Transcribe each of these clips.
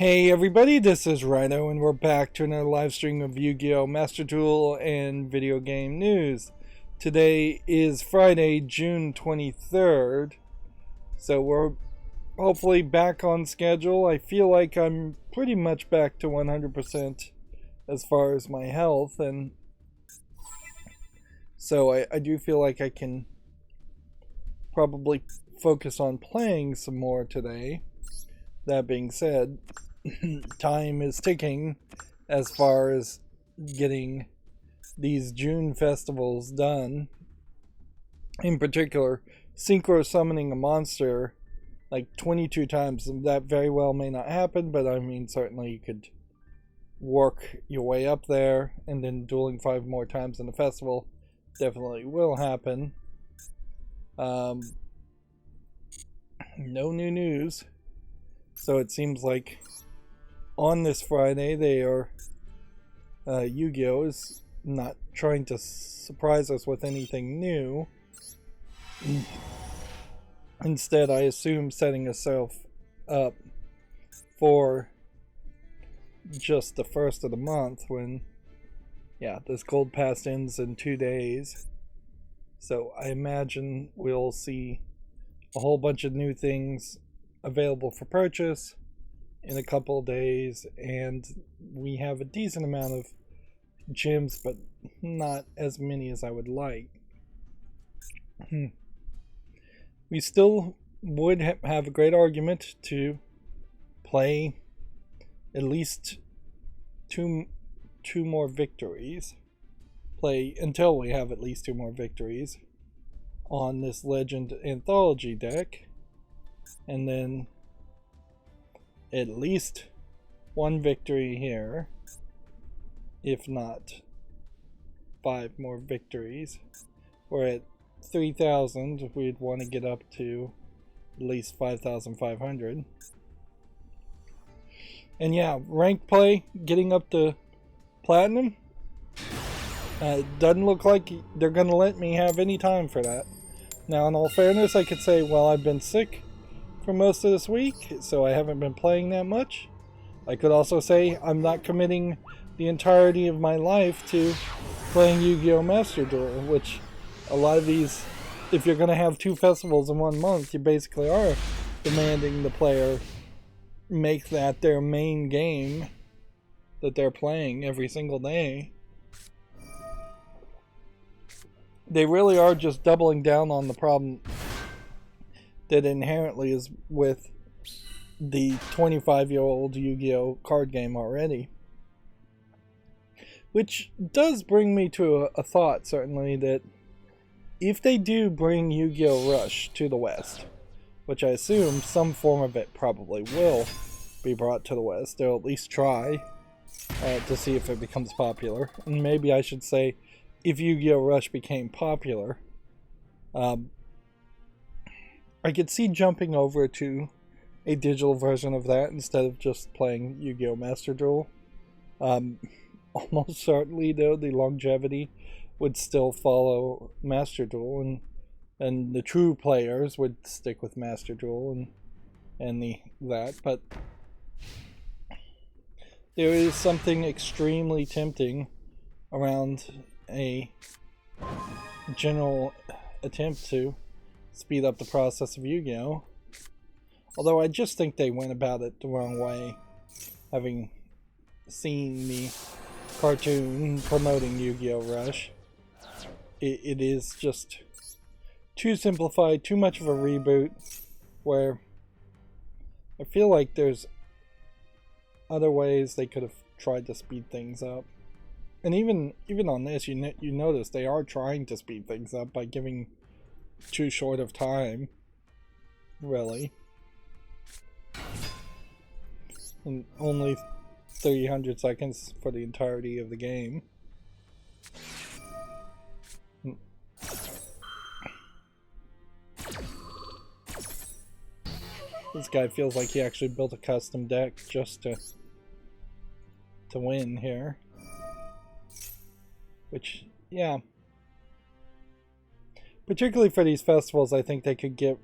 Hey everybody, this is Rydo and we're back to another live stream of Yu-Gi-Oh! Master Duel and video game news. Today is Friday, June 23rd, so we're hopefully back on schedule. I feel like I'm pretty much back to 100% as far as my health, and so I do feel like I can probably focus on playing some more today. That being said, time is ticking as far as getting these June festivals done. In particular, synchro summoning a monster like 22 times. That very well may not happen, but I mean, certainly you could work your way up there, and then dueling 5 more times in the festival definitely will happen. No new news. So it seems like on this Friday they are Yu-Gi-Oh! Is not trying to surprise us with anything new. Instead, I assume setting itself up for just the first of the month when, yeah, this gold pass ends in 2 days. So I imagine we'll see a whole bunch of new things available for purchase in a couple of days, and we have a decent amount of gems, but not as many as I would like. We still would have a great argument to play at least two more victories. Play until we have at least 2 more victories on this Legend Anthology deck, and then at least 1 victory here, if not 5 more victories. We're at 3,000. We'd want to get up to at least 5,500. And yeah, rank play, getting up to platinum, doesn't look like they're going to let me have any time for that. Now, in all fairness, I could say, well, I've been sick for most of this week, so I haven't been playing that much. I could also say I'm not committing the entirety of my life to playing Yu-Gi-Oh! Master Duel, which a lot of these, if you're going to have 2 festivals in 1 month, you basically are demanding the player make that their main game that they're playing every single day. They really are just doubling down on the problem that inherently is with the 25-year-old Yu-Gi-Oh! Card game already. Which does bring me to a thought, certainly, that if they do bring Yu-Gi-Oh! Rush to the West, which I assume some form of it probably will be brought to the West, they'll at least try to see if it becomes popular. And maybe I should say, if Yu-Gi-Oh! Rush became popular, I could see jumping over to a digital version of that instead of just playing Yu-Gi-Oh! Master Duel. Almost certainly, though, the longevity would still follow Master Duel, and the true players would stick with Master Duel and that. But there is something extremely tempting around a general attempt to speed up the process of Yu-Gi-Oh! Although I just think they went about it the wrong way, having seen the cartoon promoting Yu-Gi-Oh! Rush. It is just too simplified, too much of a reboot, where I feel like there's other ways they could have tried to speed things up. And even on this, you notice they are trying to speed things up by giving too short of time, really. And only 300 seconds for the entirety of the game. This guy feels like he actually built a custom deck just to win here. Which, yeah. Particularly for these festivals, I think they could get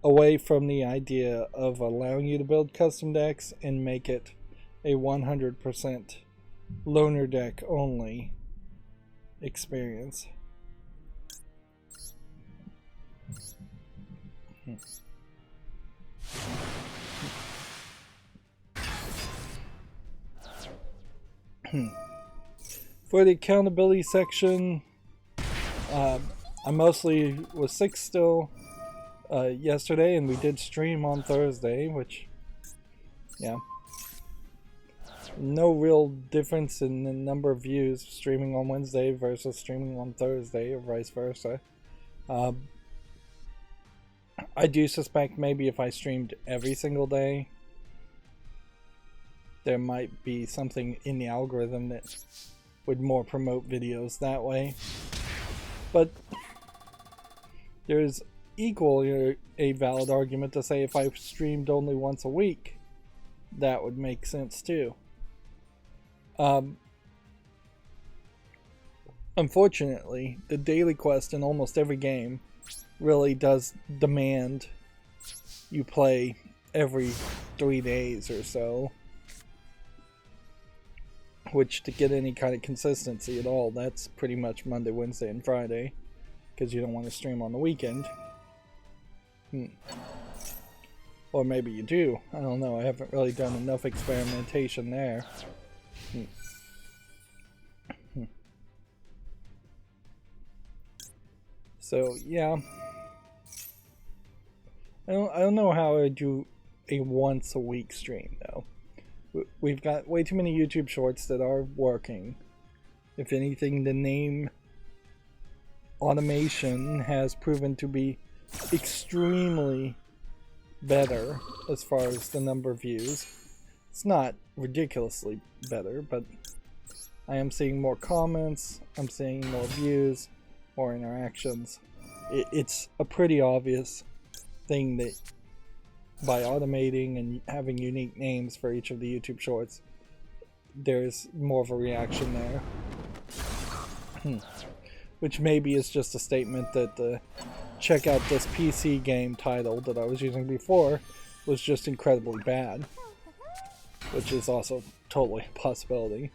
away from the idea of allowing you to build custom decks and make it a 100% loner deck only experience. For the accountability section, I mostly was sick still yesterday, and we did stream on Thursday, which, yeah, no real difference in the number of views streaming on Wednesday versus streaming on Thursday, or vice versa. I do suspect maybe if I streamed every single day, there might be something in the algorithm that would more promote videos that way. But there's equally a valid argument to say if I streamed only once a week, that would make sense too. Unfortunately, the daily quest in almost every game really does demand you play every 3 days or so, which, to get any kind of consistency at all, that's pretty much Monday, Wednesday, and Friday, because you don't want to stream on the weekend. Or maybe you do. I don't know. I haven't really done enough experimentation there. So, yeah. I don't know how I do a once a week stream, though. We've got way too many YouTube shorts that are working. If anything, the name automation has proven to be extremely better as far as the number of views. It's not ridiculously better, but I am seeing more comments, I'm seeing more views, more interactions. It's a pretty obvious thing that by automating and having unique names for each of the YouTube shorts, there's more of a reaction there. Which maybe is just a statement that check out this PC game title that I was using before was just incredibly bad. Which is also totally a possibility.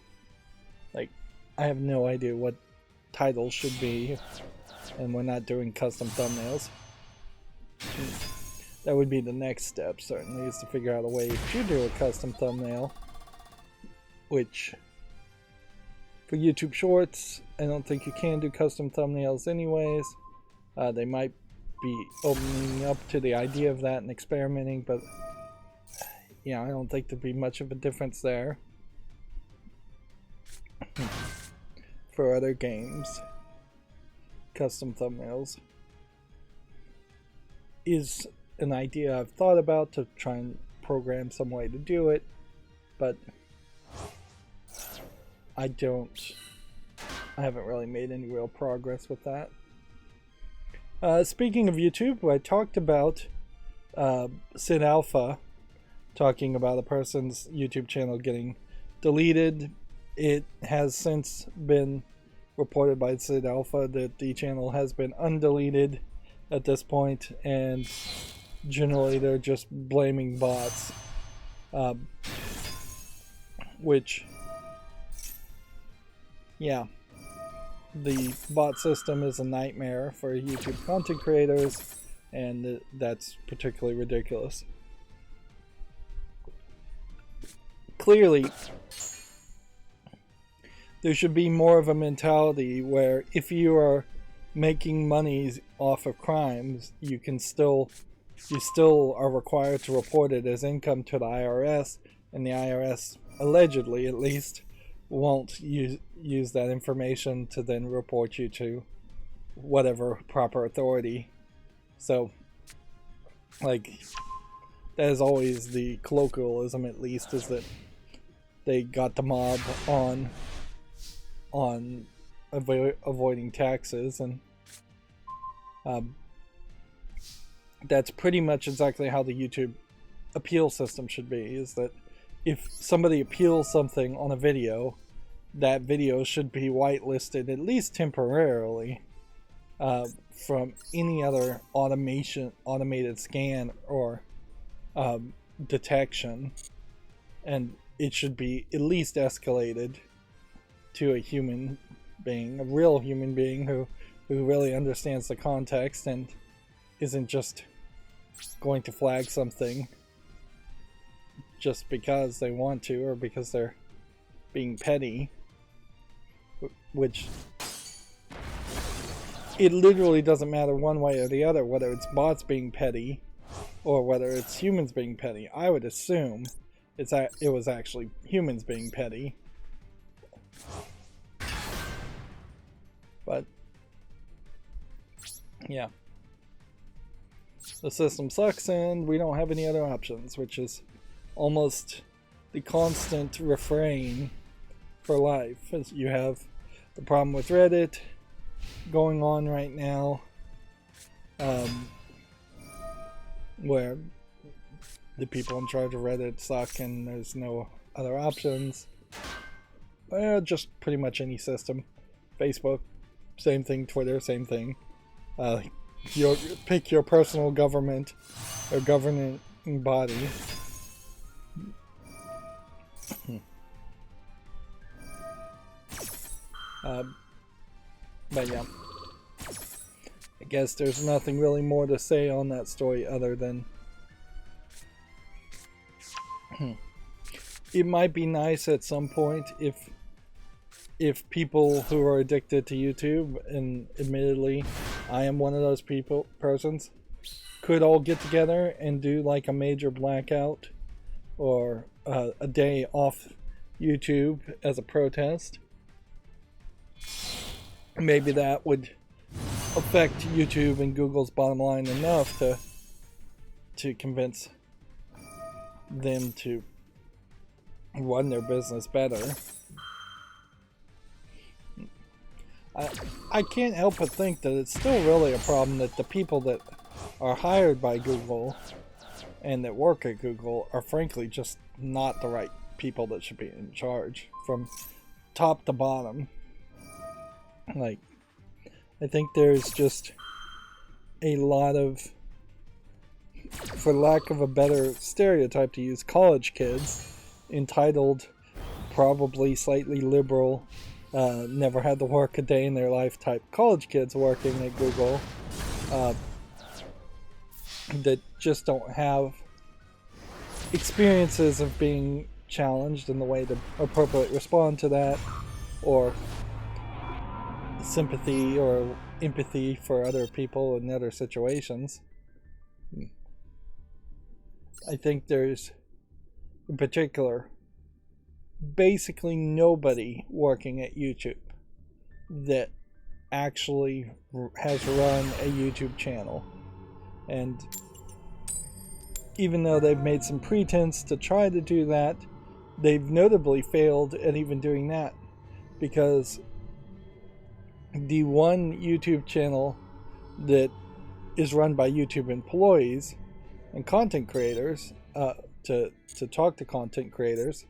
Like, I have no idea what titles should be, and we're not doing custom thumbnails. That would be the next step, certainly, is to figure out a way to do a custom thumbnail. Which, for YouTube Shorts, I don't think you can do custom thumbnails anyways. They might be opening up to the idea of that and experimenting, but yeah, I don't think there'd be much of a difference there. For other games, custom thumbnails is an idea I've thought about to try and program some way to do it, but I haven't really made any real progress with that. Speaking of YouTube, I talked about Sid Alpha talking about a person's YouTube channel getting deleted. It has since been reported by Sid Alpha that the channel has been undeleted at this point, and generally they're just blaming bots, which, yeah, the bot system is a nightmare for YouTube content creators, and that's particularly ridiculous. Clearly, there should be more of a mentality where if you are making money off of crimes, you still are required to report it as income to the IRS, and the IRS, allegedly at least, won't use that information to then report you to whatever proper authority. So, like, that is always the colloquialism, at least, is that they got the mob on avoiding taxes, and that's pretty much exactly how the YouTube appeal system should be, is that if somebody appeals something on a video, that video should be whitelisted at least temporarily, from any other automated scan or detection, and it should be at least escalated to a human being, a real human being who really understands the context and isn't just going to flag something just because they want to or because they're being petty, which it literally doesn't matter one way or the other whether it's bots being petty or whether it's humans being petty. I would assume it was actually humans being petty. But yeah, the system sucks and we don't have any other options, which is almost the constant refrain for life. As you have the problem with Reddit going on right now, where the people in charge of Reddit suck and there's no other options. Well, just pretty much any system. Facebook, same thing. Twitter, same thing. Pick your personal government or governing body. But yeah, I guess there's nothing really more to say on that story other than it might be nice at some point if people who are addicted to YouTube, and admittedly I am one of those persons, could all get together and do like a major blackout or a day off YouTube as a protest. Maybe that would affect YouTube and Google's bottom line enough to convince them to run their business better. I can't help but think that it's still really a problem that the people that are hired by Google and that work at Google are frankly just not the right people that should be in charge from top to bottom. Like, I think there's just a lot of, for lack of a better stereotype to use, college kids, entitled, probably slightly liberal, never had to work a day in their life type college kids working at Google, that just don't have experiences of being challenged in the way to appropriately respond to that, or sympathy or empathy for other people in other situations. I think there's, in particular, basically nobody working at YouTube that actually has run a YouTube channel. And even though they've made some pretense to try to do that, they've notably failed at even doing that, because the one YouTube channel that is run by YouTube employees and content creators, to talk to content creators,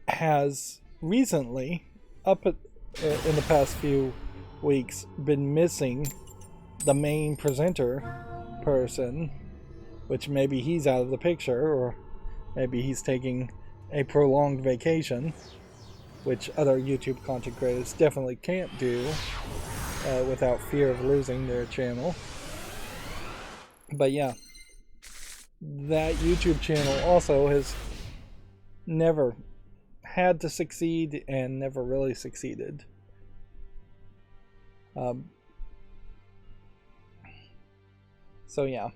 has recently, in the past few weeks, been missing the main presenter person, which maybe he's out of the picture, or maybe he's taking a prolonged vacation, which other YouTube content creators definitely can't do without fear of losing their channel. But yeah, that YouTube channel also has never had to succeed and never really succeeded. So yeah,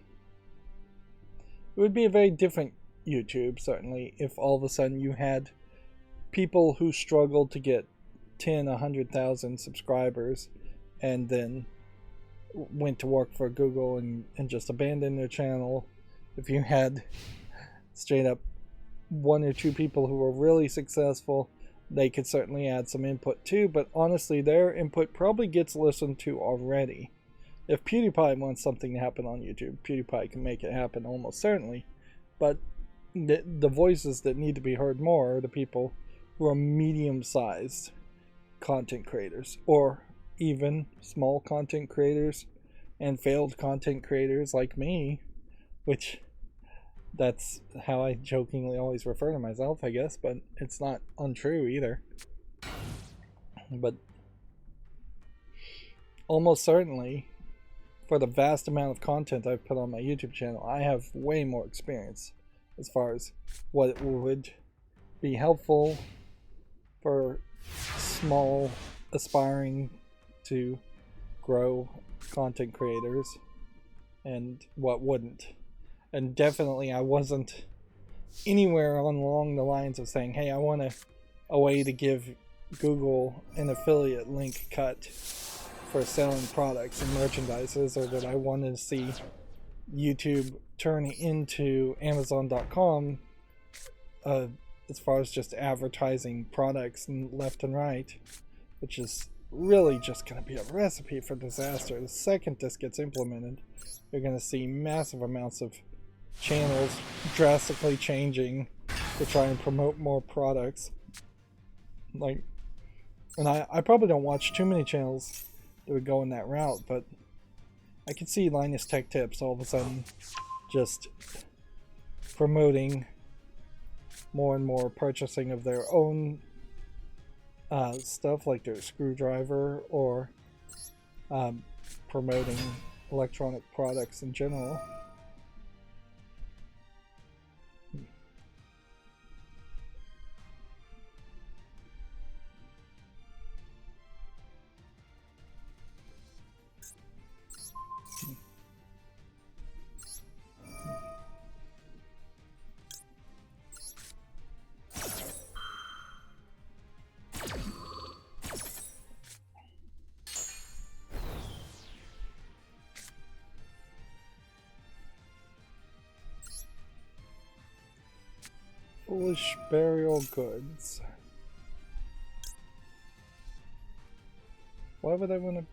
it would be a very different YouTube, certainly, if all of a sudden you had people who struggled to get 100,000 subscribers and then went to work for Google and just abandoned their channel. If you had straight up one or two people who were really successful, they could certainly add some input too, but honestly their input probably gets listened to already. If PewDiePie wants something to happen on YouTube, PewDiePie can make it happen almost certainly, but the voices that need to be heard more are the people who are medium-sized content creators, or even small content creators and failed content creators like me, which that's how I jokingly always refer to myself, I guess, but it's not untrue either. But almost certainly, for the vast amount of content I've put on my YouTube channel, I have way more experience as far as what would be helpful for small, aspiring to grow content creators and what wouldn't. And definitely I wasn't anywhere along the lines of saying, hey, I want a way to give Google an affiliate link cut for selling products and merchandises, or that I wanted to see YouTube turn into Amazon.com as far as just advertising products and left and right, which is really just going to be a recipe for disaster. The second this gets implemented, you're going to see massive amounts of channels drastically changing to try and promote more products. Like, and I probably don't watch too many channels that would go in that route, but I could see Linus Tech Tips all of a sudden just promoting more and more purchasing of their own stuff, like their screwdriver, or promoting electronic products in general. Foolish burial goods. Why would I want to...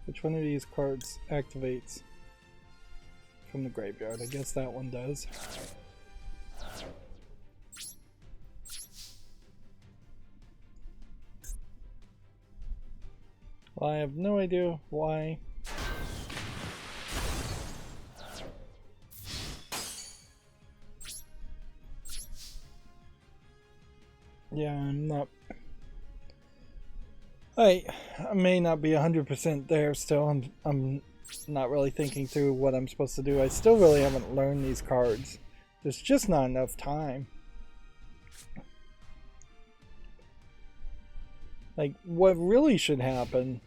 Which one of these cards activates from the graveyard? I guess that one does. Well, I have no idea why. Yeah, I'm not... I may not be 100% there still. I'm not really thinking through what I'm supposed to do. I still really haven't learned these cards. There's just not enough time. Like, what really should happen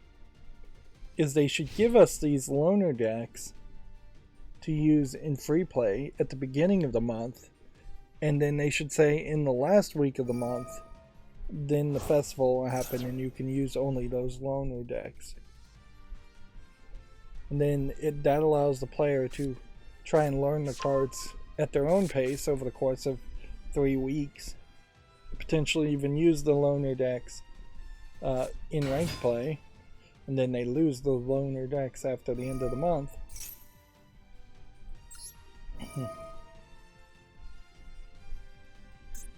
is they should give us these loaner decks to use in free play at the beginning of the month. And then they should say in the last week of the month, then the festival will happen and you can use only those loaner decks. And then that allows the player to try and learn the cards at their own pace over the course of 3 weeks. Potentially even use the loaner decks in ranked play. And then they lose the loaner decks after the end of the month.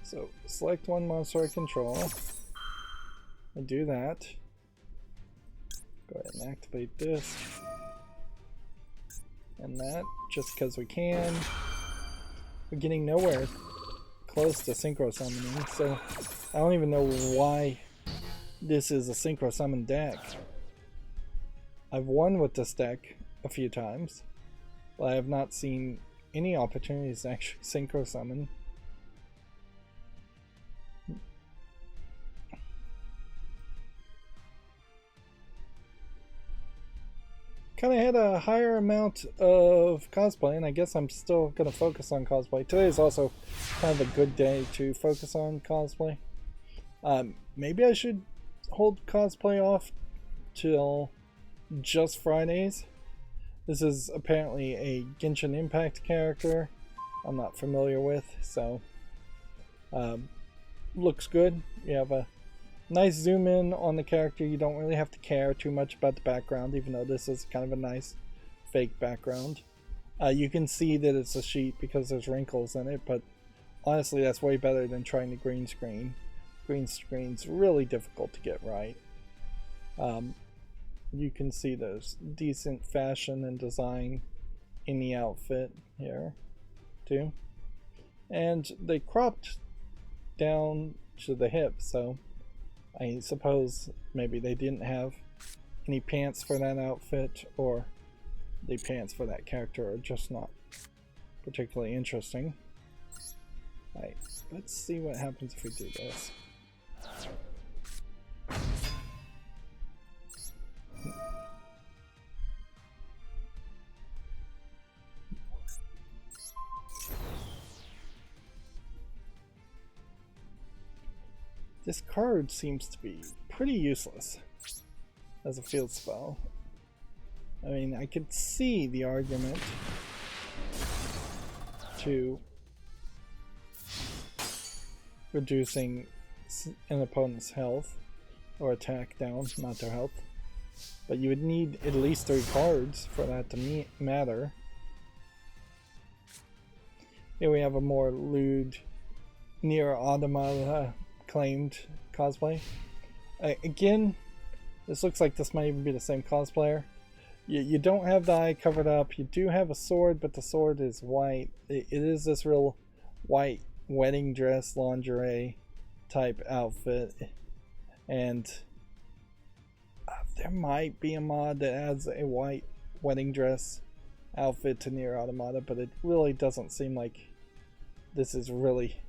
So, select one monster I control. I do that. Go ahead and activate this. And that, just because we can. We're getting nowhere close to synchro summoning, so I don't even know why this is a synchro summon deck. I've won with this deck a few times, but I have not seen any opportunities to actually synchro summon. Kind of had a higher amount of cosplay, and I guess I'm still going to focus on cosplay. Today is also kind of a good day to focus on cosplay. Maybe I should hold cosplay off till just Fridays. This is apparently a Genshin Impact character I'm not familiar with, so looks good. You have a nice zoom in on the character. You don't really have to care too much about the background, even though this is kind of a nice fake background. You can see that it's a sheet because there's wrinkles in it, but honestly that's way better than trying to green screen green screen's really difficult to get right. You can see there's decent fashion and design in the outfit here too, and they cropped down to the hip, so I suppose maybe they didn't have any pants for that outfit, or the pants for that character are just not particularly interesting. Alright, let's see what happens if we do this. This card seems to be pretty useless as a field spell. I mean, I could see the argument to reducing an opponent's health or attack down, not their health, but you would need at least 3 cards for that to matter. Here we have a more lewd Nier Automata claimed cosplay. Again, this looks like this might even be the same cosplayer. You don't have the eye covered up. You do have a sword, but the sword is white. It is this real white wedding dress lingerie type outfit, and there might be a mod that adds a white wedding dress outfit to Nier Automata, but it really doesn't seem like this is really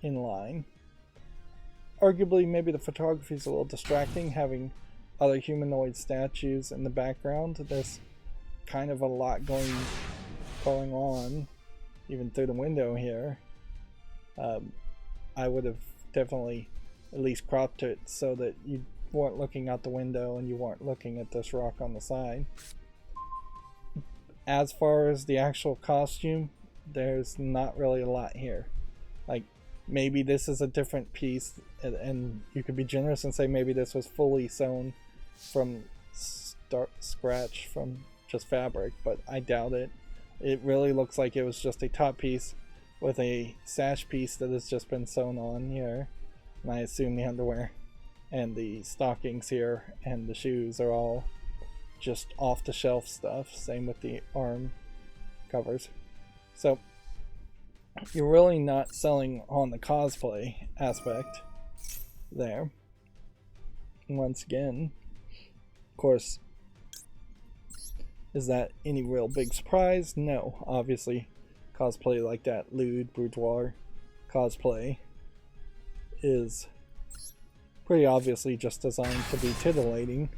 in line. Arguably, maybe the photography is a little distracting, having other humanoid statues in the background. There's kind of a lot going on, even through the window here. I would have definitely at least cropped it so that you weren't looking out the window and you weren't looking at this rock on the side. As far as the actual costume, there's not really a lot here. Like, maybe this is a different piece, and you could be generous and say maybe this was fully sewn from scratch from just fabric, but I doubt it. It really looks like it was just a top piece with a sash piece that has just been sewn on here, and I assume the underwear and the stockings here and the shoes are all just off the shelf stuff. Same with the arm covers. So you're really not selling on the cosplay aspect there. Once again, of course, is that any real big surprise? No. Obviously, cosplay like that, lewd, bourgeois cosplay, is pretty obviously just designed to be titillating.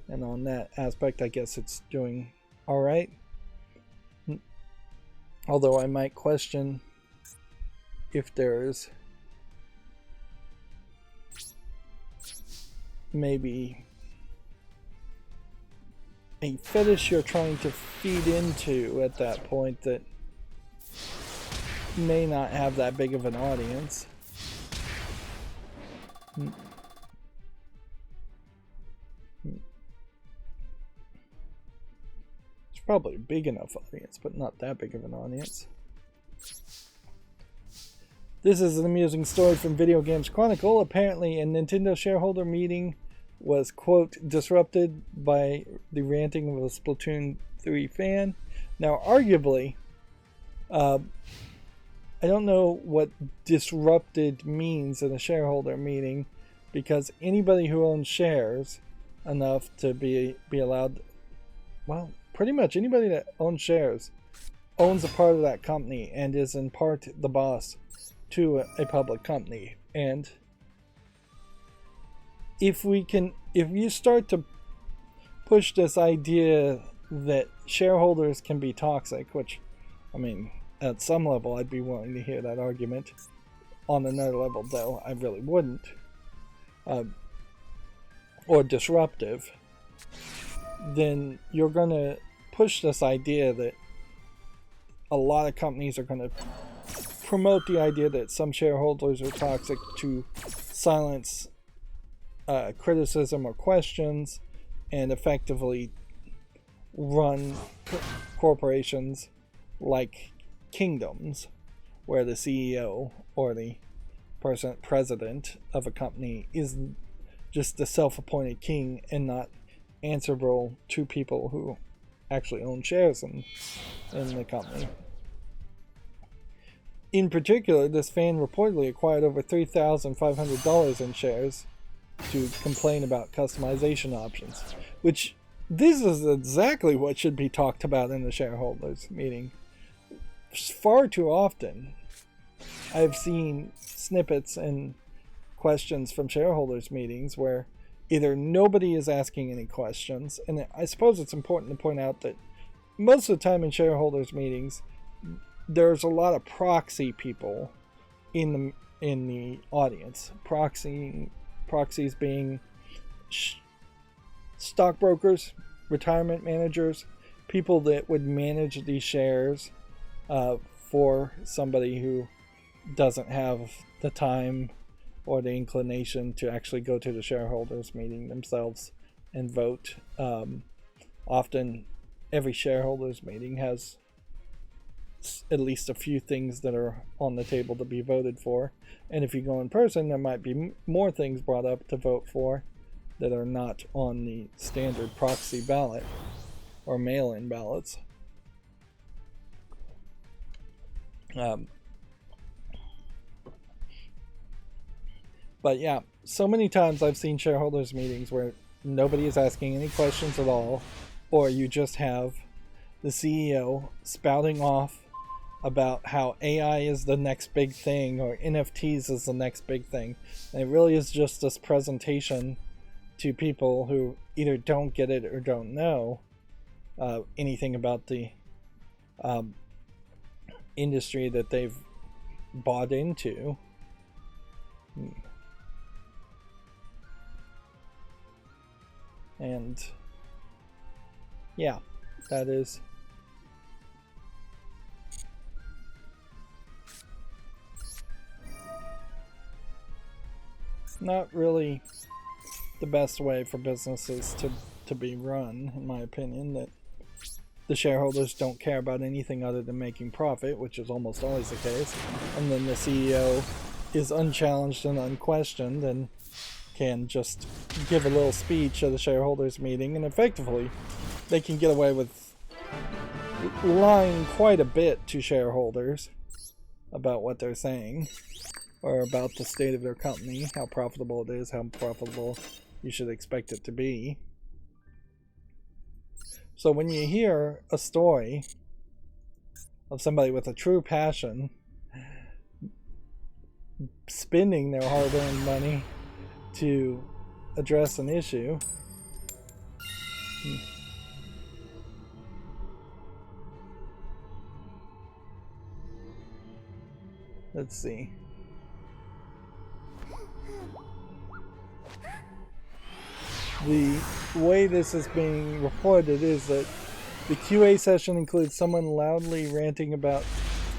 And on that aspect, I guess it's doing alright. Although I might question if there's maybe a fetish you're trying to feed into at that point that may not have that big of an audience. It's probably a big enough audience, but not that big of an audience. This is an amusing story from Video Games Chronicle. Apparently, a Nintendo shareholder meeting was, quote, disrupted by the ranting of a Splatoon 3 fan. Now, arguably, I don't know what disrupted means in a shareholder meeting, because anybody who owns shares enough to be allowed, well, pretty much anybody that owns shares owns a part of that company and is in part the boss to a public company. And if you start to push this idea that shareholders can be toxic, which, I mean, at some level I'd be willing to hear that argument. On another level, though, I really wouldn't. Or disruptive. Then you're going to push this idea that a lot of companies are going to promote the idea that some shareholders are toxic to silence criticism or questions, and effectively run corporations like kingdoms, where the CEO or the president of a company is just the self-appointed king and not answerable to people who actually own shares in the company. In particular, this fan reportedly acquired over $3,500 in shares to complain about customization options, which this is exactly what should be talked about in the shareholders meeting. Far too often, I've seen snippets and questions from shareholders meetings where either nobody is asking any questions, and I suppose it's important to point out that most of the time in shareholders meetings, there's a lot of proxy people in the audience. Proxies being stockbrokers, retirement managers, people that would manage these shares for somebody who doesn't have the time or the inclination to actually go to the shareholders meeting themselves and vote. Often every shareholders meeting has at least a few things that are on the table to be voted for, and if you go in person, there might be more things brought up to vote for that are not on the standard proxy ballot or mail-in ballots. But yeah, so many times I've seen shareholders meetings where nobody is asking any questions at all, or you just have the CEO spouting off about how AI is the next big thing or NFTs is the next big thing. And it really is just this presentation to people who either don't get it or don't know anything about the industry that they've bought into. And yeah, that is not really the best way for businesses to be run, in my opinion, that the shareholders don't care about anything other than making profit, which is almost always the case, and then the CEO is unchallenged and unquestioned and can just give a little speech at the shareholders meeting, and effectively they can get away with lying quite a bit to shareholders about what they're saying or about the state of their company, how profitable it is, how profitable you should expect it to be. So when you hear a story of somebody with a true passion spending their hard-earned money to address an issue, let's see. The way this is being reported is that the QA session includes someone loudly ranting about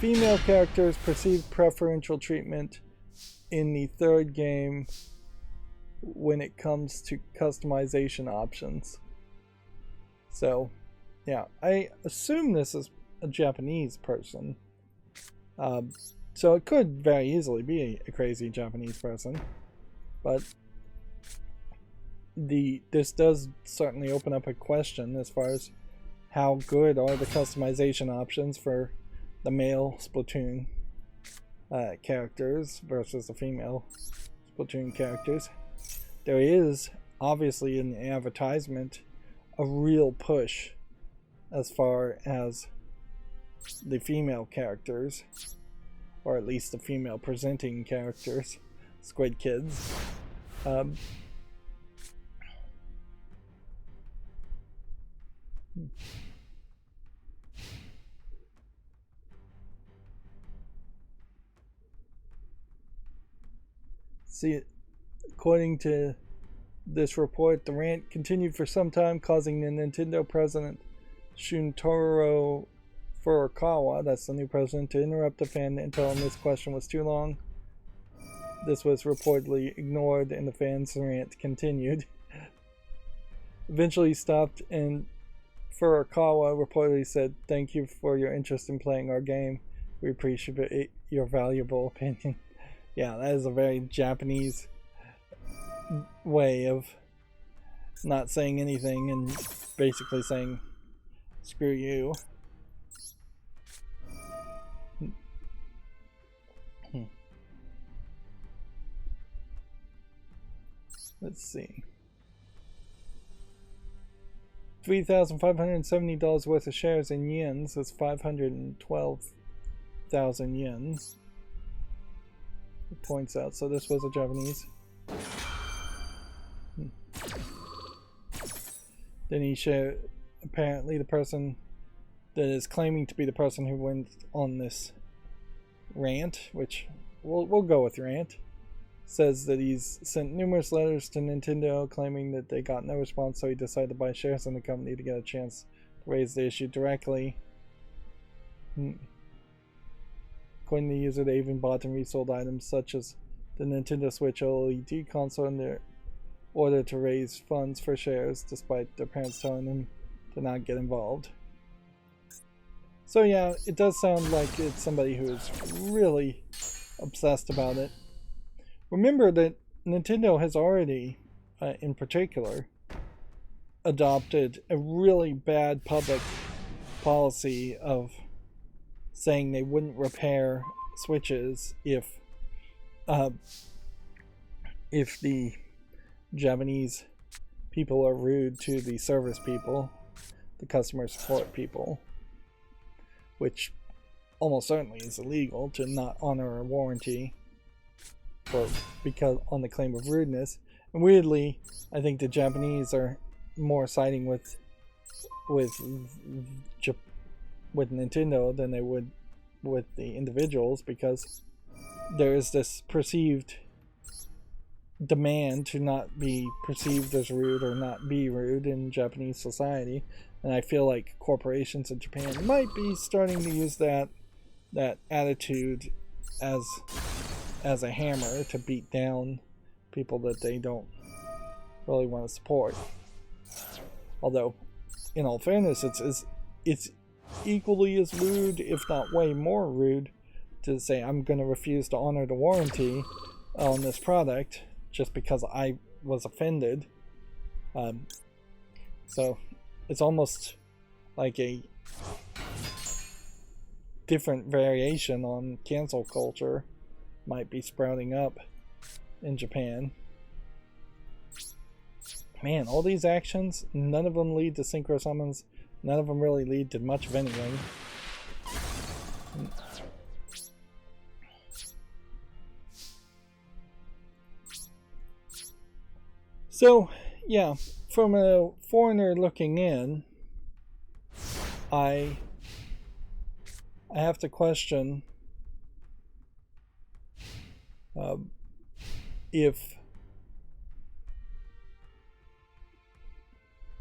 female characters' perceived preferential treatment in the third game when it comes to customization options. So, yeah, I assume this is a Japanese person. So it could very easily be a crazy Japanese person, but this does certainly open up a question as far as how good are the customization options for the male Splatoon characters versus the female Splatoon characters. There is obviously in the advertisement a real push as far as the female characters, or at least the female presenting characters, Squid Kids. See, according to this report, the rant continued for some time, causing the Nintendo president Shuntaro Furukawa, that's the new president, to interrupt the fan and tell him this question was too long. This was reportedly ignored and the fan's rant continued. Eventually he stopped and Furukawa reportedly said, "Thank you for your interest in playing our game. We appreciate your valuable opinion." Yeah, that is a very Japanese way of not saying anything and basically saying, screw you. Let's see. $3,570 worth of shares in yens is 512,000 yens. It points out, so this was a Japanese. Then he showed, apparently the person that is claiming to be the person who went on this rant, which we'll go with rant, says that he's sent numerous letters to Nintendo claiming that they got no response, so he decided to buy shares in the company to get a chance to raise the issue directly. According to the user, they even bought and resold items such as the Nintendo Switch OLED console in their order to raise funds for shares, despite their parents telling them to not get involved. So yeah, it does sound like it's somebody who is really obsessed about it. Remember that Nintendo has already, in particular, adopted a really bad public policy of saying they wouldn't repair Switches if the Japanese people are rude to the service people, the customer support people, which almost certainly is illegal to not honor a warranty because on the claim of rudeness. And weirdly, I think the Japanese are more siding with Nintendo than they would with the individuals, because there is this perceived demand to not be perceived as rude or not be rude in Japanese society, and I feel like corporations in Japan might be starting to use that attitude as a hammer to beat down people that they don't really want to support. Although, in all fairness, it's equally as rude, if not way more rude, to say I'm going to refuse to honor the warranty on this product just because I was offended. So it's almost like a different variation on cancel culture might be sprouting up in Japan. Man, all these actions, none of them lead to synchro summons. None of them really lead to much of anything. So, yeah, from a foreigner looking in, I have to question if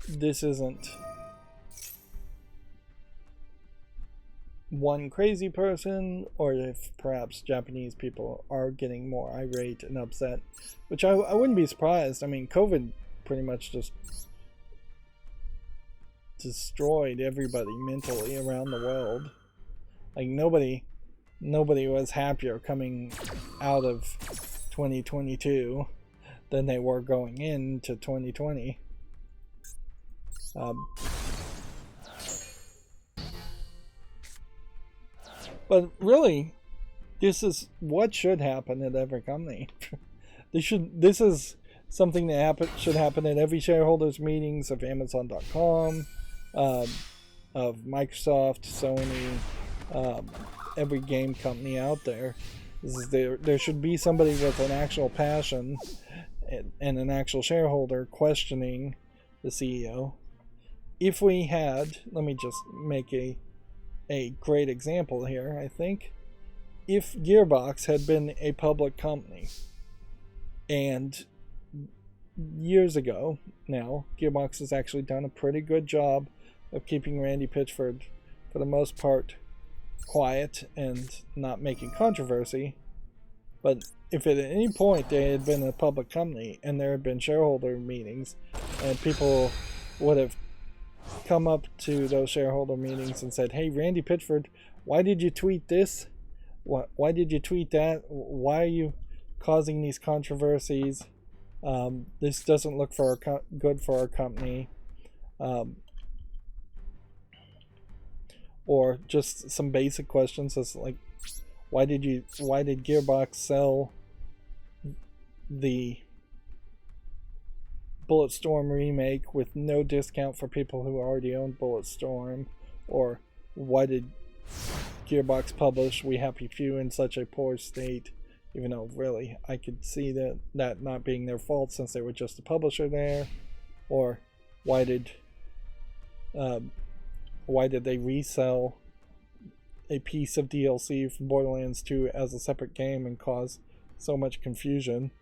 this isn't one crazy person, or if perhaps Japanese people are getting more irate and upset, which I wouldn't be surprised. I mean, COVID pretty much just destroyed everybody mentally around the world. Like nobody was happier coming out of 2022 than they were going into 2020. But really, this is what should happen at every company. This is something that should happen at every shareholders meetings of Amazon.com, of Microsoft, Sony, every game company out there. There should be somebody with an actual passion and an actual shareholder questioning the CEO. If we had, let me just make a great example here, I think. If Gearbox had been a public company, and years ago now, Gearbox has actually done a pretty good job of keeping Randy Pitchford, for the most part, quiet and not making controversy. But if at any point they had been a public company and there had been shareholder meetings and people would have come up to those shareholder meetings and said, hey, Randy Pitchford, why did you tweet this? Why did you tweet that? Why are you causing these controversies. This doesn't look good for our company. Or just some basic questions as like, why did Gearbox sell the Bulletstorm remake with no discount for people who already owned Bulletstorm? Or why did Gearbox publish We Happy Few in such a poor state? Even though really I could see that not being their fault since they were just a publisher there. Or why did they resell a piece of DLC from Borderlands 2 as a separate game and cause so much confusion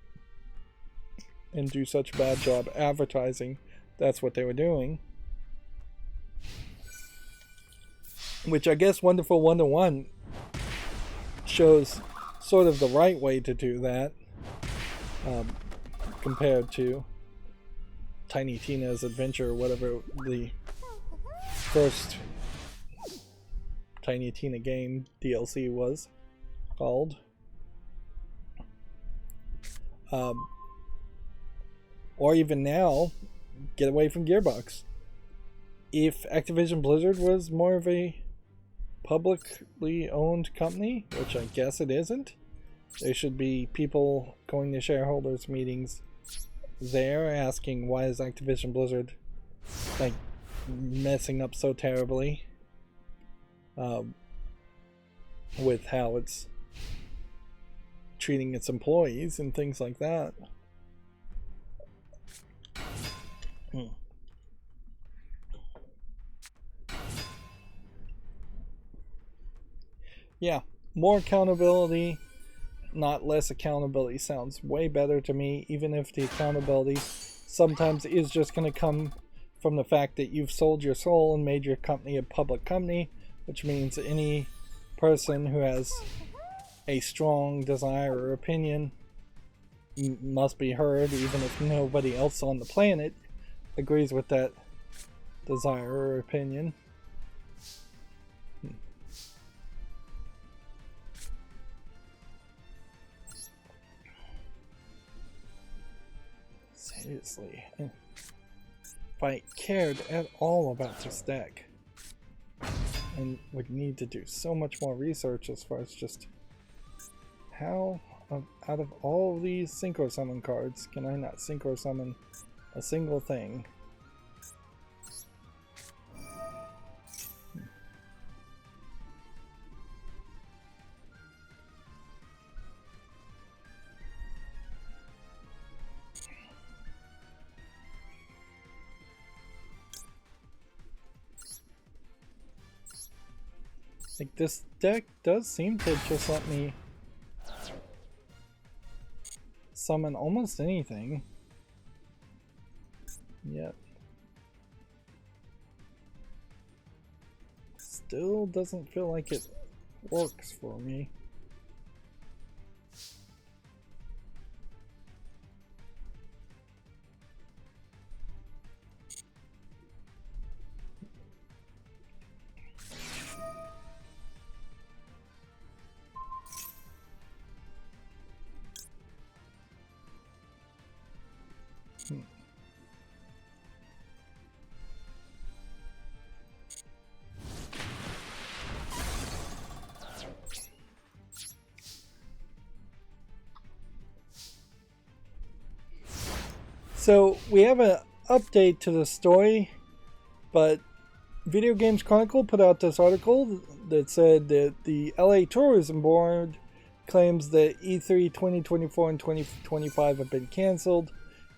and do such a bad job advertising that's what they were doing? Which I guess Wonderful 101 shows sort of the right way to do that, compared to Tiny Tina's Adventure, or whatever the first Tiny Tina game DLC was called. Or even now, get away from Gearbox. If Activision Blizzard was more of a publicly owned company, which I guess it isn't, there should be people going to shareholders meetings there asking, why is Activision Blizzard like messing up so terribly with how it's treating its employees and things like that. Yeah, more accountability, not less accountability sounds way better to me, even if the accountability sometimes is just going to come from the fact that you've sold your soul and made your company a public company, which means any person who has a strong desire or opinion must be heard, even if nobody else on the planet agrees with that desire or opinion. Seriously, if I cared at all about this deck, and would need to do so much more research as far as just how, out of all of these Synchro Summon cards, can I not Synchro Summon a single thing? Like, this deck does seem to just let me summon almost anything. Yet still doesn't feel like it works for me. So we have an update to the story, but Video Games Chronicle put out this article that said that the LA Tourism Board claims that E3 2024 and 2025 have been canceled.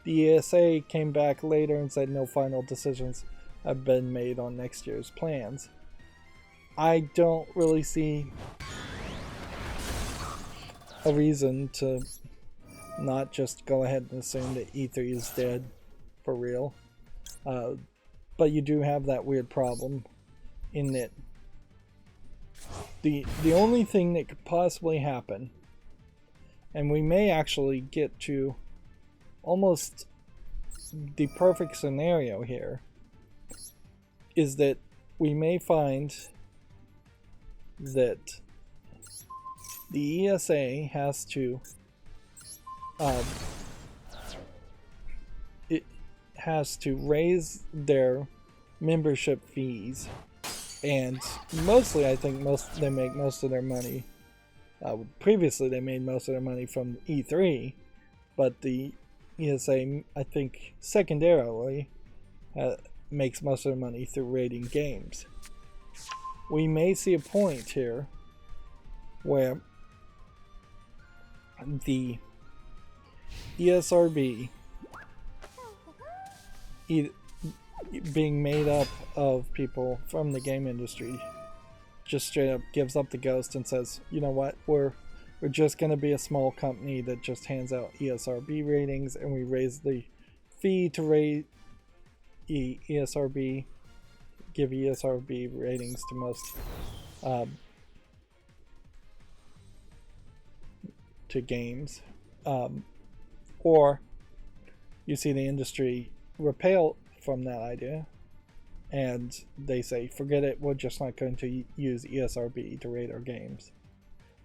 The ESA came back later and said no final decisions have been made on next year's plans. I don't really see a reason to not just go ahead and assume that E3 is dead for real. But you do have that weird problem in that the only thing that could possibly happen, and we may actually get to almost the perfect scenario here, is that we may find that the ESA has to um, it has to raise their membership fees, and mostly I think they make most of their money. Previously they made most of their money from E3, but the ESA, I think secondarily, makes most of their money through rating games. We may see a point here where the ESRB being made up of people from the game industry just straight up gives up the ghost and says, you know what, we're just going to be a small company that just hands out ESRB ratings, and we raise the fee to rate ESRB, give ESRB ratings to most to games, or you see the industry repel from that idea and they say, forget it, we're just not going to use ESRB to rate our games.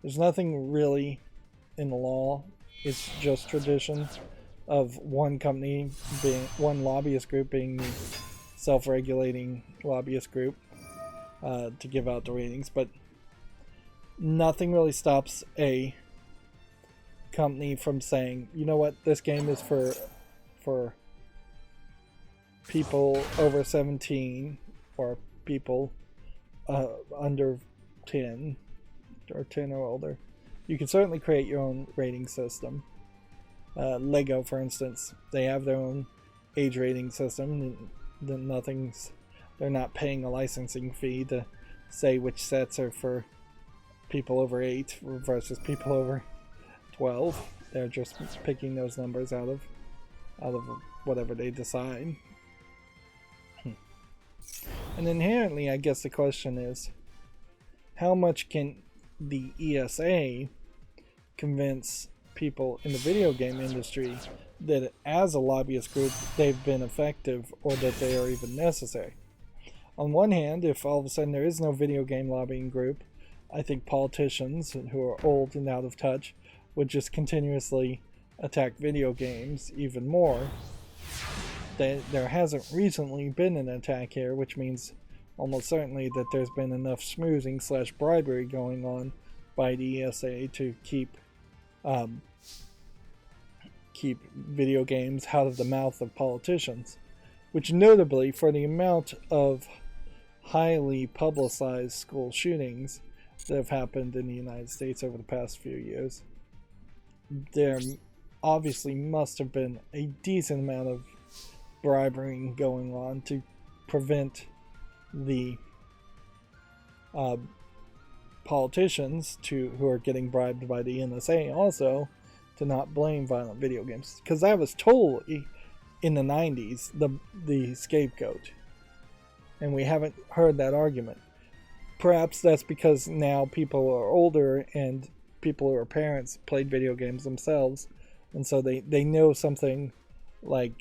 There's nothing really in the law, it's just tradition of one company being, one lobbyist group being the self-regulating lobbyist group to give out the ratings, but nothing really stops a company from saying, you know what, this game is for people over 17 or people under 10 or 10 or older. You can certainly create your own rating system. Lego, for instance, they have their own age rating system. They're not paying a licensing fee to say which sets are for people over 8 versus people over 12. They're just picking those numbers out of whatever they decide. And inherently, I guess the question is, how much can the ESA convince people in the video game industry that as a lobbyist group they've been effective, or that they are even necessary? On one hand, if all of a sudden there is no video game lobbying group, I think politicians who are old and out of touch would just continuously attack video games even more. There hasn't recently been an attack here, which means almost certainly that there's been enough schmoozing / bribery going on by the ESA to keep video games out of the mouth of politicians, which notably, for the amount of highly publicized school shootings that have happened in the United States over the past few years, there obviously must have been a decent amount of bribery going on to prevent the politicians who are getting bribed by the NSA also to not blame violent video games, because that was totally in the 90s the scapegoat, and we haven't heard that argument. Perhaps that's because now people are older and people who are parents played video games themselves, and so they know something like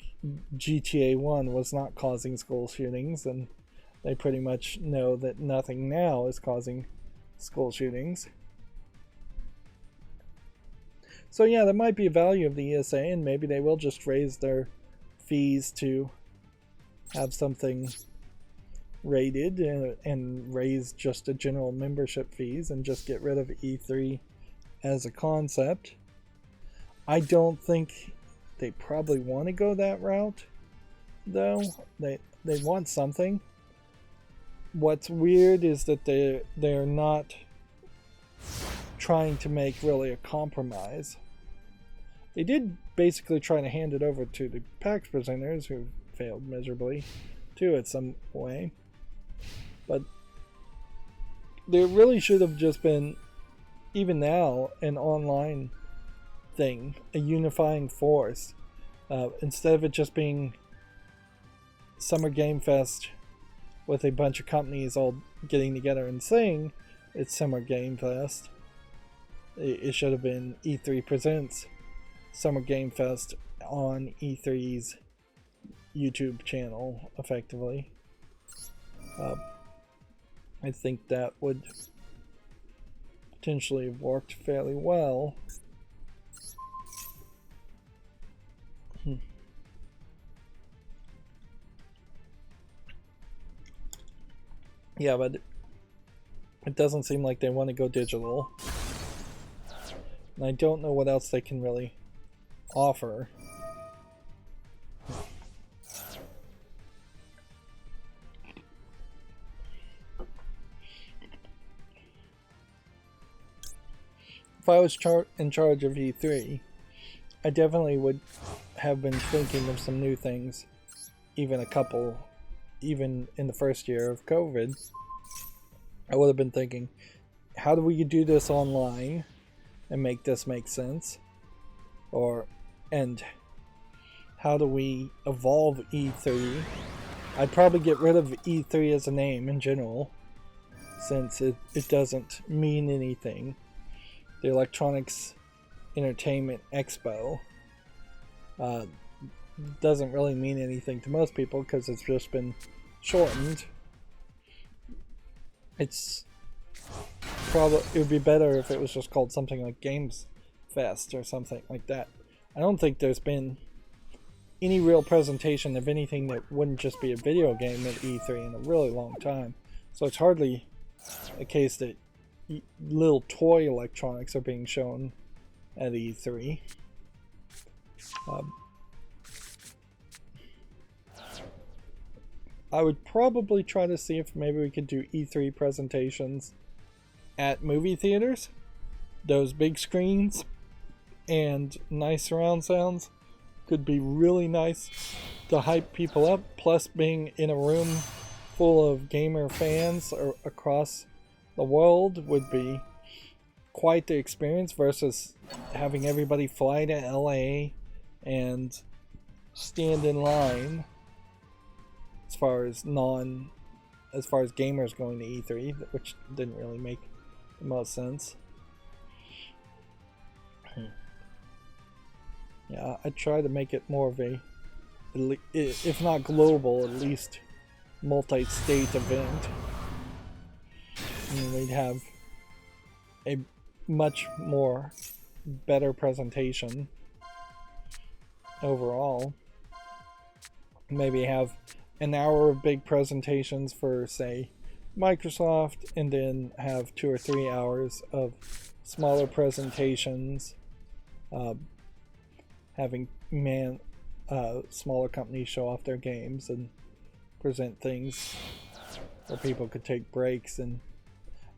GTA 1 was not causing school shootings, and they pretty much know that nothing now is causing school shootings. So yeah, there might be a value of the ESA, and maybe they will just raise their fees to have something rated and raise just the general membership fees and just get rid of E3 as a concept. I don't think they probably want to go that route, though. They want something. What's weird is that they're not trying to make really a compromise. They did basically try to hand it over to the PAX presenters, who failed miserably too in some way. But there really should have just been, even now, an online thing, a unifying force, instead of it just being Summer Game Fest with a bunch of companies all getting together and saying it's Summer Game Fest. It should have been E3 Presents Summer Game Fest on E3's YouTube channel, effectively. I think that would potentially have worked fairly well. Yeah, but it doesn't seem like they want to go digital. And I don't know what else they can really offer. If I was in charge of E3, I definitely would have been thinking of some new things, even in the first year of COVID. I would have been thinking, how do we do this online and make this make sense? And how do we evolve E3? I'd probably get rid of E3 as a name in general, since it doesn't mean anything. The Electronics Entertainment Expo doesn't really mean anything to most people because it's just been shortened. It would be better if it was just called something like Games Fest or something like that. I don't think there's been any real presentation of anything that wouldn't just be a video game at E3 in a really long time. So it's hardly a case that little toy electronics are being shown at E3. I would probably try to see if maybe we could do E3 presentations at movie theaters. Those big screens and nice surround sounds could be really nice to hype people up. Plus, being in a room full of gamer fans across the world would be quite the experience versus having everybody fly to LA and stand in line as far as gamers going to E3, which didn't really make the most sense. Yeah, I try to make it more of a, if not global, at least multi-state event. And we'd have a much more better presentation overall. Maybe have an hour of big presentations for, say, Microsoft, and then have 2 or 3 hours of smaller presentations, having smaller companies show off their games and present things where people could take breaks and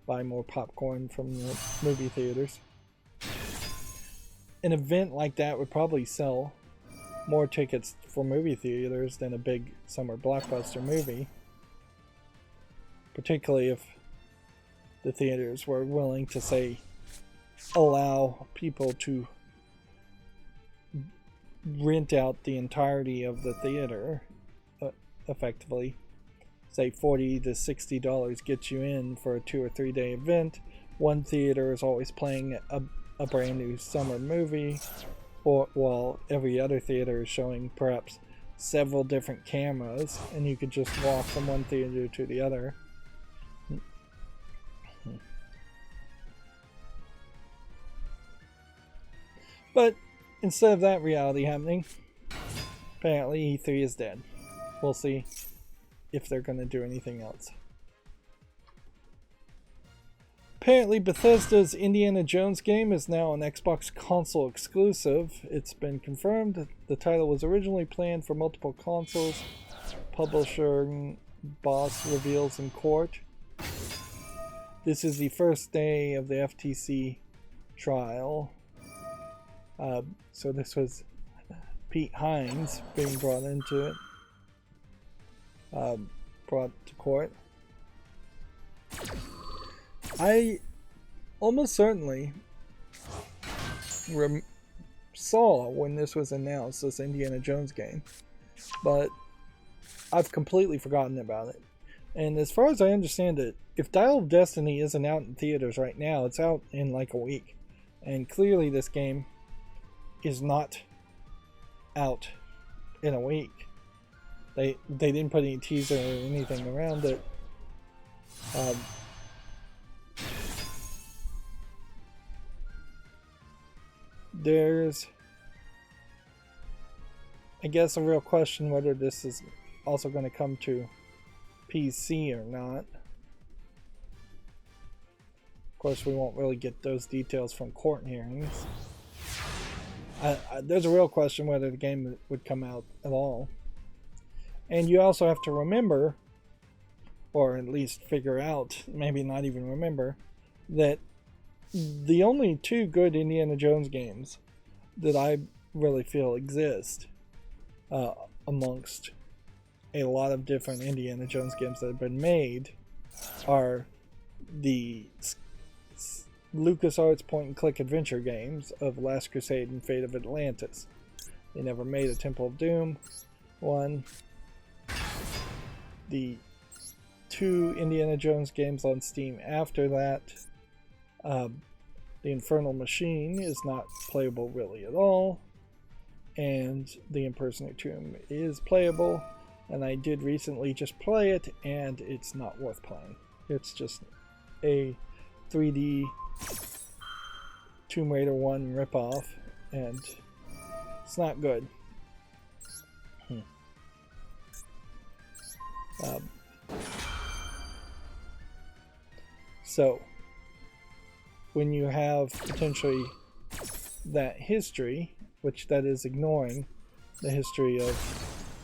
buy more popcorn from the movie theaters. An event like that would probably sell more tickets for movie theaters than a big summer blockbuster movie, particularly if the theaters were willing to, say, allow people to rent out the entirety of the theater, effectively. Say $40 to $60 gets you in for a 2 or 3 day event. One theater is always playing a brand new summer movie, while every other theater is showing perhaps several different cameras, and you could just walk from one theater to the other. But instead of that reality happening, apparently E3 is dead. We'll see if they're going to do anything else. Apparently Bethesda's Indiana Jones game is now an Xbox console exclusive. It's been confirmed that the title was originally planned for multiple consoles. Publisher boss reveals in court. This is the first day of the FTC trial. So this was Pete Hines being brought into it. Brought to court. I almost certainly saw when this was announced, this Indiana Jones game, but I've completely forgotten about it. And as far as I understand it, if Dial of Destiny isn't out in theaters right now, it's out in like a week. And clearly this game is not out in a week. They didn't put any teaser or anything around it. There's, I guess, a real question whether this is also going to come to PC or not. Of course, we won't really get those details from court hearings. There's a real question whether the game would come out at all. And you also have to remember, or at least figure out, maybe not even remember, that the only two good Indiana Jones games that I really feel exist amongst a lot of different Indiana Jones games that have been made are the LucasArts point-and-click adventure games of Last Crusade and Fate of Atlantis. They never made a Temple of Doom one. The two Indiana Jones games on Steam after that, The Infernal Machine is not playable really at all, and The Impersonator Tomb is playable, and I did recently just play it, and it's not worth playing. It's just a 3D Tomb Raider 1 ripoff, and it's not good. So, when you have potentially that history, which that is ignoring the history of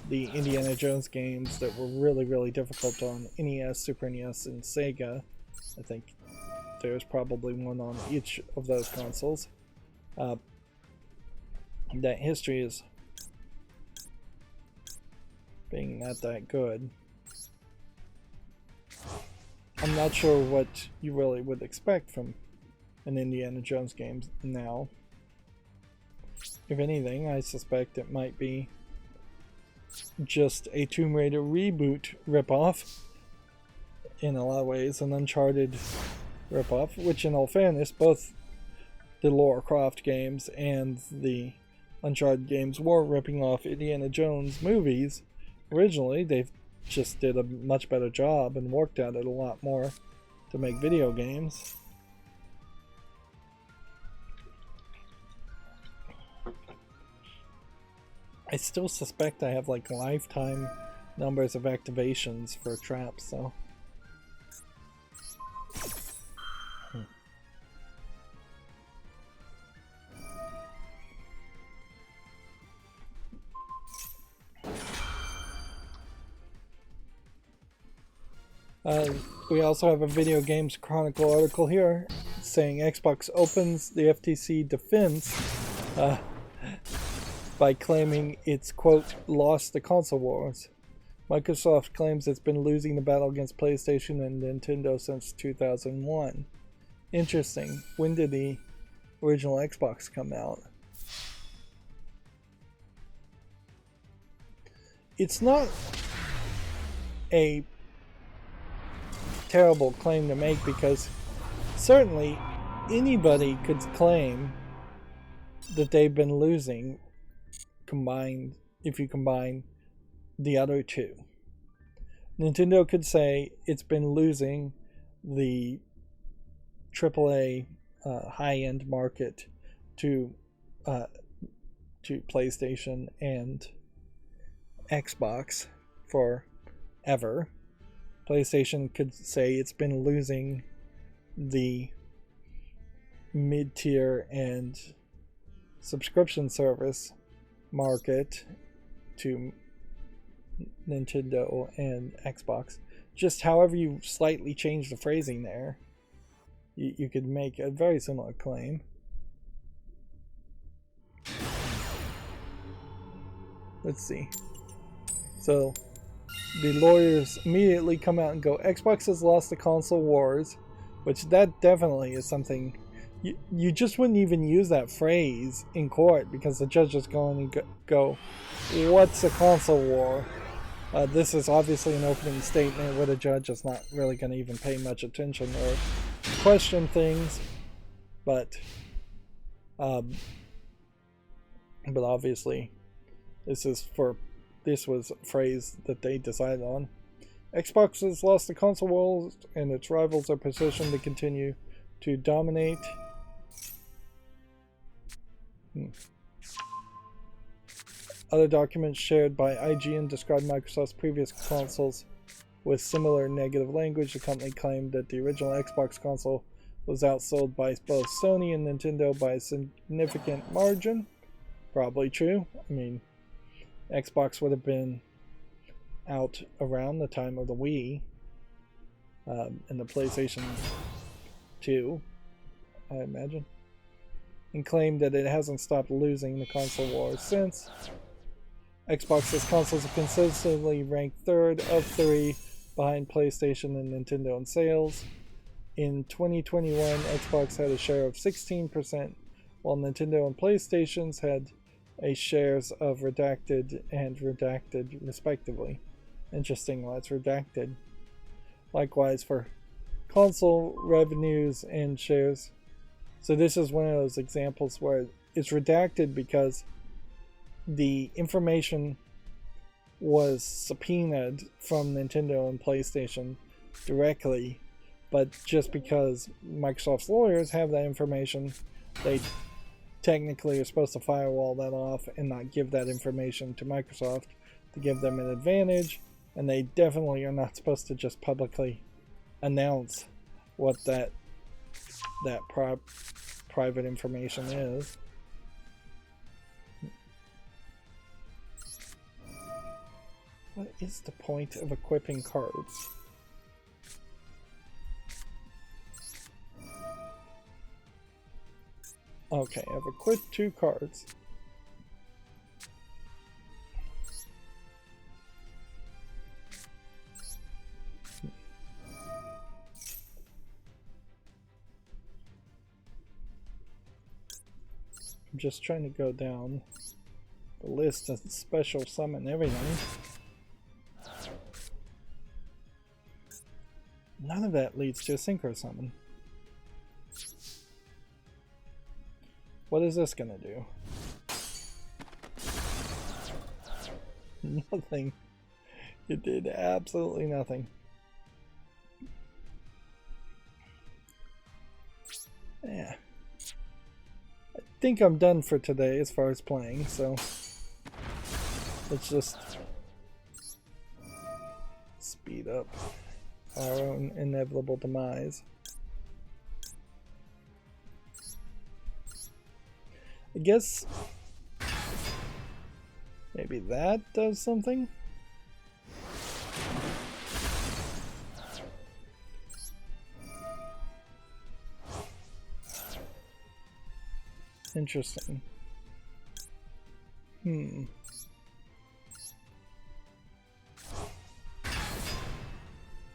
the Indiana Jones games that were really, really difficult on NES, Super NES, and Sega. I think there's probably one on each of those consoles. That history is being not that good. I'm not sure what you really would expect from an Indiana Jones game now. If anything, I suspect it might be just a Tomb Raider reboot ripoff, in a lot of ways, an Uncharted ripoff, which in all fairness, both the Lara Croft games and the Uncharted games were ripping off Indiana Jones movies originally. They've just did a much better job and worked at it a lot more to make video games. I still suspect I have like lifetime numbers of activations for traps, so. We also have a Video Games Chronicle article here saying Xbox opens the FTC defense by claiming it's, quote, lost the console wars. Microsoft claims it's been losing the battle against PlayStation and Nintendo since 2001. Interesting. When did the original Xbox come out? It's not a terrible claim to make, because certainly anybody could claim that they've been losing combined, if you combine the other two. Nintendo could say it's been losing the AAA high-end market to PlayStation and Xbox forever. PlayStation could say it's been losing the mid-tier and subscription service market to Nintendo and Xbox. Just however you slightly change the phrasing there, you could make a very similar claim. Let's see. So the lawyers immediately come out and go, Xbox has lost the console wars, which that definitely is something you just wouldn't even use that phrase in court, because the judge is going to go, what's a console war? This is obviously an opening statement where the judge is not really going to even pay much attention or question things, but obviously this was a phrase that they decided on. Xbox has lost the console wars, and its rivals are positioned to continue to dominate. Other documents shared by IGN describe Microsoft's previous consoles with similar negative language. The company claimed that the original Xbox console was outsold by both Sony and Nintendo by a significant margin. Probably true. I mean, Xbox would have been out around the time of the Wii and the PlayStation 2, I imagine, and claimed that it hasn't stopped losing the console wars since. Xbox's consoles have consistently ranked third of three behind PlayStation and Nintendo in sales. In 2021, Xbox had a share of 16%, while Nintendo and PlayStation's had a shares of redacted and redacted respectively. Interesting, well, it's redacted. Likewise for console revenues and shares. So this is one of those examples where it's redacted because the information was subpoenaed from Nintendo and PlayStation directly, but just because Microsoft's lawyers have that information, they technically are supposed to firewall that off and not give that information to Microsoft to give them an advantage, and they definitely are not supposed to just publicly announce what that private information is. What is the point of equipping cards? Okay, I've equipped 2 cards. I'm just trying to go down the list and special summon everything. None of that leads to a synchro summon. What is this gonna do? Nothing. It did absolutely nothing. Yeah. I think I'm done for today as far as playing, so let's just speed up our own inevitable demise. I guess maybe that does something. Interesting.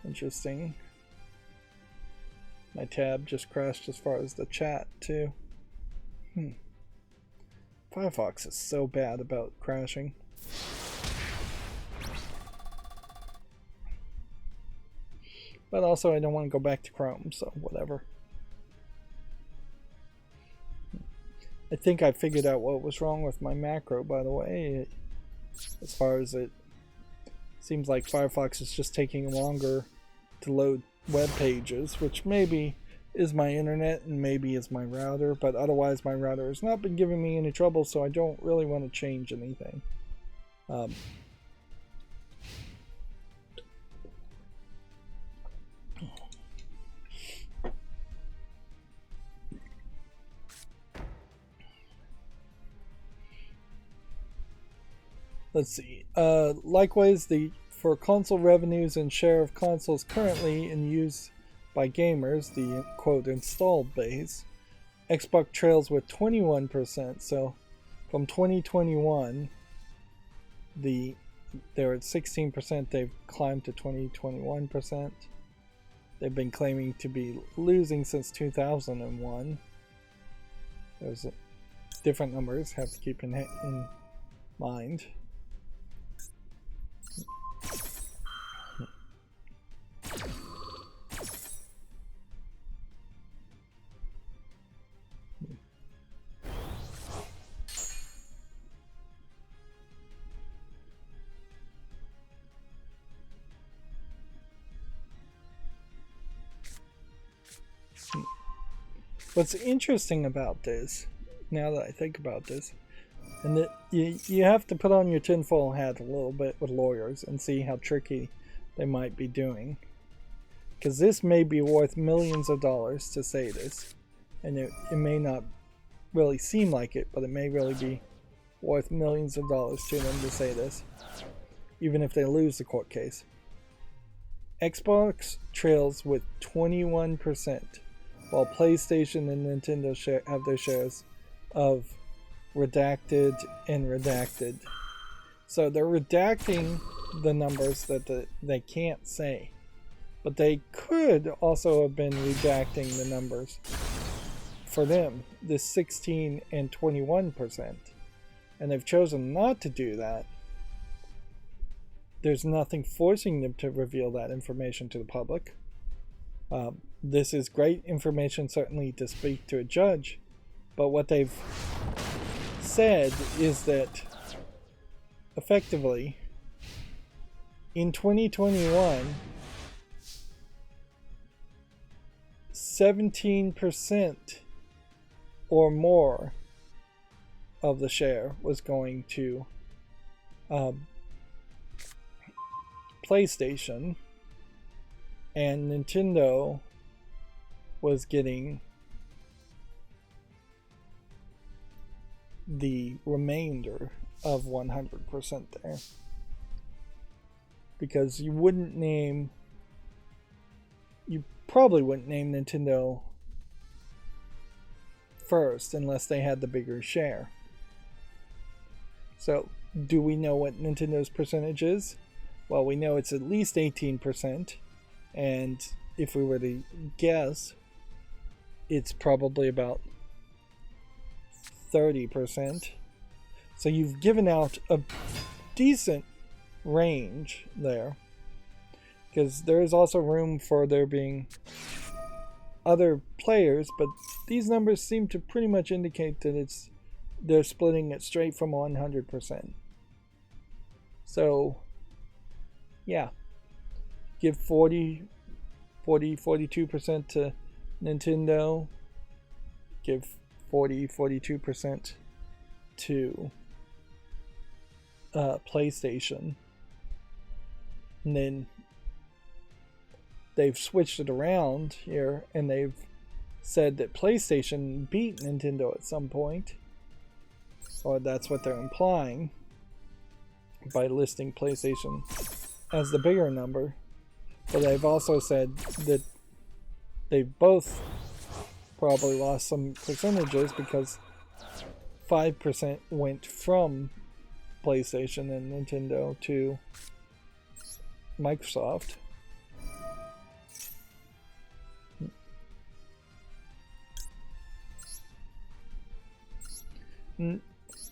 Interesting. My tab just crashed as far as the chat too. Firefox is so bad about crashing. But also I don't want to go back to Chrome, so whatever. I think I figured out what was wrong with my macro, by the way. As far as it seems like Firefox is just taking longer to load web pages, which maybe is my internet and maybe is my router, but otherwise my router has not been giving me any trouble, so I don't really want to change anything. Let's see. Likewise, for console revenues and share of consoles currently in use by gamers, the quote installed base, Xbox trails with 21%. So from 2021, they're at 16%. They've climbed to 21%. They've been claiming to be losing since 2001. There's different numbers, have to keep in mind. What's interesting about this, now that I think about this, and that you have to put on your tinfoil hat a little bit with lawyers and see how tricky they might be doing. because this may be worth millions of dollars to say this, and it may not really seem like it, but it may really be worth millions of dollars to them to say this, even if they lose the court case. Xbox trails with 21%, while PlayStation and Nintendo have their shares of redacted and redacted. So they're redacting the numbers that they can't say, but they could also have been redacting the numbers for them, this 16 and 21%, and they've chosen not to do that. There's nothing forcing them to reveal that information to the public. This is great information, certainly, to speak to a judge, but what they've said is that effectively in 2021, 17% or more of the share was going to PlayStation, and Nintendo was getting the remainder of 100% there, because you probably wouldn't name Nintendo first unless they had the bigger share. So do we know what Nintendo's percentage is? Well, we know it's at least 18%, and if we were to guess, it's probably about 30%. So you've given out a decent range there, because there is also room for there being other players, but these numbers seem to pretty much indicate that they're splitting it straight from 100%. So yeah, give 42% to Nintendo, give 42% to PlayStation, and then they've switched it around here, and they've said that PlayStation beat Nintendo at some point, or that's what they're implying by listing PlayStation as the bigger number. But they've also said that they both probably lost some percentages, because 5% went from PlayStation and Nintendo to Microsoft.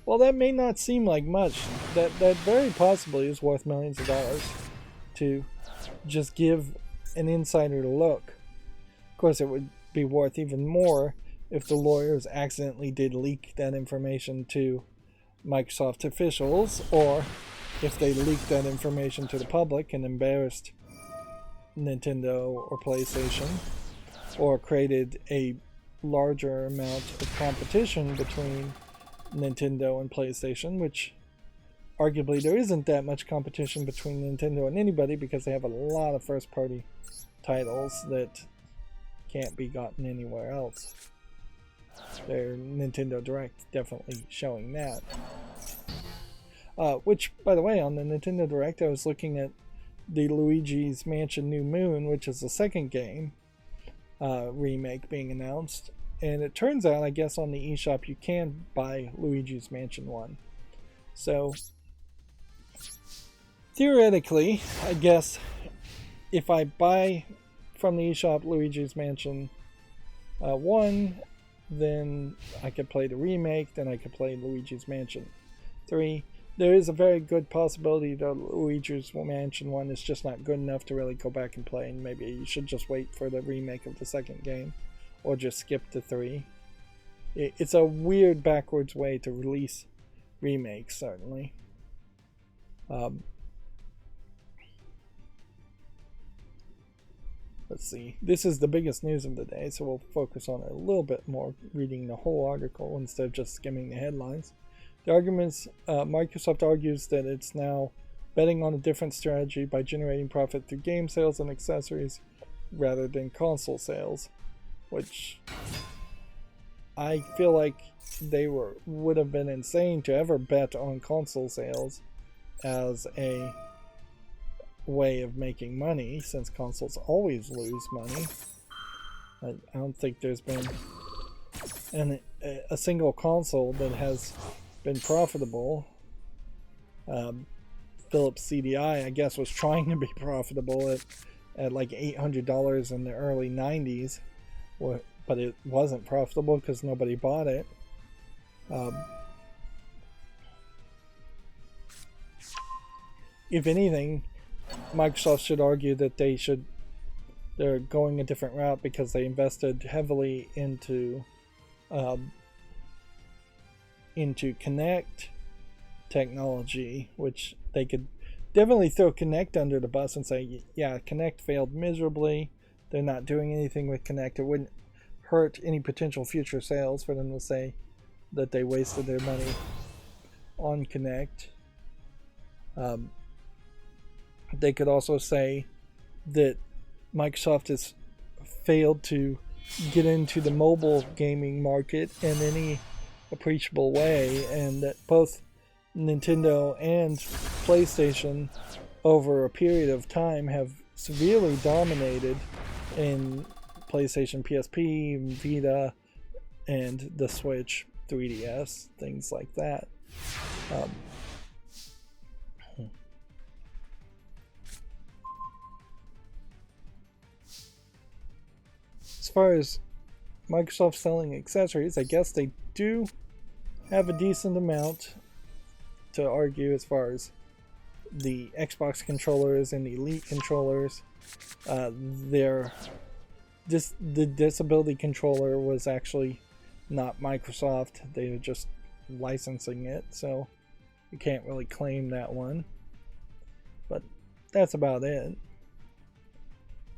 Well, that may not seem like much. That very possibly is worth millions of dollars to just give an insider to look. Of course, it would be worth even more if the lawyers accidentally did leak that information to Microsoft officials, or if they leaked that information to the public and embarrassed Nintendo or PlayStation, or created a larger amount of competition between Nintendo and PlayStation, which arguably there isn't that much competition between Nintendo and anybody, because they have a lot of first-party titles that can't be gotten anywhere else. Their Nintendo Direct definitely showing that. Which, by the way, on the Nintendo Direct, I was looking at the Luigi's Mansion New Moon, which is the second game remake being announced. And it turns out, I guess, on the eShop you can buy Luigi's Mansion 1. So, theoretically, I guess, if I buy from the eShop Luigi's Mansion 1, then I could play the remake, then I could play Luigi's Mansion 3. There is a very good possibility that Luigi's Mansion 1 is just not good enough to really go back and play, and maybe you should just wait for the remake of the second game, or just skip to 3. It's a weird backwards way to release remakes, certainly. Let's see. This is the biggest news of the day, so we'll focus on it a little bit more, reading the whole article instead of just skimming the headlines. The arguments, Microsoft argues that it's now betting on a different strategy by generating profit through game sales and accessories rather than console sales, which I feel like they would have been insane to ever bet on console sales as a way of making money, since consoles always lose money. I don't think there's been a single console that has been profitable. Philips CDI, I guess, was trying to be profitable at like $800 in the early 90s, but it wasn't profitable because nobody bought it. If anything, Microsoft should argue that they're going a different route because they invested heavily into Kinect technology, which they could definitely throw Kinect under the bus and say, yeah, Kinect failed miserably. They're not doing anything with Kinect. It wouldn't hurt any potential future sales for them to say that they wasted their money on Kinect. They could also say that Microsoft has failed to get into the mobile gaming market in any appreciable way, and that both Nintendo and PlayStation over a period of time have severely dominated in PlayStation PSP, Vita, and the Switch, 3DS, things like that. As far as Microsoft selling accessories, I guess they do have a decent amount to argue as far as the Xbox controllers and the Elite controllers. The disability controller was actually not Microsoft. They were just licensing it, so you can't really claim that one. But that's about it.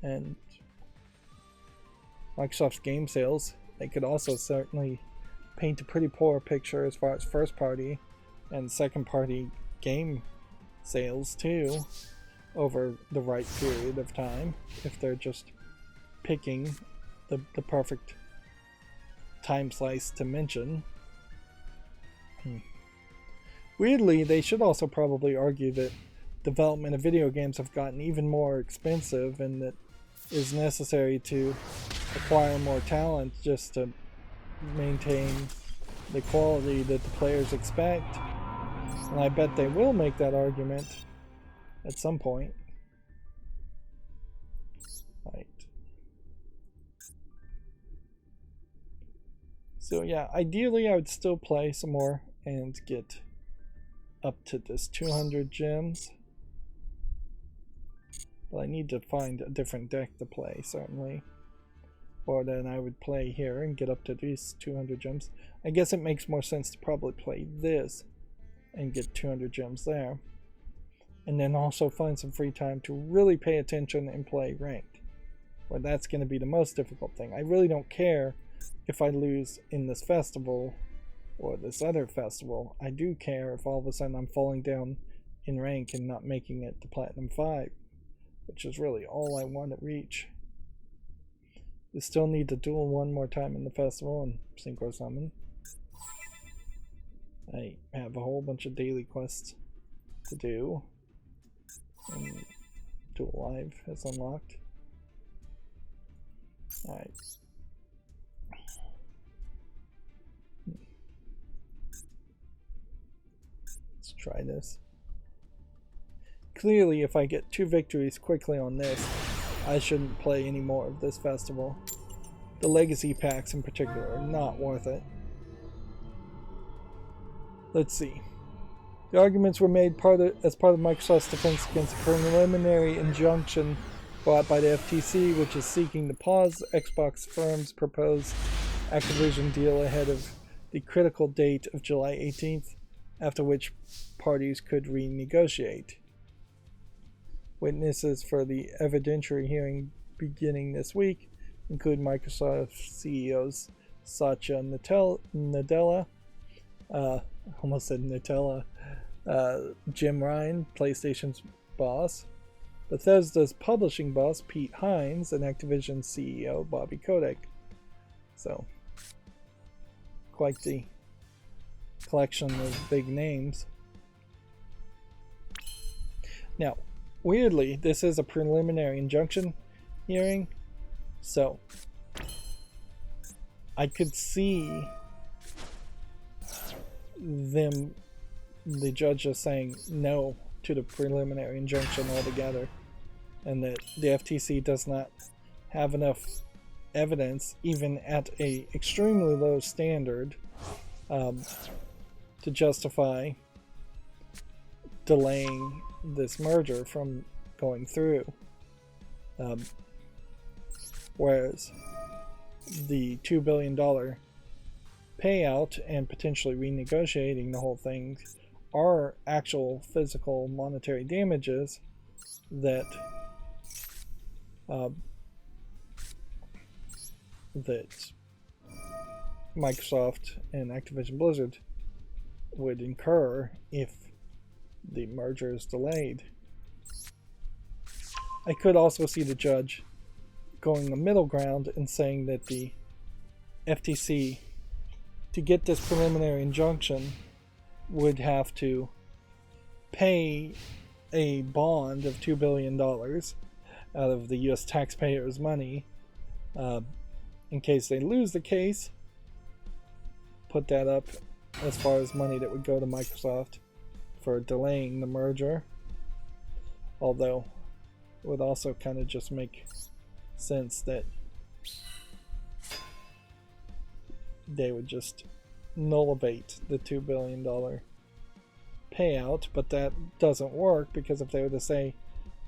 And Microsoft's game sales, they could also certainly paint a pretty poor picture as far as first party and second party game sales too over the right period of time, if they're just picking the perfect time slice to mention. Weirdly, they should also probably argue that development of video games have gotten even more expensive, and that is necessary to acquire more talent just to maintain the quality that the players expect. And I bet they will make that argument at some point. Right. So yeah, ideally I would still play some more and get up to this 200 gems. But I need to find a different deck to play, certainly. Or then I would play here and get up to these 200 gems. I guess it makes more sense to probably play this and get 200 gems there. And then also find some free time to really pay attention and play ranked, where that's going to be the most difficult thing. I really don't care if I lose in this festival or this other festival. I do care if all of a sudden I'm falling down in rank and not making it to Platinum 5, which is really all I want to reach. You still need to duel one more time in the festival and synchro summon. I have a whole bunch of daily quests to do. And Duel Live is unlocked. Alright. Let's try this. Clearly, if I get 2 victories quickly on this, I shouldn't play any more of this festival. The legacy packs in particular are not worth it. Let's see. The arguments were made as part of Microsoft's defense against a preliminary injunction brought by the FTC, which is seeking to pause Xbox firm's proposed Activision deal ahead of the critical date of July 18th, after which parties could renegotiate. Witnesses for the evidentiary hearing beginning this week include Microsoft CEOs Satya Nadella, almost said Nutella, Jim Ryan, PlayStation's boss, Bethesda's publishing boss Pete Hines and Activision's CEO Bobby Kotick. So, quite the collection of big names. Now, weirdly, this is a preliminary injunction hearing, so I could see the judge just saying no to the preliminary injunction altogether, and that the FTC does not have enough evidence, even at a extremely low standard, to justify delaying this merger from going through. Whereas the $2 billion payout and potentially renegotiating the whole thing are actual physical monetary damages that that Microsoft and Activision Blizzard would incur if the merger is delayed. I could also see the judge going the middle ground and saying that the FTC, to get this preliminary injunction, would have to pay a bond of $2 billion out of the U.S. taxpayers' money in case they lose the case. Put that up as far as money that would go to Microsoft for delaying the merger. Although it would also kind of just make sense that they would just nullivate the $2 billion payout, but that doesn't work, because if they were to say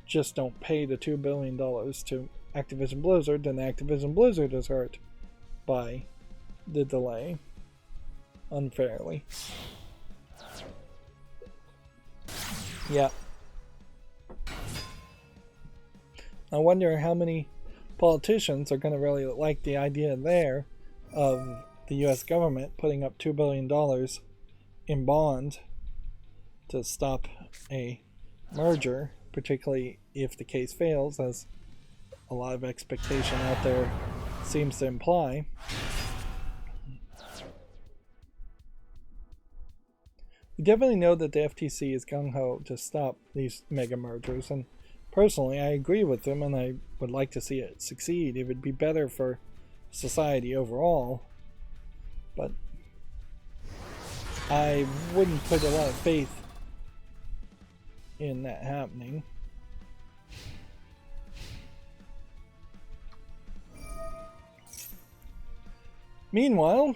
just don't pay the $2 billion to Activision Blizzard, then Activision Blizzard is hurt by the delay unfairly. Yeah. I wonder how many politicians are going to really like the idea there of the U.S. government putting up $2 billion in bond to stop a merger, particularly if the case fails, as a lot of expectation out there seems to imply. We definitely know that the FTC is gung-ho to stop these mega mergers, and personally I agree with them, and I would like to see it succeed. It would be better for society overall, but I wouldn't put a lot of faith in that happening. Meanwhile,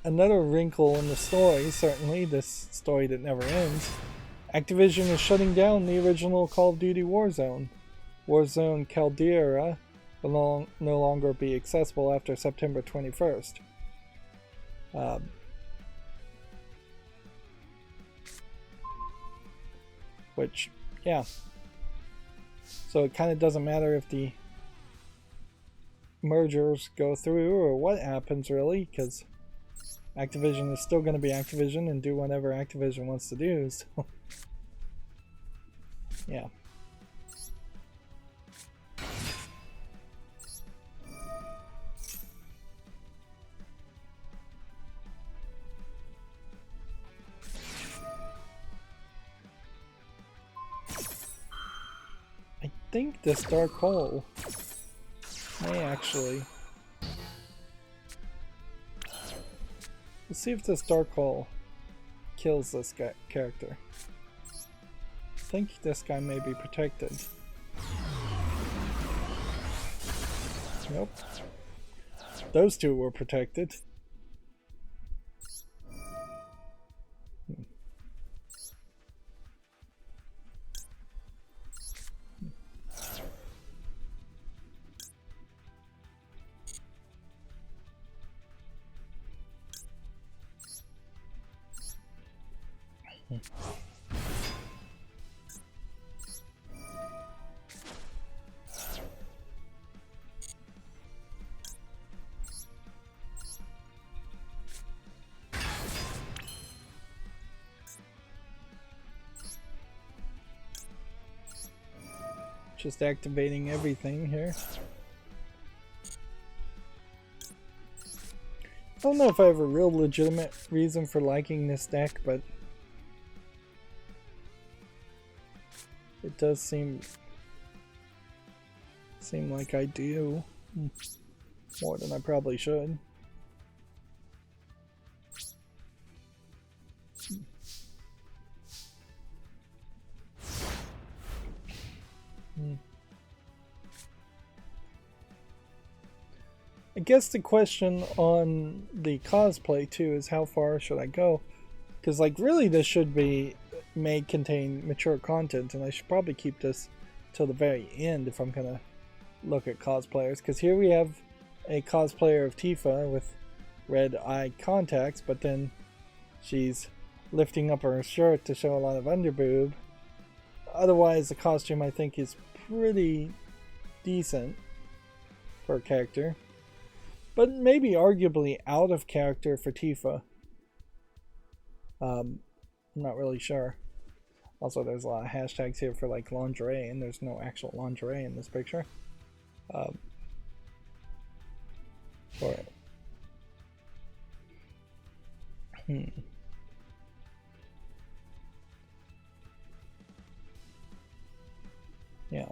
another wrinkle in the story, certainly this story that never ends, Activision is shutting down the original Call of Duty Warzone. Warzone Caldera will no longer be accessible after September 21st. Which, yeah. So it kind of doesn't matter if the mergers go through or what happens, really, because Activision is still going to be Activision and do whatever Activision wants to do. So, yeah. I think this dark hole may actually... Let's see if this dark hole kills this guy, character. I think this guy may be protected. Nope. Those two were protected. Just activating everything here. I don't know if I have a real legitimate reason for liking this deck, but it does seem like I do more than I probably should. I guess the question on the cosplay too is how far should I go? Because like really this should may contain mature content, and I should probably keep this till the very end if I'm gonna look at cosplayers. Because here we have a cosplayer of Tifa with red eye contacts, but then she's lifting up her shirt to show a lot of underboob. Otherwise the costume I think is pretty decent for a character. But maybe arguably out of character for Tifa. I'm not really sure. Also, there's a lot of hashtags here for like lingerie, and there's no actual lingerie in this picture. For it. Yeah.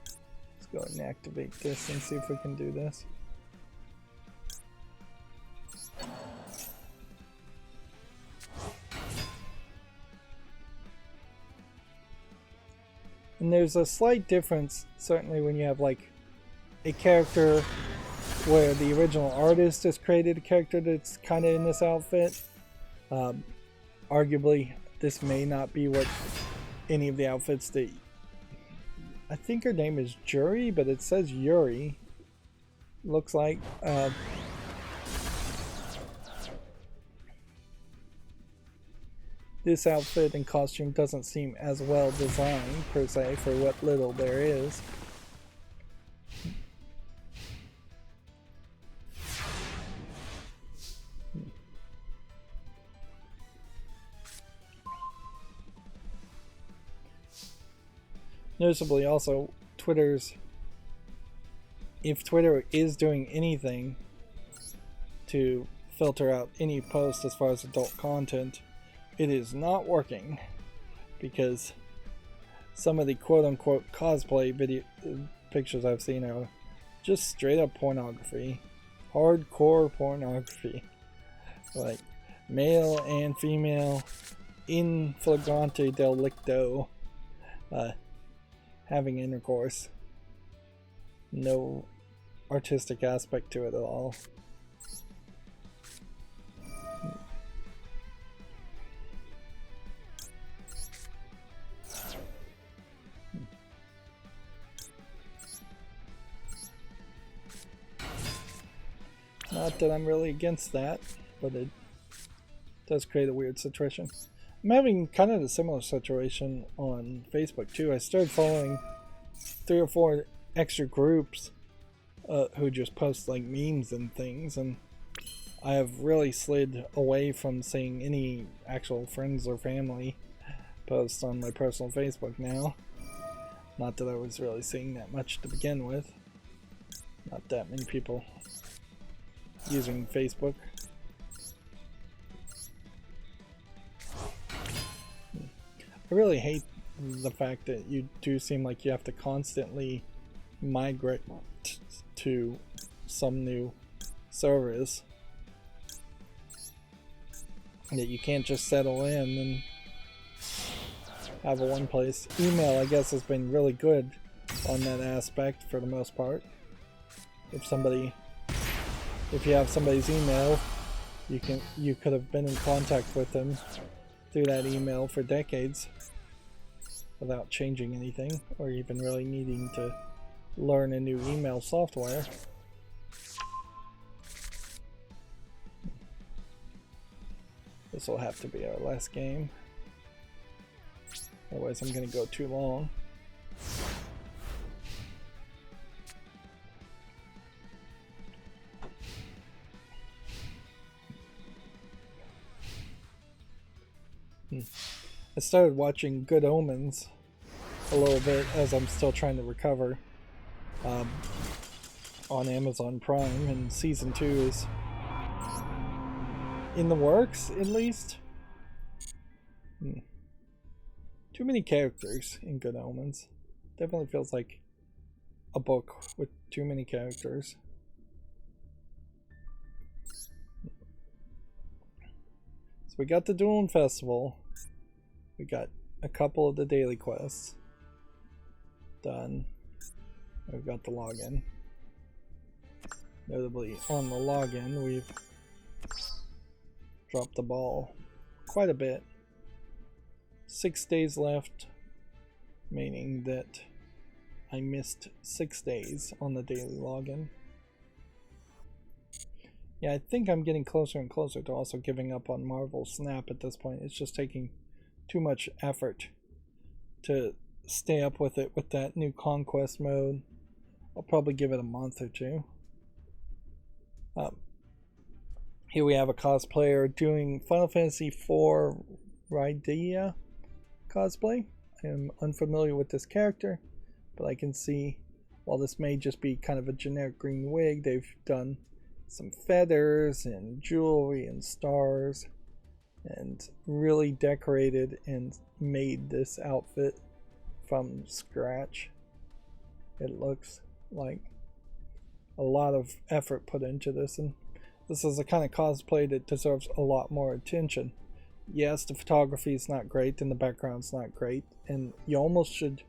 Let's go ahead and activate this and see if we can do this. And there's a slight difference, certainly, when you have like a character where the original artist has created a character that's kind of in this outfit. Arguably, this may not be what any of the outfits that... I think her name is Jury, but it says Yuri. Looks like... this outfit and costume doesn't seem as well designed, per se, for what little there is. Noticeably also, if Twitter is doing anything to filter out any post as far as adult content, it is not working, because some of the quote-unquote cosplay video pictures I've seen are just straight-up pornography. Hardcore pornography. Like, male and female in flagrante delicto having intercourse. No artistic aspect to it at all. Not that I'm really against that, but it does create a weird situation. I'm having kind of a similar situation on Facebook too. I started following 3 or 4 extra groups who just post like memes and things, and I have really slid away from seeing any actual friends or family posts on my personal Facebook now. Not that I was really seeing that much to begin with. Not that many people using Facebook. I really hate the fact that you do seem like you have to constantly migrate to some new service, that you can't just settle in and have a one place. Email, I guess, has been really good on that aspect for the most part. If you have somebody's email, you could have been in contact with them through that email for decades without changing anything, or even really needing to learn a new email software. This will have to be our last game, otherwise I'm going to go too long. I started watching Good Omens a little bit as I'm still trying to recover on Amazon Prime, and season 2 is in the works, at least. Too many characters in Good Omens. Definitely feels like a book with too many characters. So we got the Duel Festival. We got a couple of the daily quests done. We've got the login. Notably, on the login, we've dropped the ball quite a bit. 6 days left, meaning that I missed 6 days on the daily login. Yeah, I think I'm getting closer and closer to also giving up on Marvel Snap at this point. It's just taking too much effort to stay up with it with that new conquest mode. I'll probably give it a month or two. Here we have a cosplayer doing Final Fantasy IV Rydo cosplay. I am unfamiliar with this character, but I can see while this may just be kind of a generic green wig, they've done some feathers and jewelry and stars and really decorated and made this outfit from scratch. It looks like a lot of effort put into this, and this is the kind of cosplay that deserves a lot more attention. Yes, the photography is not great and the background's not great, and you almost should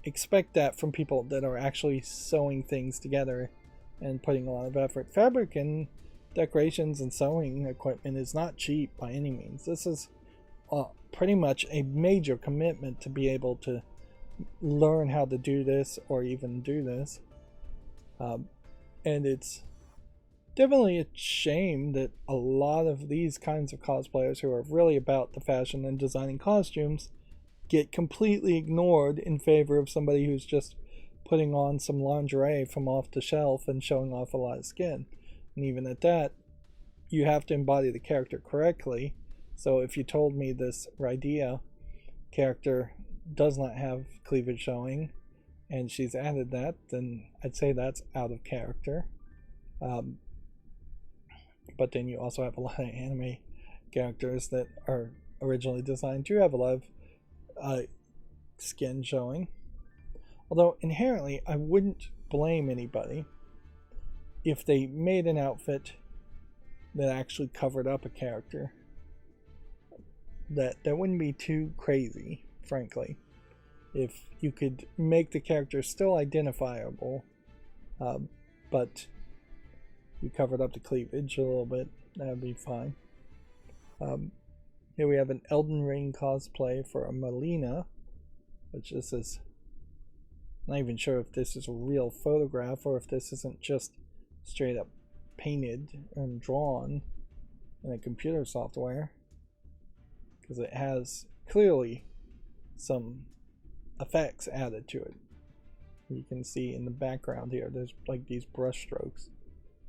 expect that from people that are actually sewing things together and putting a lot of effort. Fabric and decorations and sewing equipment is not cheap by any means. This is pretty much a major commitment to be able to learn how to do this or even do this. And it's definitely a shame that a lot of these kinds of cosplayers who are really about the fashion and designing costumes get completely ignored in favor of somebody who's just putting on some lingerie from off the shelf and showing off a lot of skin. And even at that, you have to embody the character correctly. So if you told me this Rydia character does not have cleavage showing and she's added that, then I'd say that's out of character. But then you also have a lot of anime characters that are originally designed to have a lot of skin showing. Although inherently, I wouldn't blame anybody if they made an outfit that actually covered up a character. That wouldn't be too crazy, frankly. If you could make the character still identifiable, but you covered up the cleavage a little bit, that would be fine. Here we have an Elden Ring cosplay for a Melina, which this is, I'm not even sure if this is a real photograph or if this isn't just straight up painted and drawn in a computer software, because it has clearly some effects added to it. You can see in the background here there's like these brush strokes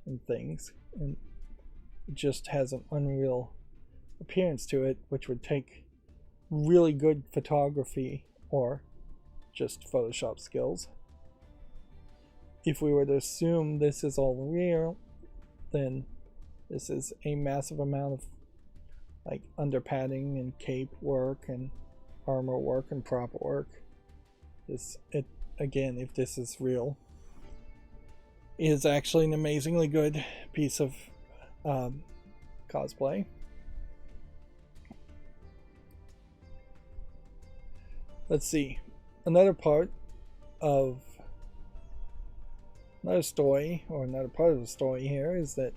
and things, and it just has an unreal appearance to it, which would take really good photography or just Photoshop skills. If we were to assume this is all real, then this is a massive amount of like under padding and cape work and armor work and prop work. Again, if this is real, is actually an amazingly good piece of cosplay. Let's see. Another part of another story, or another part of the story here, is that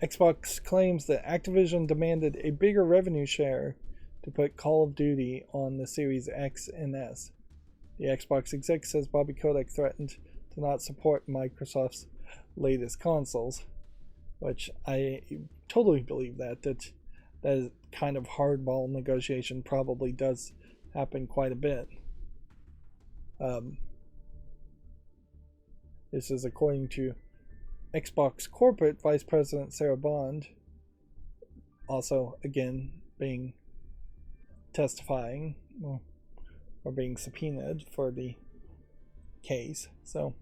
Xbox claims that Activision demanded a bigger revenue share to put Call of Duty on the Series X and S. The Xbox exec says Bobby Kotick threatened to not support Microsoft's latest consoles, which I totally believe that kind of hardball negotiation probably does happen quite a bit. This is according to Xbox corporate vice president Sarah Bond, also again being testifying, well, or being subpoenaed for the case. So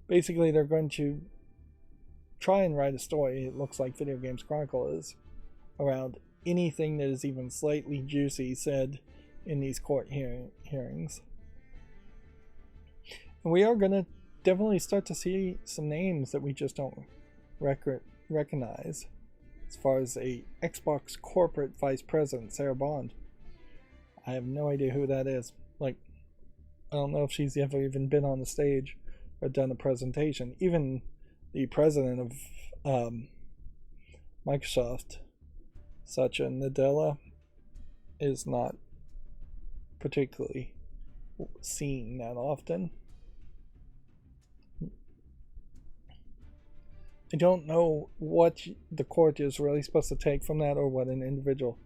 basically they're going to try and write a story, it looks like Video Games Chronicle is, around anything that is even slightly juicy said in these court hearings. And we are going to definitely start to see some names that we just don't recognize. As far as a Xbox corporate vice president, Sarah Bond. I have no idea who that is. Like, I don't know if she's ever even been on the stage or done a presentation. Even the president of Microsoft, Satya Nadella, is not particularly seen that often. I don't know what the court is really supposed to take from that, or what an individual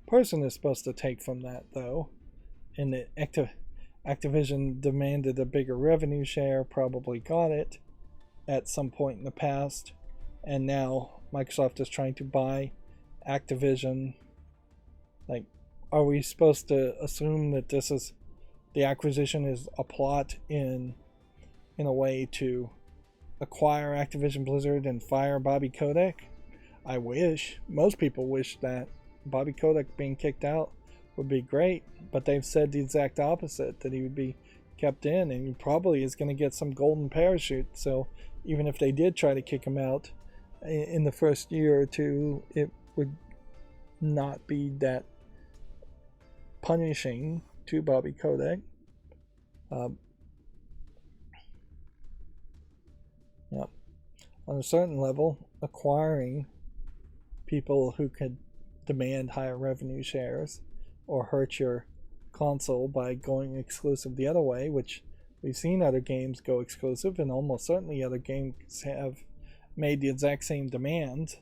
person is supposed to take from that, though. And that Activision demanded a bigger revenue share, probably got it at some point in the past, and now Microsoft is trying to buy Activision. Like, are we supposed to assume that this is the acquisition is a plot in a way to acquire Activision Blizzard and fire Bobby Kotick? I wish. Most people wish that Bobby Kotick being kicked out would be great, but they've said the exact opposite, that he would be kept in, and he probably is going to get some golden parachute. So even if they did try to kick him out in the first year or two, it would not be that punishing to Bobby Kotick. Yeah. On a certain level, acquiring people who could demand higher revenue shares or hurt your console by going exclusive the other way, which we've seen other games go exclusive, and almost certainly other games have made the exact same demand,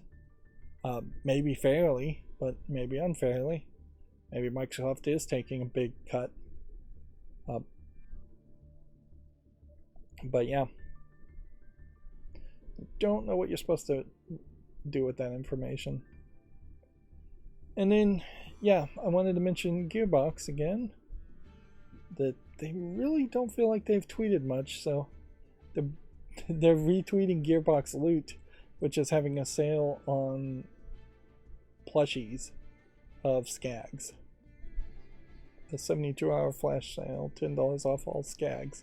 maybe fairly, but maybe unfairly. Maybe Microsoft is taking a big cut. But yeah, don't know what you're supposed to do with that information. And then, yeah, I wanted to mention Gearbox again. That they really don't feel like they've tweeted much, so they're retweeting Gearbox Loot, which is having a sale on plushies of Skags. A 72-hour flash sale, $10 off all Skags.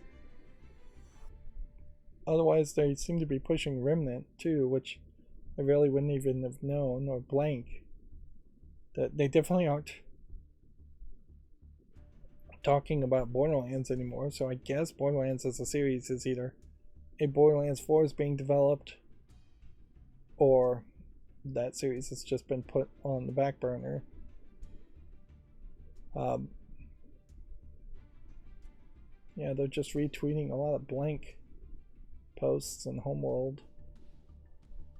Otherwise, they seem to be pushing Remnant too, which I really wouldn't even have known, or Blank. That they definitely aren't talking about Borderlands anymore, so I guess Borderlands as a series is either a Borderlands 4 is being developed, or that series has just been put on the back burner. Yeah, they're just retweeting a lot of Blank posts and Homeworld.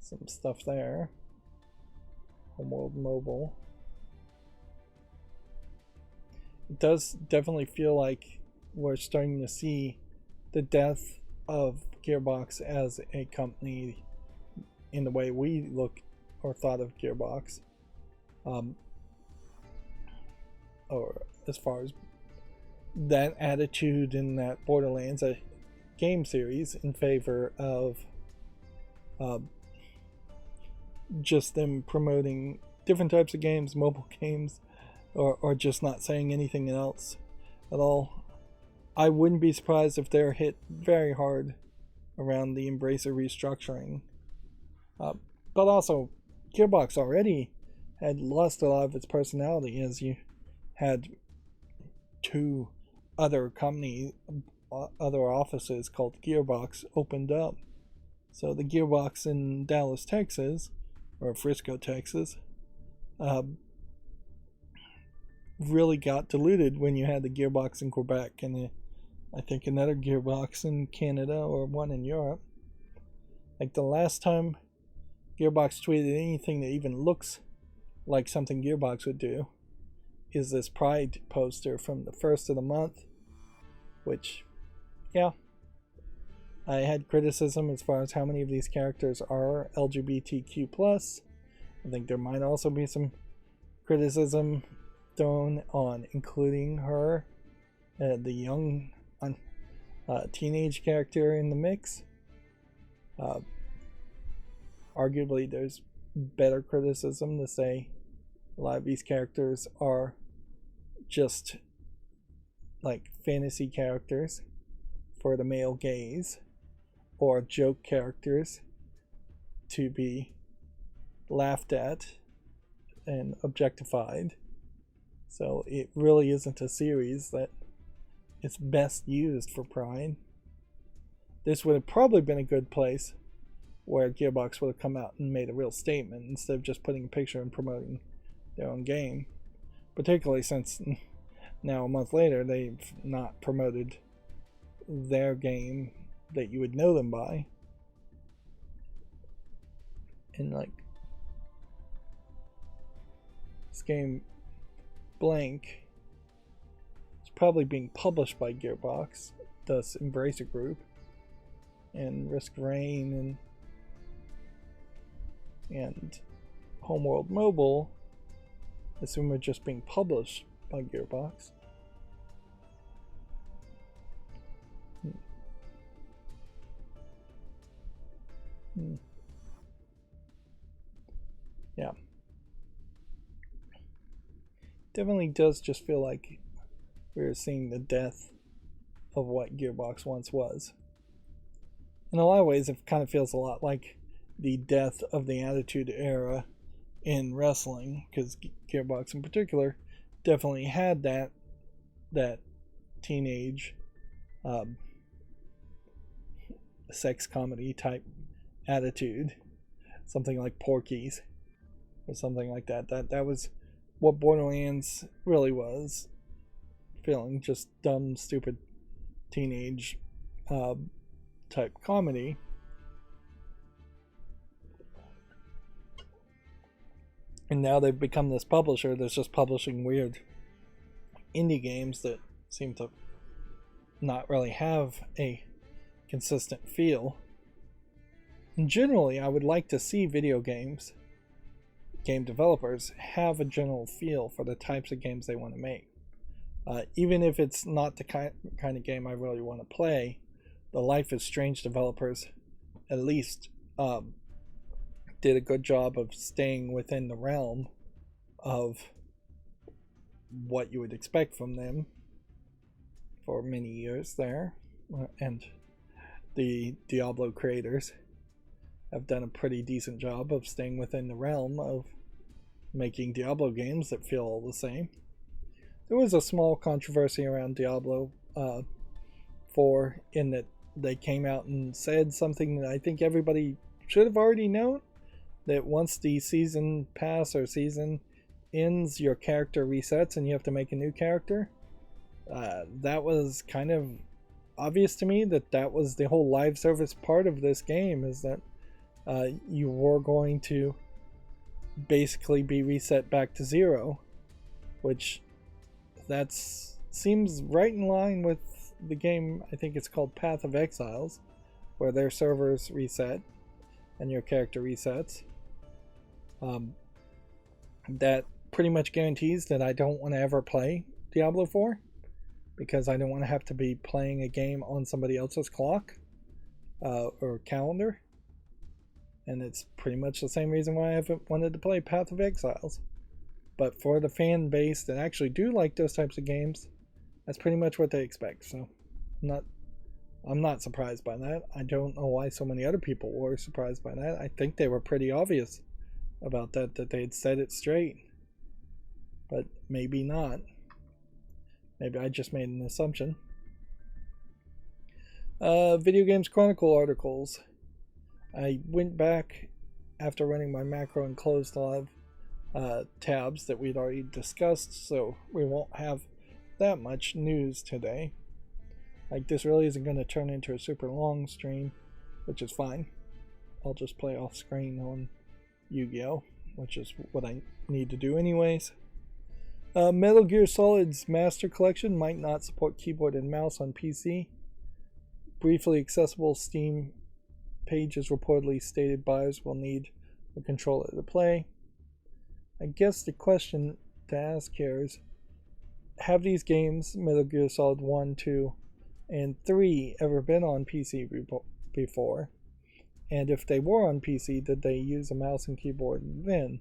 Some stuff there. Homeworld Mobile. It does definitely feel like we're starting to see the death of Gearbox as a company in the way we look or thought of Gearbox. Or as far as that attitude in that Borderlands game series in favor of just them promoting different types of games, mobile games, or just not saying anything else at all. I wouldn't be surprised if they're hit very hard around the Embracer restructuring. But also, Gearbox already had lost a lot of its personality, as you had two other offices called Gearbox opened up. So the Gearbox in Dallas, Texas, or Frisco, Texas, really got diluted when you had the Gearbox in Quebec and I think another Gearbox in Canada or one in Europe. Like the last time Gearbox tweeted anything that even looks like something Gearbox would do is this Pride poster from the first of the month, which, yeah, I had criticism as far as how many of these characters are LGBTQ+. I think there might also be some criticism thrown on including her the young teenage character in the mix. Arguably, there's better criticism to say a lot of these characters are just like fantasy characters for the male gaze, or joke characters to be laughed at and objectified. So it really isn't a series that is best used for Pride. This would have probably been a good place where Gearbox would have come out and made a real statement instead of just putting a picture and promoting their own game. Particularly since now a month later they've not promoted their game that you would know them by. And like, this game Blank is probably being published by Gearbox, thus Embracer Group, and Risk Rain and Homeworld Mobile, assume are just being published by Gearbox. Yeah. Definitely does just feel like we're seeing the death of what Gearbox once was. In a lot of ways, it kind of feels a lot like the death of the Attitude Era in wrestling, because Gearbox in particular definitely had that teenage sex comedy type attitude, something like Porky's or something like that. That was what Borderlands really was, feeling just dumb, stupid teenage type comedy. And now they've become this publisher that's just publishing weird indie games that seem to not really have a consistent feel. And generally, I would like to see video games, game developers, have a general feel for the types of games they want to make. Even if it's not the kind of game I really want to play, the Life is Strange developers at least did a good job of staying within the realm of what you would expect from them for many years there. And the Diablo creators have done a pretty decent job of staying within the realm of making Diablo games that feel all the same. There was a small controversy around Diablo 4 in that they came out and said something that I think everybody should have already known, that once the season pass or season ends, your character resets and you have to make a new character. That was kind of obvious to me that was the whole live service part of this game, is that you were going to basically be reset back to zero, which seems right in line with the game. I think it's called Path of Exiles, where their servers reset and your character resets. That pretty much guarantees that I don't want to ever play Diablo 4, because I don't want to have to be playing a game on somebody else's clock or calendar. And it's pretty much the same reason why I haven't wanted to play Path of Exiles. But for the fan base that actually do like those types of games, that's pretty much what they expect. So I'm not surprised by that. I don't know why so many other people were surprised by that. I think they were pretty obvious about that they had said it straight. But maybe not. Maybe I just made an assumption. Video Games Chronicle articles. I went back after running my macro and closed a lot of tabs that we'd already discussed, so we won't have that much news today. Like, this really isn't going to turn into a super long stream, which is fine. I'll just play off screen on Yu-Gi-Oh!, which is what I need to do anyways. Metal Gear Solid's Master Collection might not support keyboard and mouse on PC. Briefly accessible Steam pages reportedly stated buyers will need a controller to play. I guess the question to ask here is, have these games, Metal Gear Solid 1, 2, and 3, ever been on PC before? And if they were on PC, did they use a mouse and keyboard then?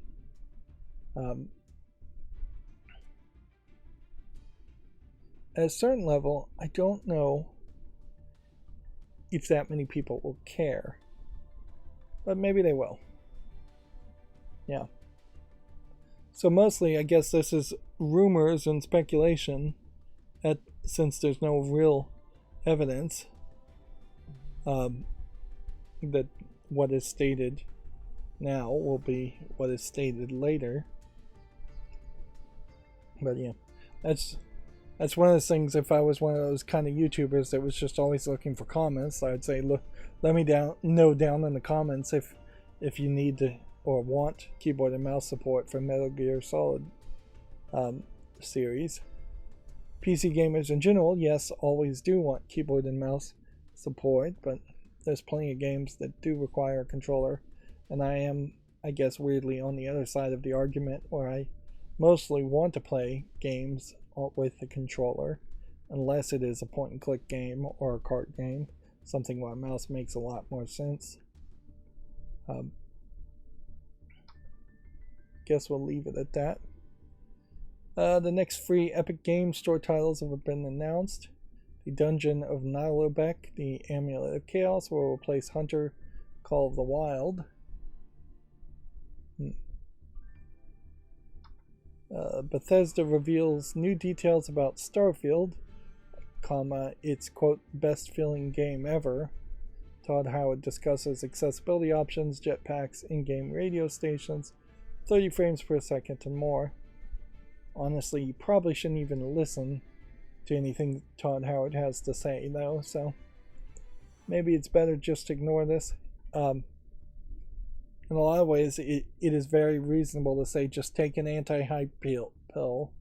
At a certain level, I don't know if that many people will care. But maybe they will. Yeah. So mostly, I guess this is rumors and speculation, since there's no real evidence that what is stated now will be what is stated later. But yeah, that's one of those things. If I was one of those kind of YouTubers that was just always looking for comments, I'd say, look, let me know down in the comments if you need to or want keyboard and mouse support for Metal Gear Solid series. PC gamers in general, yes, always do want keyboard and mouse support, but there's plenty of games that do require a controller, and I am, I guess, weirdly on the other side of the argument, where I mostly want to play games with a controller, unless it is a point-and-click game or a cart game, something where a mouse makes a lot more sense. Guess we'll leave it at that. The next free Epic Games Store titles have been announced. The Dungeon of Nilobek, the Amulet of Chaos, will replace Hunter Call of the Wild. Bethesda reveals new details about Starfield, its quote best feeling game ever. Todd Howard discusses accessibility options, jetpacks, in-game radio stations, 30 frames per second and more. Honestly, you probably shouldn't even listen to anything Todd Howard has to say, though, so maybe it's better just to ignore this. In a lot of ways, it is very reasonable to say just take an anti-hype pill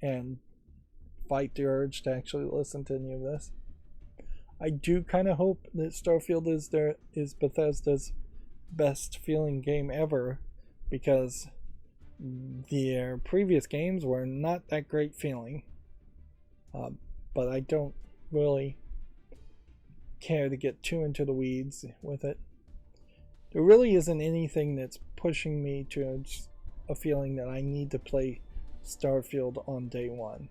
and fight the urge to actually listen to any of this. I do kind of hope that Starfield is Bethesda's best feeling game ever, because their previous games were not that great feeling. But I don't really care to get too into the weeds with it. There really isn't anything that's pushing me to a feeling that I need to play Starfield on day one.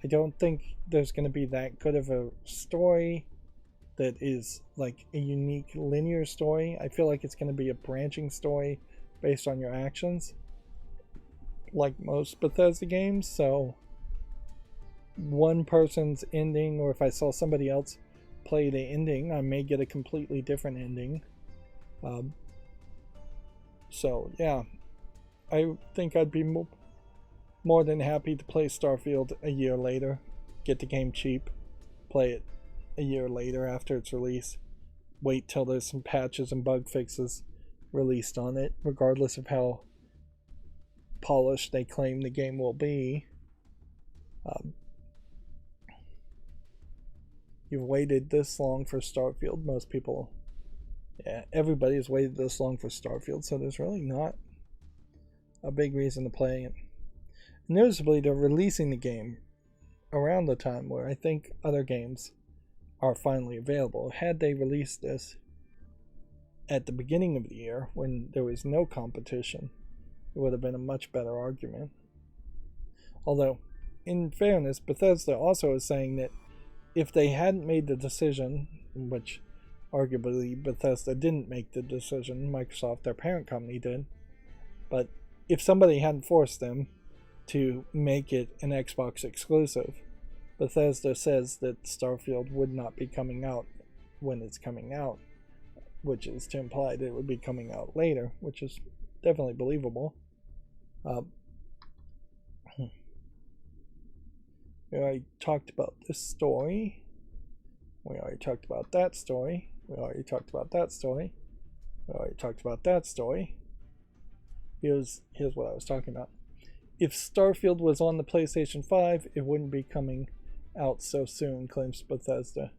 I don't think there's going to be that good of a story that is like a unique linear story. I feel like it's going to be a branching story based on your actions, like most Bethesda games. So one person's ending, or if I saw somebody else play the ending, I may get a completely different ending. So yeah, I think I'd be more than happy to play Starfield a year later, get the game cheap, play it a year later after its release, wait till there's some patches and bug fixes released on it, regardless of how polished they claim the game will be. You've waited this long for Starfield. Most people, yeah, everybody's waited this long for Starfield, so there's really not a big reason to play it. Noticeably, they're releasing the game around the time where I think other games are finally available. Had they released this at the beginning of the year, when there was no competition, it would have been a much better argument. Although, in fairness, Bethesda also is saying that if they hadn't made the decision, which arguably Bethesda didn't make the decision, Microsoft, their parent company, did, but if somebody hadn't forced them to make it an Xbox exclusive, Bethesda says that Starfield would not be coming out when it's coming out, which is to imply that it would be coming out later, which is definitely believable. We already talked about this story. We already talked about that story. We already talked about that story. We already talked about that story. Here's what I was talking about. If Starfield was on the PlayStation 5, it wouldn't be coming out so soon, claims Bethesda.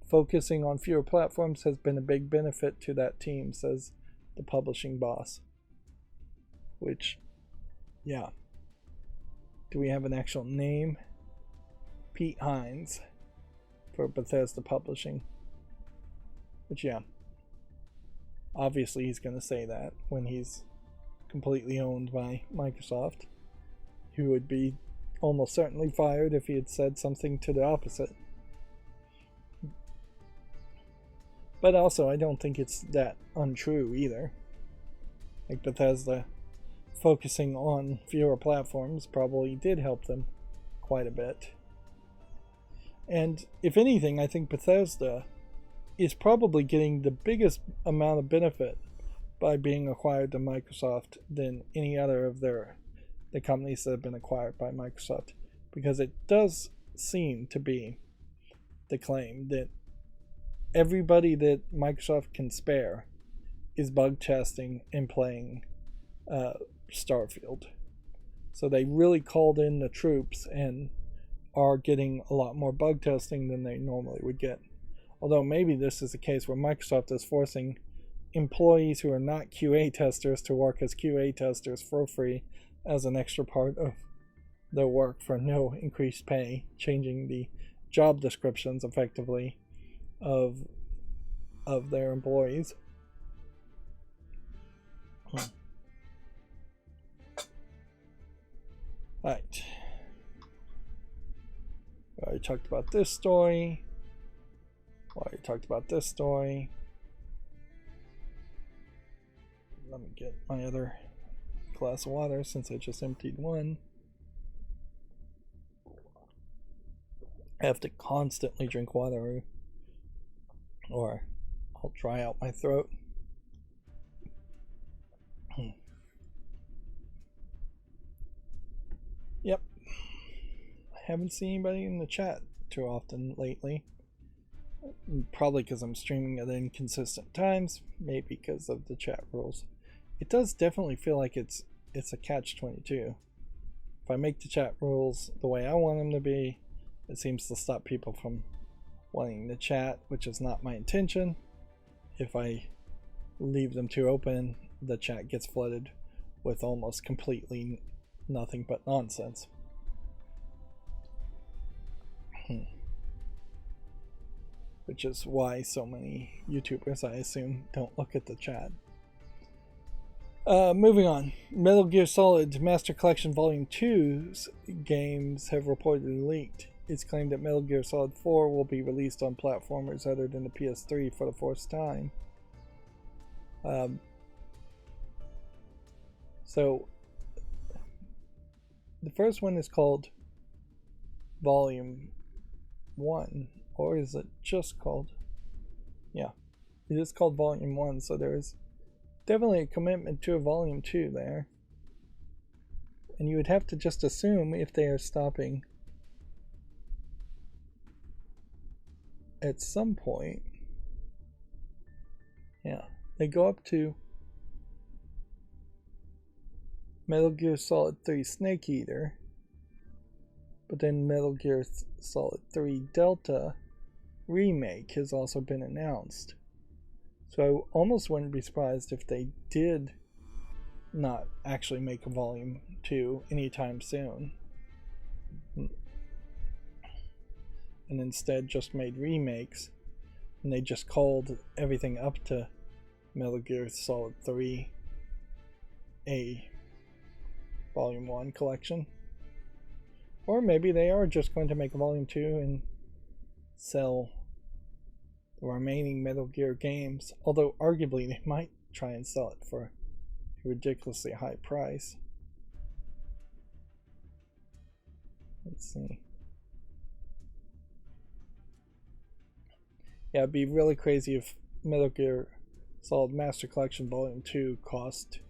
Focusing on fewer platforms has been a big benefit to that team, says the publishing boss. Which, yeah. Do we have an actual name? Pete Hines for Bethesda Publishing. But yeah, obviously he's going to say that when he's completely owned by Microsoft. He would be almost certainly fired if he had said something to the opposite. But also, I don't think it's that untrue either. Like, Bethesda focusing on fewer platforms probably did help them quite a bit. And if anything, I think Bethesda is probably getting the biggest amount of benefit by being acquired by Microsoft than any other of the companies that have been acquired by Microsoft, because it does seem to be the claim that everybody that Microsoft can spare is bug testing and playing Starfield. So they really called in the troops and are getting a lot more bug testing than they normally would get. Although maybe this is a case where Microsoft is forcing employees who are not QA testers to work as QA testers for free as an extra part of their work for no increased pay, changing the job descriptions effectively of their employees. Right. We already talked about this story. We already talked about this story. Let me get my other glass of water since I just emptied one. I have to constantly drink water or I'll dry out my throat. Yep. I haven't seen anybody in the chat too often lately. Probably because I'm streaming at inconsistent times, maybe because of the chat rules. It does definitely feel like it's a catch-22. If I make the chat rules the way I want them to be, it seems to stop people from wanting to chat, which is not my intention. If I leave them too open, the chat gets flooded with almost completely nothing but nonsense. Which is why so many YouTubers, I assume, don't look at the chat. Moving on. Metal Gear Solid Master Collection Volume 2's games have reportedly leaked. It's claimed that Metal Gear Solid 4 will be released on platformers other than the PS3 for the first time. So, the first one is called Volume 1, or is it just called? Yeah, it is called Volume 1, so there's definitely a commitment to a Volume 2 there. And you would have to just assume if they are stopping at some point. Yeah, they go up to Metal Gear Solid 3 Snake Eater, but then Metal Gear Solid 3 Delta Remake has also been announced. So I almost wouldn't be surprised if they did not actually make a Volume 2 anytime soon, and instead just made remakes, and they just called everything up to Metal Gear Solid 3 a Volume 1 collection. Or maybe they are just going to make a Volume 2 and sell the remaining Metal Gear games, although arguably they might try and sell it for a ridiculously high price. Let's see. Yeah, it'd be really crazy if Metal Gear Solid Master Collection Volume 2 cost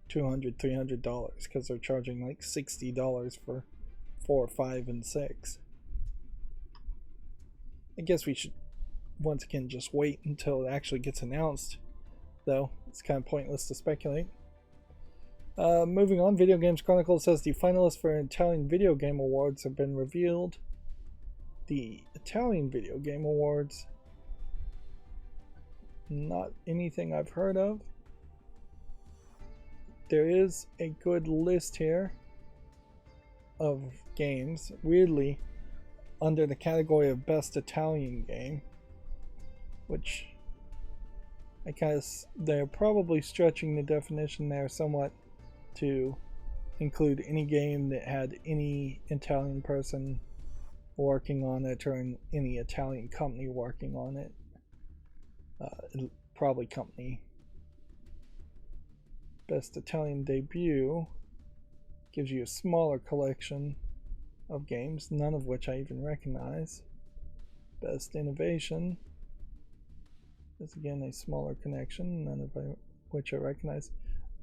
$200, $300 because they're charging like $60 for 4, 5, and 6. I guess we should once again just wait until it actually gets announced, though it's kind of pointless to speculate. Moving on, Video Games Chronicle says the finalists for Italian Video Game Awards have been revealed. The Italian Video Game Awards, not anything I've heard of. There is a good list here. of games, weirdly, under the category of Best Italian Game, which they're probably stretching the definition there somewhat to include any game that had any Italian person working on it or any Italian company working on it. Probably company. Best Italian Debut gives you a smaller collection of games, none of which I even recognize. Best Innovation is again a smaller connection, none of which I recognize.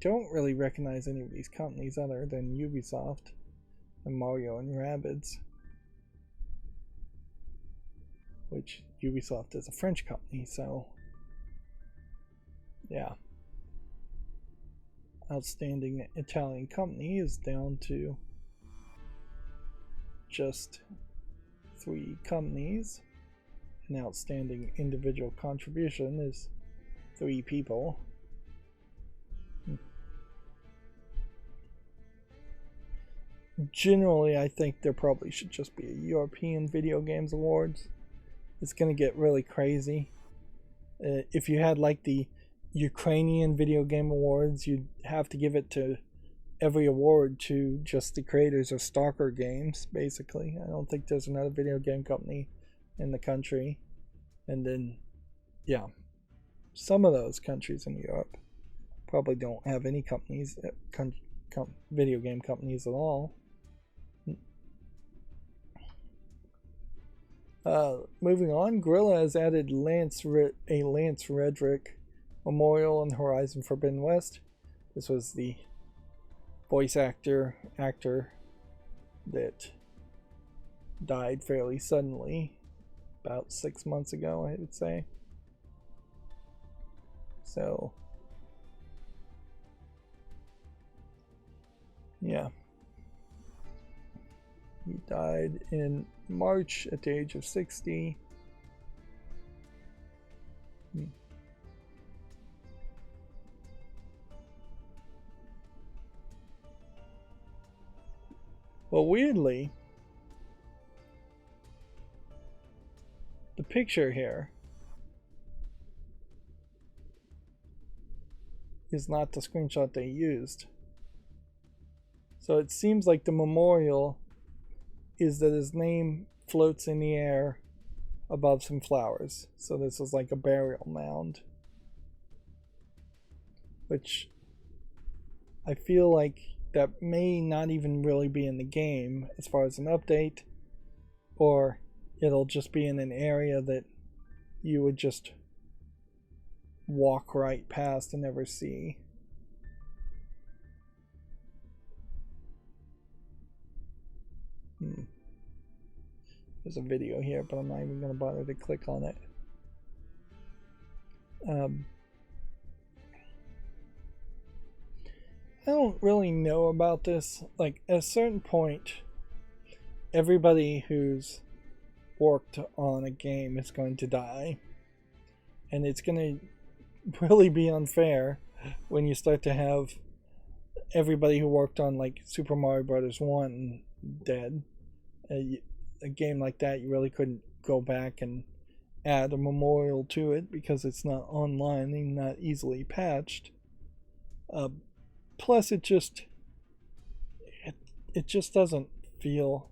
Don't really recognize any of these companies other than Ubisoft and Mario and Rabbids, which Ubisoft is a French company, so yeah. Outstanding Italian company is down to just 3 companies. An outstanding individual contribution is 3 people. Generally, I think there probably should just be a European Video Games Awards. It's going to get really crazy. If you had like the Ukrainian Video Game Awards, you'd have to give it to every award to just the creators of Stalker games, basically. I don't think there's another video game company in the country. And then, yeah, some of those countries in Europe probably don't have any companies, video game companies at all. Moving on, Guerrilla has added a Lance Redrick Memorial on Horizon Forbidden West. This was the voice actor that died fairly suddenly about 6 months ago, I would say. So yeah, he died in March at the age of 60. Well, weirdly, the picture here is not the screenshot they used. So it seems like the memorial is that his name floats in the air above some flowers. So this is like a burial mound, which I feel like that may not even really be in the game as far as an update, or it'll just be in an area that you would just walk right past and never see. There's a video here, but I'm not even going to bother to click on it. I don't really know about this. Like, at a certain point, everybody who's worked on a game is going to die. And it's going to really be unfair when you start to have everybody who worked on, like, Super Mario Bros. 1 dead. A game like that, you really couldn't go back and add a memorial to it because it's not online and not easily patched. Plus, it just doesn't feel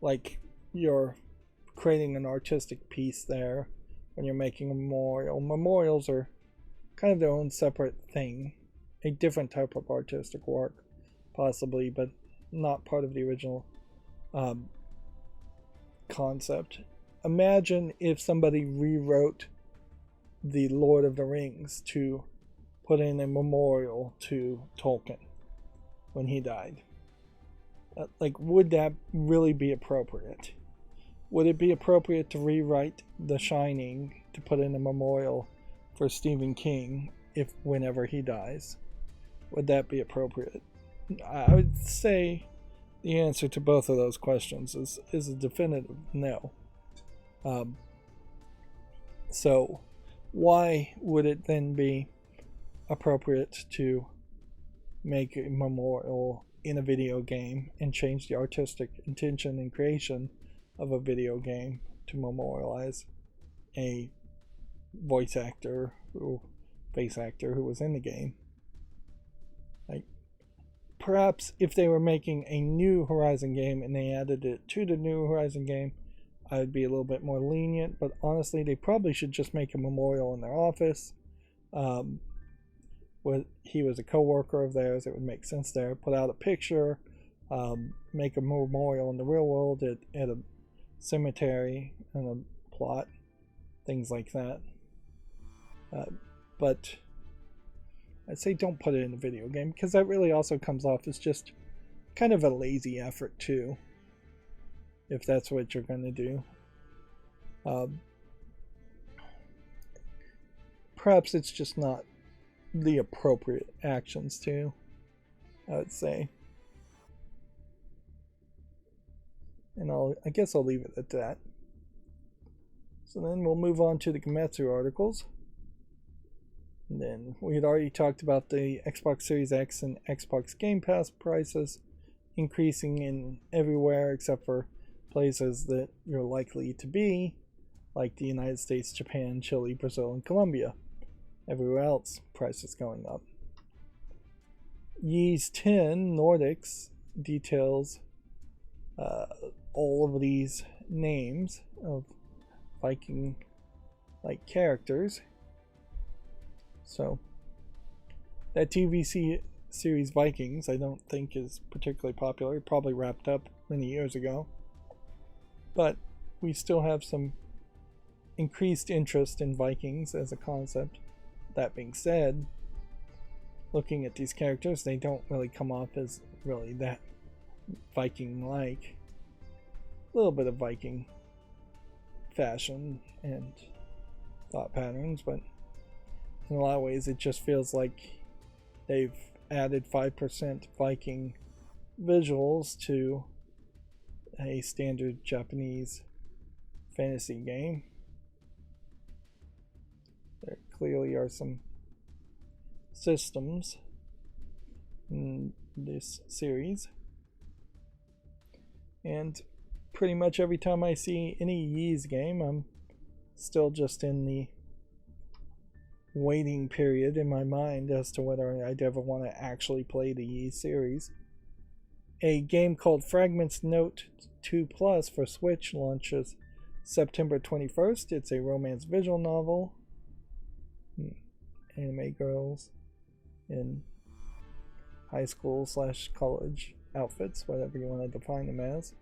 like you're creating an artistic piece there when you're making a memorial. Memorials are kind of their own separate thing, a different type of artistic work, possibly, but not part of the original concept. Imagine if somebody rewrote the Lord of the Rings to put in a memorial to Tolkien when he died. Like, would that really be appropriate? Would it be appropriate to rewrite The Shining to put in a memorial for Stephen King whenever he dies? Would that be appropriate? I would say the answer to both of those questions is a definitive no. So why would it then be appropriate to make a memorial in a video game and change the artistic intention and creation of a video game to memorialize a voice actor or face actor who was in the game. Like, perhaps if they were making a new Horizon game and they added it to the new Horizon game, I would be a little bit more lenient, but honestly, they probably should just make a memorial in their office. He was a co-worker of theirs, it would make sense there. Put out a picture, make a memorial in the real world at a cemetery and a plot, things like that. But I'd say don't put it in a video game, because that really also comes off as just kind of a lazy effort too, if that's what you're going to do. Perhaps it's just not the appropriate actions too, I would say. And I guess I'll leave it at that. So then we'll move on to the Gematsu articles. And then we had already talked about the Xbox Series X and Xbox Game Pass prices increasing in everywhere except for places that you're likely to be, like the United States, Japan, Chile, Brazil, and Colombia. Everywhere else, prices going up. Ys 10 Nordics details all of these names of Viking-like characters. So, that TV series Vikings I don't think is particularly popular. It probably wrapped up many years ago. But we still have some increased interest in Vikings as a concept. That being said, looking at these characters, they don't really come off as really that Viking-like. A little bit of Viking fashion and thought patterns, but in a lot of ways it just feels like they've added 5% Viking visuals to a standard Japanese fantasy game. There clearly are some systems in this series, and pretty much every time I see any Ys game, I'm still just in the waiting period in my mind as to whether I'd ever want to actually play the Ys series. A game called Fragments Note 2 Plus for Switch launches September 21st. It's a romance visual novel. Anime girls in high school / college outfits, whatever you want to define them as.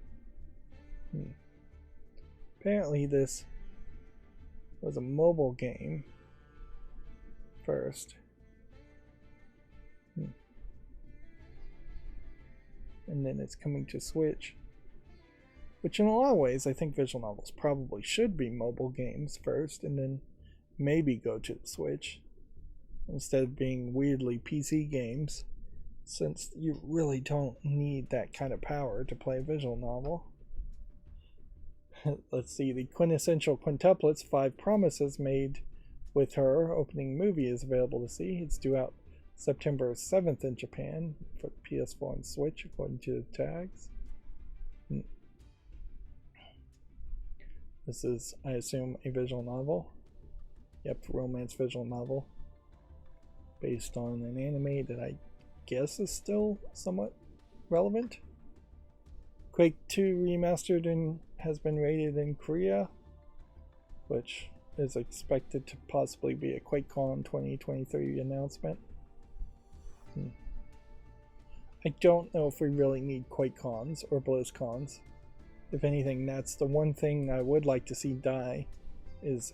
Apparently this was a mobile game first. And then it's coming to Switch. Which in a lot of ways I think visual novels probably should be mobile games first and then maybe go to the Switch, instead of being weirdly PC games, since you really don't need that kind of power to play a visual novel. Let's see, the quintessential quintuplets 5 Promises Made with Her opening movie is available to see. It's due out September 7th in Japan for PS4 and Switch, according to the tags. This is, I assume, a visual novel. Yep, romance visual novel based on an anime that I guess is still somewhat relevant. Quake 2 Remastered and has been rated in Korea, which is expected to possibly be a QuakeCon 2023 announcement. I don't know if we really need QuakeCons or BlizzCons. If anything, that's the one thing I would like to see die, is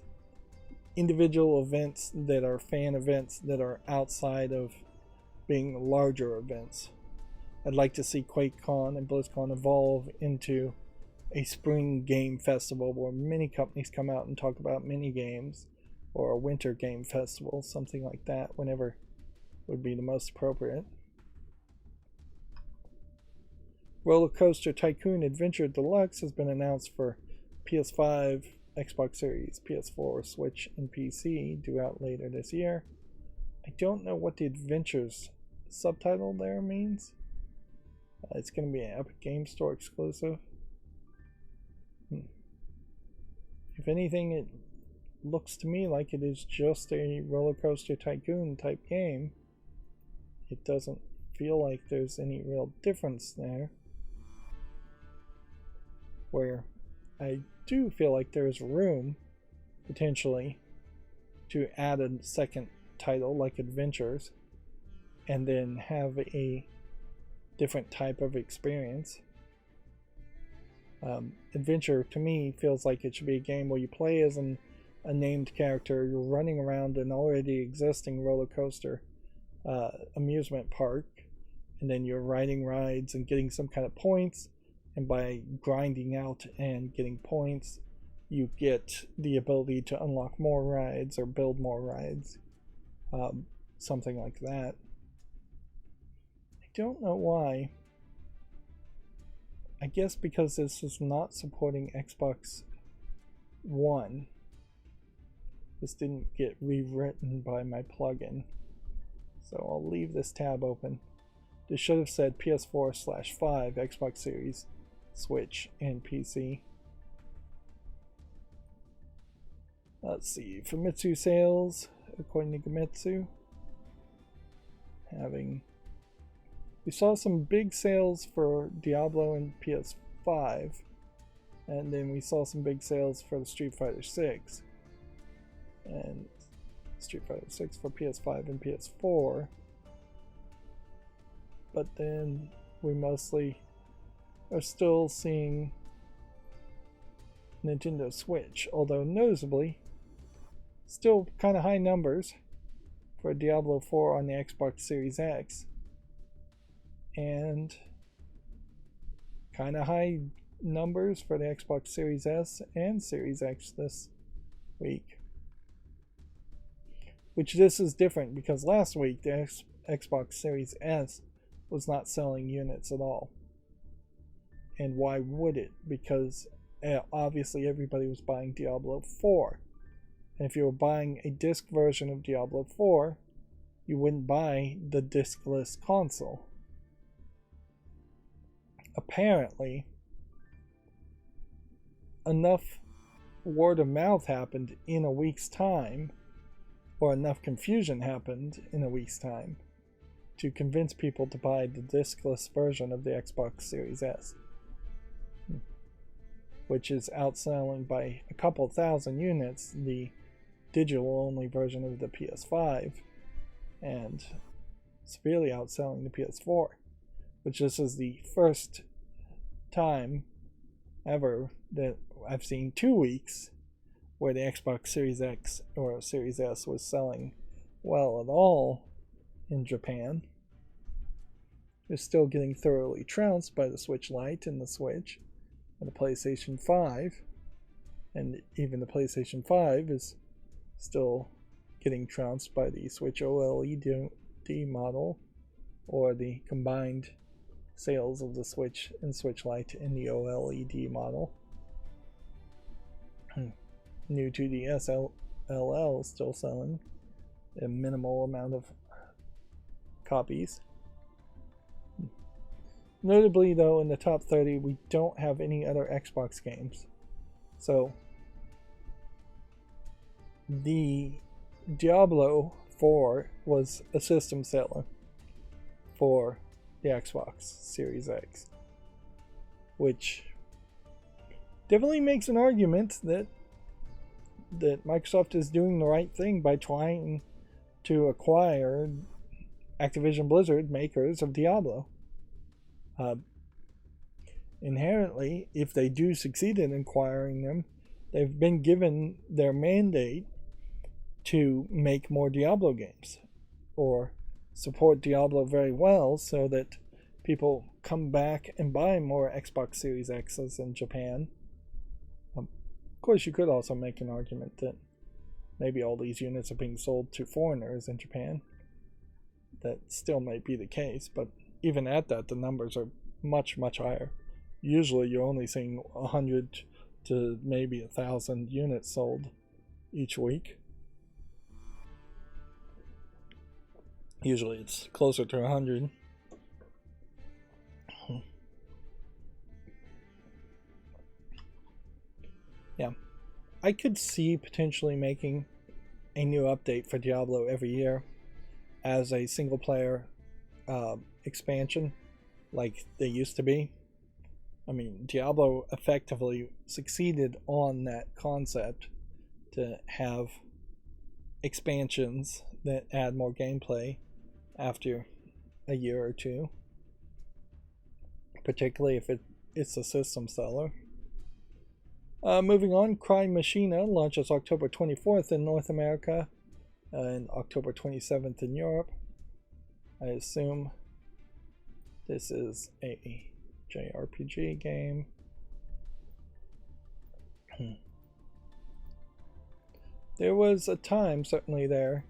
individual events that are fan events that are outside of being larger events. I'd like to see QuakeCon and BlizzCon evolve into a spring game festival where many companies come out and talk about mini games, or a winter game festival, something like that, whenever would be the most appropriate. Roller Coaster Tycoon Adventure Deluxe has been announced for PS5, Xbox Series, PS4, Switch, and PC, due out later this year. I don't know what the Adventures subtitle there means. It's going to be an Epic Game Store exclusive. If anything, it looks to me like it is just a roller coaster tycoon type game. It doesn't feel like there's any real difference there. Where I do feel like there is room, potentially, to add a second title like Adventures, and then have a different type of experience. Adventure, to me, feels like it should be a game where you play as a named character, you're running around an already existing roller coaster amusement park, and then you're riding rides and getting some kind of points, and by grinding out and getting points, you get the ability to unlock more rides or build more rides. Something like that. I don't know why. I guess because this is not supporting Xbox One. This didn't get rewritten by my plugin. So I'll leave this tab open. This should have said PS4/5, Xbox Series, Switch, and PC. Let's see, Famitsu sales, according to Gamitsu, we saw some big sales for Diablo and PS5, and then we saw some big sales for the Street Fighter 6, and Street Fighter 6 for PS5 and PS4, but then we mostly are still seeing Nintendo Switch, although noticeably still kind of high numbers for Diablo 4 on the Xbox Series X, and kind of high numbers for the Xbox Series S and Series X this week. Which this is different because last week the Xbox Series S was not selling units at all. And why would it? Because obviously everybody was buying Diablo 4. And if you were buying a disc version of Diablo 4, you wouldn't buy the discless console. Apparently, enough word of mouth happened in a week's time, or enough confusion happened in a week's time, to convince people to buy the discless version of the Xbox Series S, which is outselling by a couple thousand units the digital only version of the PS5, and severely outselling the PS4, which this is the first time ever that I've seen 2 weeks where the Xbox Series X or Series S was selling well at all in Japan. It's still getting thoroughly trounced by the Switch Lite and the Switch and the PlayStation 5, and even the PlayStation 5 is still getting trounced by the Switch OLED model, or the combined sales of the Switch and Switch Lite in the OLED model. New 2DS LL still selling a minimal amount of copies. Notably, though, in the top 30, we don't have any other Xbox games. So, the Diablo 4 was a system seller for the Xbox Series X, which definitely makes an argument that Microsoft is doing the right thing by trying to acquire Activision Blizzard, makers of Diablo. Inherently, if they do succeed in acquiring them, they've been given their mandate to make more Diablo games, or support Diablo very well so that people come back and buy more Xbox Series X's in Japan. Of course, you could also make an argument that maybe all these units are being sold to foreigners in Japan. That still might be the case, but even at that, the numbers are much, much higher. Usually you're only seeing 100 to maybe 1,000 units sold each week. Usually it's closer to 100. Yeah, I could see potentially making a new update for Diablo every year as a single player expansion like they used to be. I mean, Diablo effectively succeeded on that concept to have expansions that add more gameplay after a year or two, particularly if it's a system seller. Moving on, Cry Machina launches October 24th in North America and October 27th in Europe. I assume this is a JRPG game. There was a time, certainly there,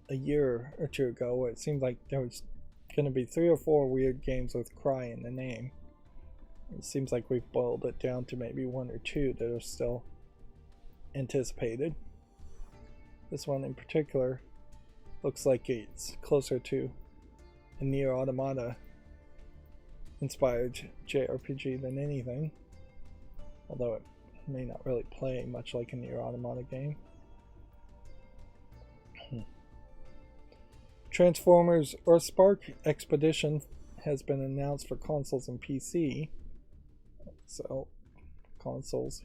a year or two ago, where it seemed like there was going to be 3 or 4 weird games with Cry in the name. It seems like we've boiled it down to maybe 1 or 2 that are still anticipated. This one in particular looks like it's closer to a Nier Automata inspired JRPG than anything, although it may not really play much like a Nier Automata game. Transformers Earthspark Expedition has been announced for consoles and PC. So, consoles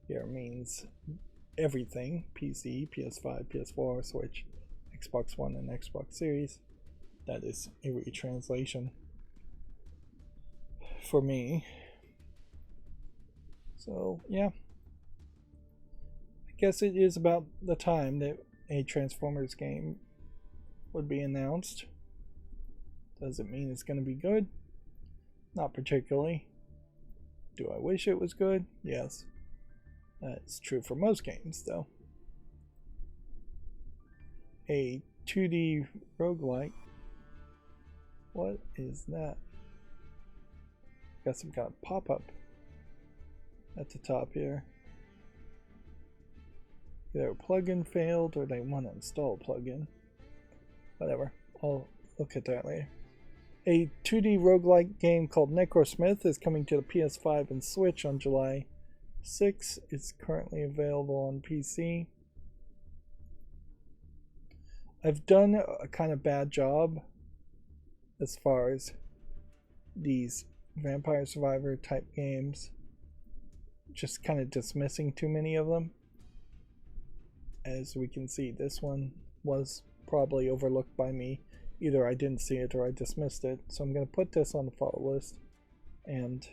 here means everything: PC, PS5, PS4, Switch, Xbox One, and Xbox Series. That is a retranslation for me. So, yeah. I guess it is about the time that a Transformers game would be announced. Does it mean it's going to be good? Not particularly. Do I wish it was good? Yes. That's true for most games, though. A 2D roguelike. What is that? Got some kind of pop-up at the top here. Either a plugin failed or they want to install a plugin. Whatever. I'll look at that later. A 2D roguelike game called Necrosmith is coming to the PS5 and Switch on July 6. It's currently available on PC. I've done a kind of bad job as far as these Vampire Survivor type games, just kind of dismissing too many of them. As we can see, this one was probably overlooked by me. Either I didn't see it or I dismissed it. So I'm going to put this on the follow list and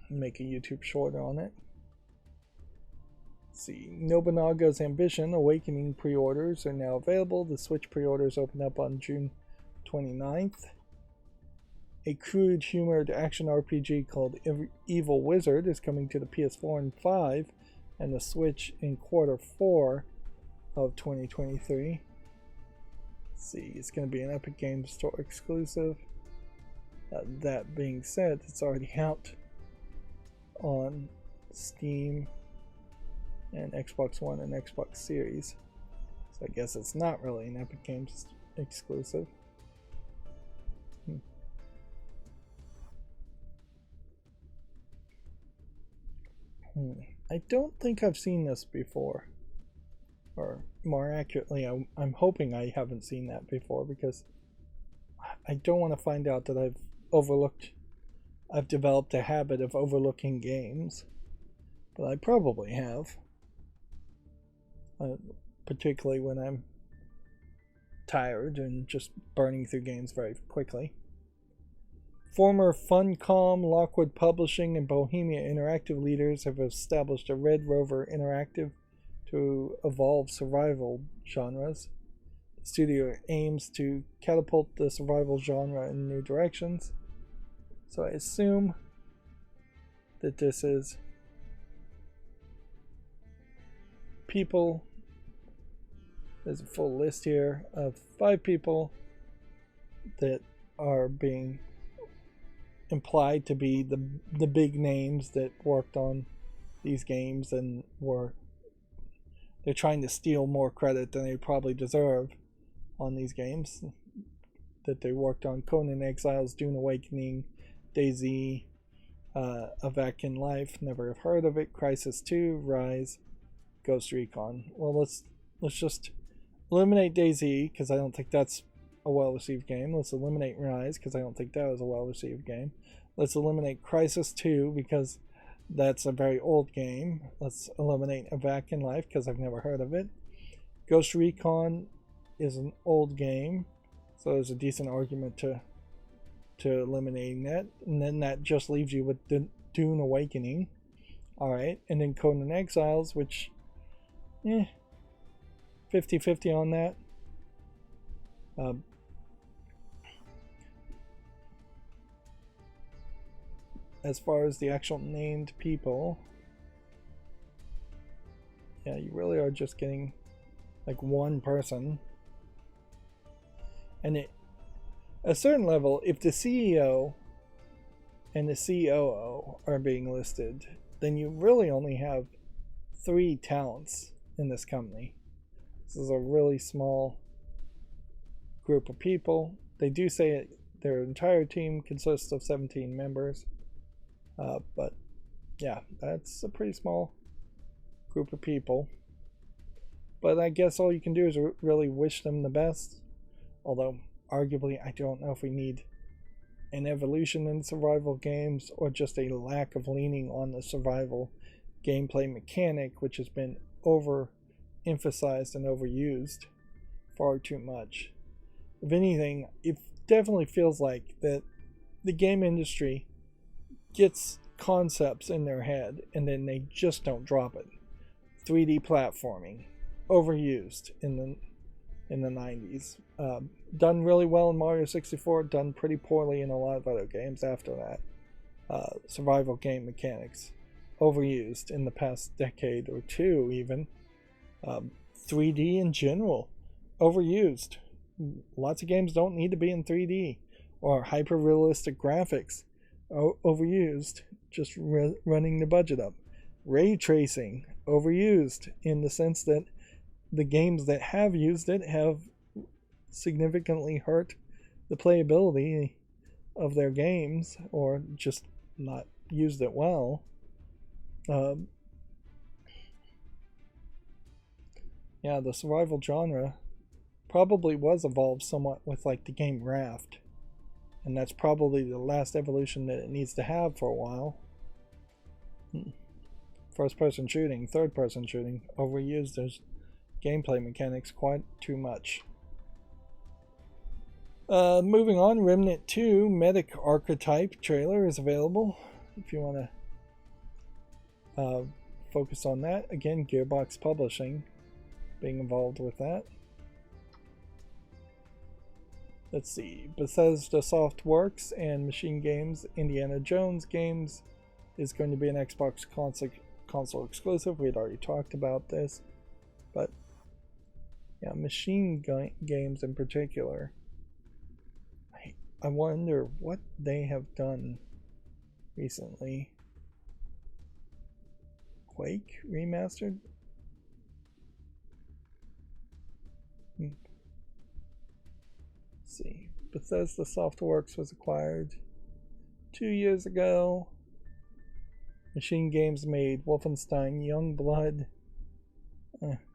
make a YouTube short on it. Let's see, Nobunaga's Ambition Awakening pre-orders are now available. The Switch pre-orders open up on June 29th. A crude, humored action RPG called Evil Wizard is coming to the PS4 and 5 and the Switch in Q4 of 2023. Let's see, it's going to be an Epic Games Store exclusive. That being said, it's already out on Steam and Xbox One and Xbox Series. So I guess it's not really an Epic Games exclusive. I don't think I've seen this before. Or more accurately, I'm hoping I haven't seen that before, because I don't want to find out that I've developed a habit of overlooking games. But I probably have. Particularly when I'm tired and just burning through games very quickly. Former Funcom, Lockwood Publishing, and Bohemia Interactive leaders have established a Red Rover Interactive to evolve survival genres. The studio aims to catapult the survival genre in new directions. So I assume that this is people. There's a full list here of 5 people that are being implied to be the big names that worked on these games, and they're trying to steal more credit than they probably deserve on these games that they worked on: Conan Exiles, Dune Awakening, DayZ, A Vac in Life, never have heard of it. Crisis 2, Rise, Ghost Recon. Well, let's just eliminate DayZ because I don't think that's a well-received game. Let's eliminate Rise because I don't think that was a well-received game. Let's eliminate Crisis 2 because that's a very old game. Let's eliminate A Vac in Life because I've never heard of it. Ghost Recon is an old game, so there's a decent argument to eliminating that. And then that just leaves you with Dune Awakening. Alright, and then Conan Exiles, which 50-50 on that. As far as the actual named people, yeah, you really are just getting like one person. And at a certain level, if the CEO and the COO are being listed, then you really only have 3 talents in this company. This is a really small group of people. They do say their entire team consists of 17 members. But yeah, that's a pretty small group of people. But I guess all you can do is really wish them the best. Although, arguably, I don't know if we need an evolution in survival games or just a lack of leaning on the survival gameplay mechanic, which has been overemphasized and overused far too much. If anything, it definitely feels like that the game industry gets concepts in their head and then they just don't drop it. 3D platforming, overused in the 90s. Done really well in Mario 64, done pretty poorly in a lot of other games after that. Survival game mechanics, overused in the past decade or two even. 3D in general, overused. Lots of games don't need to be in 3D or hyper-realistic graphics. Overused, just running the budget up. Ray tracing, overused in the sense that the games that have used it have significantly hurt the playability of their games or just not used it well. Yeah, the survival genre probably was evolved somewhat with like the game Raft. And that's probably the last evolution that it needs to have for a while. First-person shooting, third-person shooting, overused as gameplay mechanics quite too much. Moving on, Remnant 2 Medic Archetype trailer is available if you want to focus on that. Again, Gearbox Publishing being involved with that. Let's see, Bethesda Softworks and Machine Games Indiana Jones games is going to be an Xbox console exclusive. We had already talked about this, but yeah, Machine Games in particular, I wonder what they have done recently. Quake remastered? See, Bethesda Softworks was acquired 2 years ago. Machine Games made Wolfenstein Youngblood.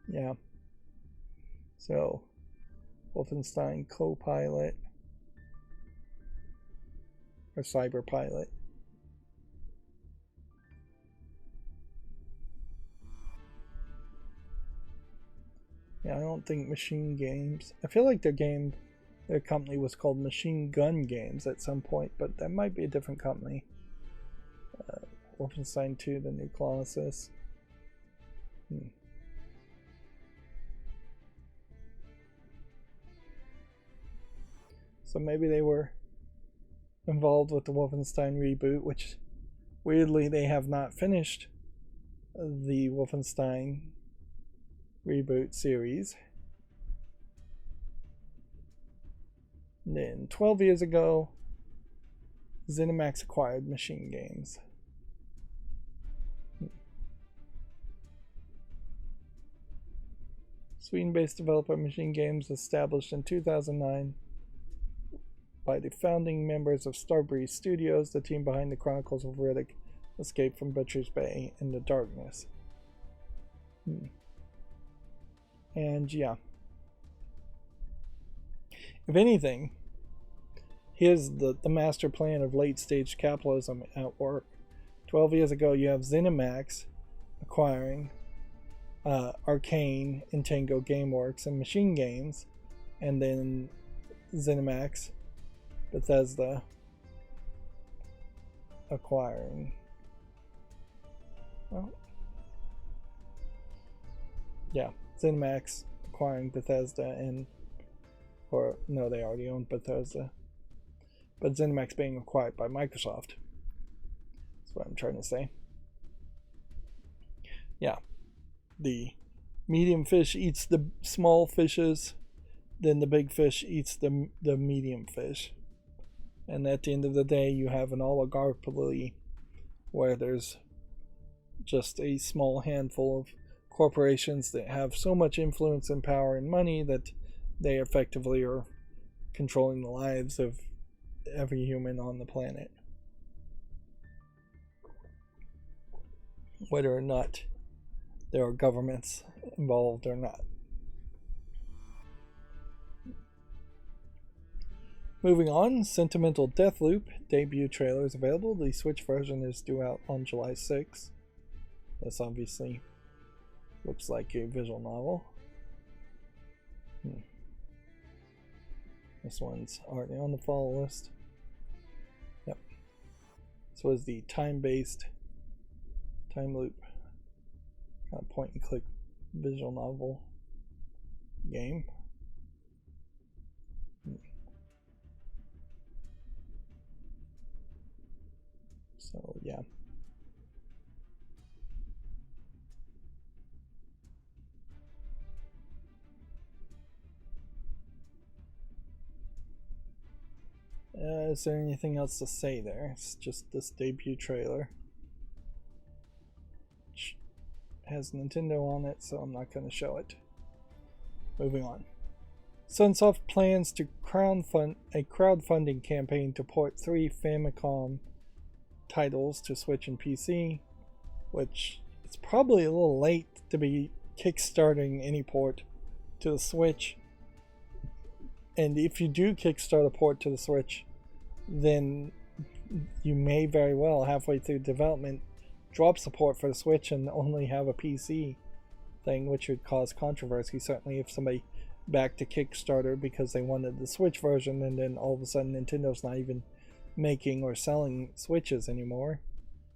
Yeah. So, Wolfenstein Co-Pilot or Cyberpilot. Yeah, I don't think Machine Games. I feel like their company was called Machine Gun Games at some point, but that might be a different company. Wolfenstein 2, The New Colossus. So maybe they were involved with the Wolfenstein reboot, which weirdly they have not finished the Wolfenstein reboot series. And then 12 years ago, ZeniMax acquired Machine Games. Sweden-based developer Machine Games, established in 2009, by the founding members of Starbreeze Studios, the team behind the Chronicles of Riddick, Escape from Butcher's Bay, and The Darkness. And yeah. If anything, here's the master plan of late-stage capitalism at work. 12 years ago, you have ZeniMax acquiring Arcane and Tango Gameworks and Machine Games, and then ZeniMax, Bethesda acquiring. Well, yeah, ZeniMax acquiring Bethesda and, or no, they already owned Bethesda, but ZeniMax being acquired by Microsoft. That's what I'm trying to say. Yeah, the medium fish eats the small fishes, then the big fish eats the medium fish. And at the end of the day, you have an oligopoly where there's just a small handful of corporations that have so much influence and power and money that they effectively are controlling the lives of every human on the planet, whether or not there are governments involved or not. Moving on, Sentimental Deathloop debut trailer is available. The Switch version is due out on July 6th. This obviously looks like a visual novel. This one's already on the follow list. Yep. So is the time-based, time loop, kind of point-and-click visual novel game. So yeah. Is there anything else to say there? It's just this debut trailer. Which has Nintendo on it, so I'm not going to show it. Moving on. Sunsoft plans to crowdfund a crowdfunding campaign to port 3 Famicom titles to Switch and PC, which it's probably a little late to be kickstarting any port to the Switch. And if you do kickstart a port to the Switch, then you may very well, halfway through development, drop support for the Switch and only have a PC thing, which would cause controversy. Certainly if somebody backed to Kickstarter because they wanted the Switch version, and then all of a sudden Nintendo's not even making or selling Switches anymore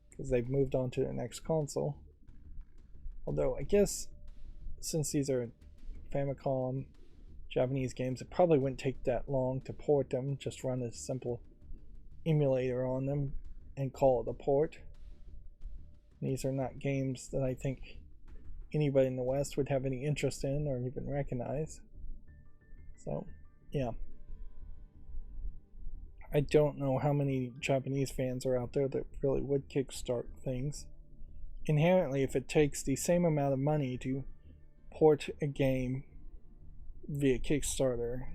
because they've moved on to their next console. Although I guess since these are Famicom Japanese games, it probably wouldn't take that long to port them. Just run a simple emulator on them and call it a port. These are not games that I think anybody in the West would have any interest in or even recognize. So, yeah. I don't know how many Japanese fans are out there that really would kickstart things. Inherently, if it takes the same amount of money to port a game via Kickstarter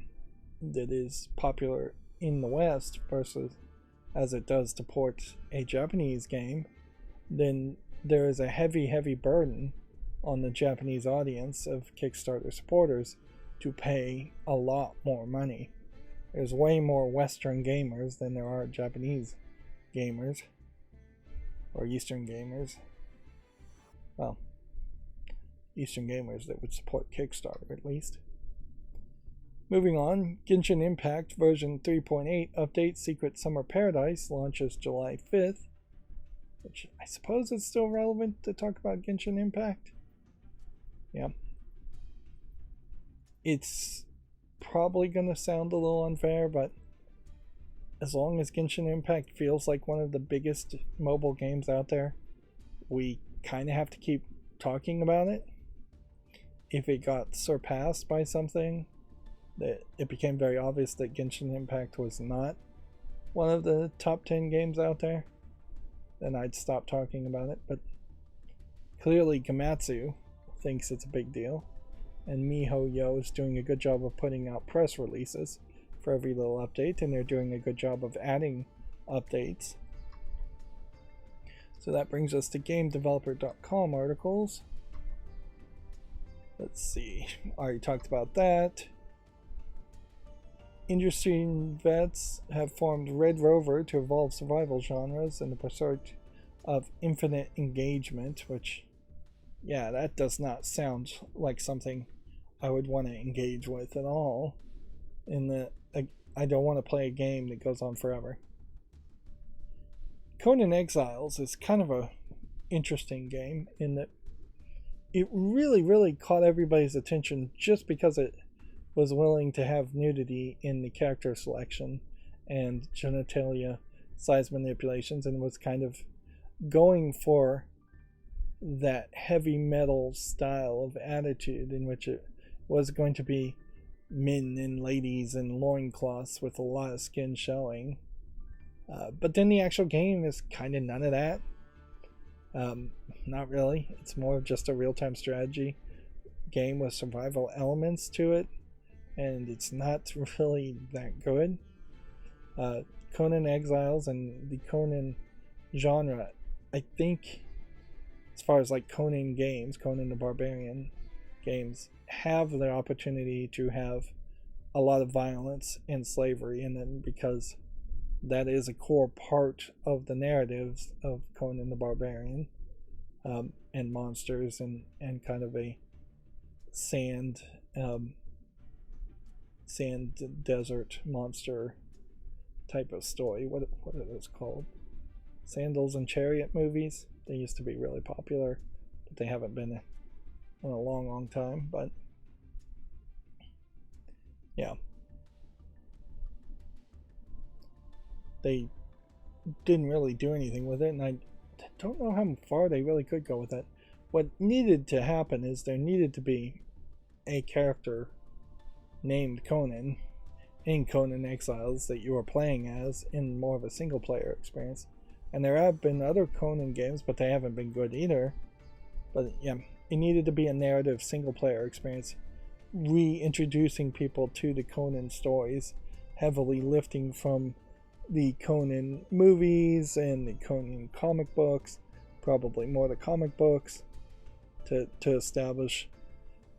that is popular in the West versus as it does to port a Japanese game, then there is a heavy burden on the Japanese audience of Kickstarter supporters to pay a lot more money. There's way more Western gamers than there are Japanese gamers, or Eastern gamers. Well, Eastern gamers that would support Kickstarter at least. Moving on, Genshin Impact version 3.8 update Secret Summer Paradise launches July 5th, which I suppose is still relevant to talk about Genshin Impact. Yeah. It's probably going to sound a little unfair, but as long as Genshin Impact feels like one of the biggest mobile games out there, we kind of have to keep talking about it. If it got surpassed by something, that it became very obvious that Genshin Impact was not one of the top 10 games out there, then I'd stop talking about it. But clearly Gamatsu thinks it's a big deal, and MiHoYo is doing a good job of putting out press releases for every little update, and they're doing a good job of adding updates. So that brings us to GameDeveloper.com articles. Let's see, already talked about that. Industry vets have formed Red Rover to evolve survival genres in the pursuit of infinite engagement, which, yeah, that does not sound like something I would want to engage with at all. I don't want to play a game that goes on forever. Conan Exiles is kind of a interesting game in that it really caught everybody's attention just because it was willing to have nudity in the character selection and genitalia size manipulations, and was kind of going for that heavy metal style of attitude in which it was going to be men and ladies in loincloths with a lot of skin showing. But then the actual game is kind of none of that. Not really. It's more of just a real-time strategy game with survival elements to it, and it's not really that good. Conan Exiles and the Conan genre, I think, as far as like Conan games, Conan the Barbarian games, have the opportunity to have a lot of violence and slavery in them, because that is a core part of the narratives of Conan the Barbarian, and monsters and kind of a sand desert monster type of story. What are those called? Sandals and Chariot movies. They used to be really popular, but they haven't been in a long time. But yeah, they didn't really do anything with it, and I don't know how far they really could go with it. What needed to happen is there needed to be a character named Conan in Conan Exiles that you were playing as in more of a single player experience. And there have been other Conan games, but they haven't been good either. But yeah, it needed to be a narrative single player experience, reintroducing people to the Conan stories, heavily lifting from the Conan movies and the Conan comic books, probably more the comic books, to establish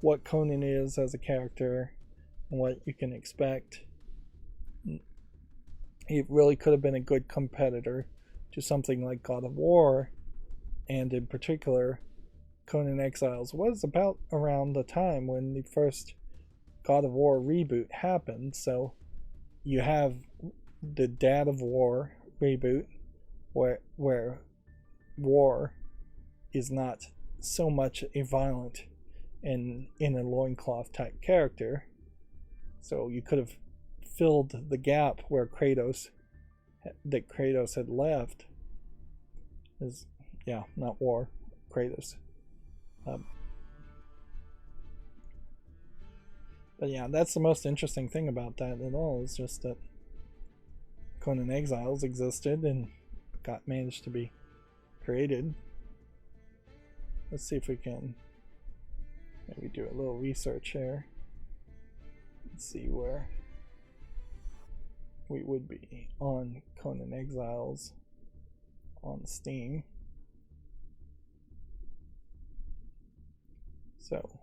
what Conan is as a character and what you can expect. It really could have been a good competitor to something like God of War, and in particular, Conan Exiles was about around the time when the first God of War reboot happened, so you have the Dad of War reboot, where war is not so much a violent and in a loincloth type character. So you could have filled the gap where Kratos had left. Is not war, Kratos. But yeah, that's the most interesting thing about that at all, is just that Conan Exiles existed and managed to be created. Let's see if we can maybe do a little research here. Let's see where we would be on Conan Exiles on Steam. So,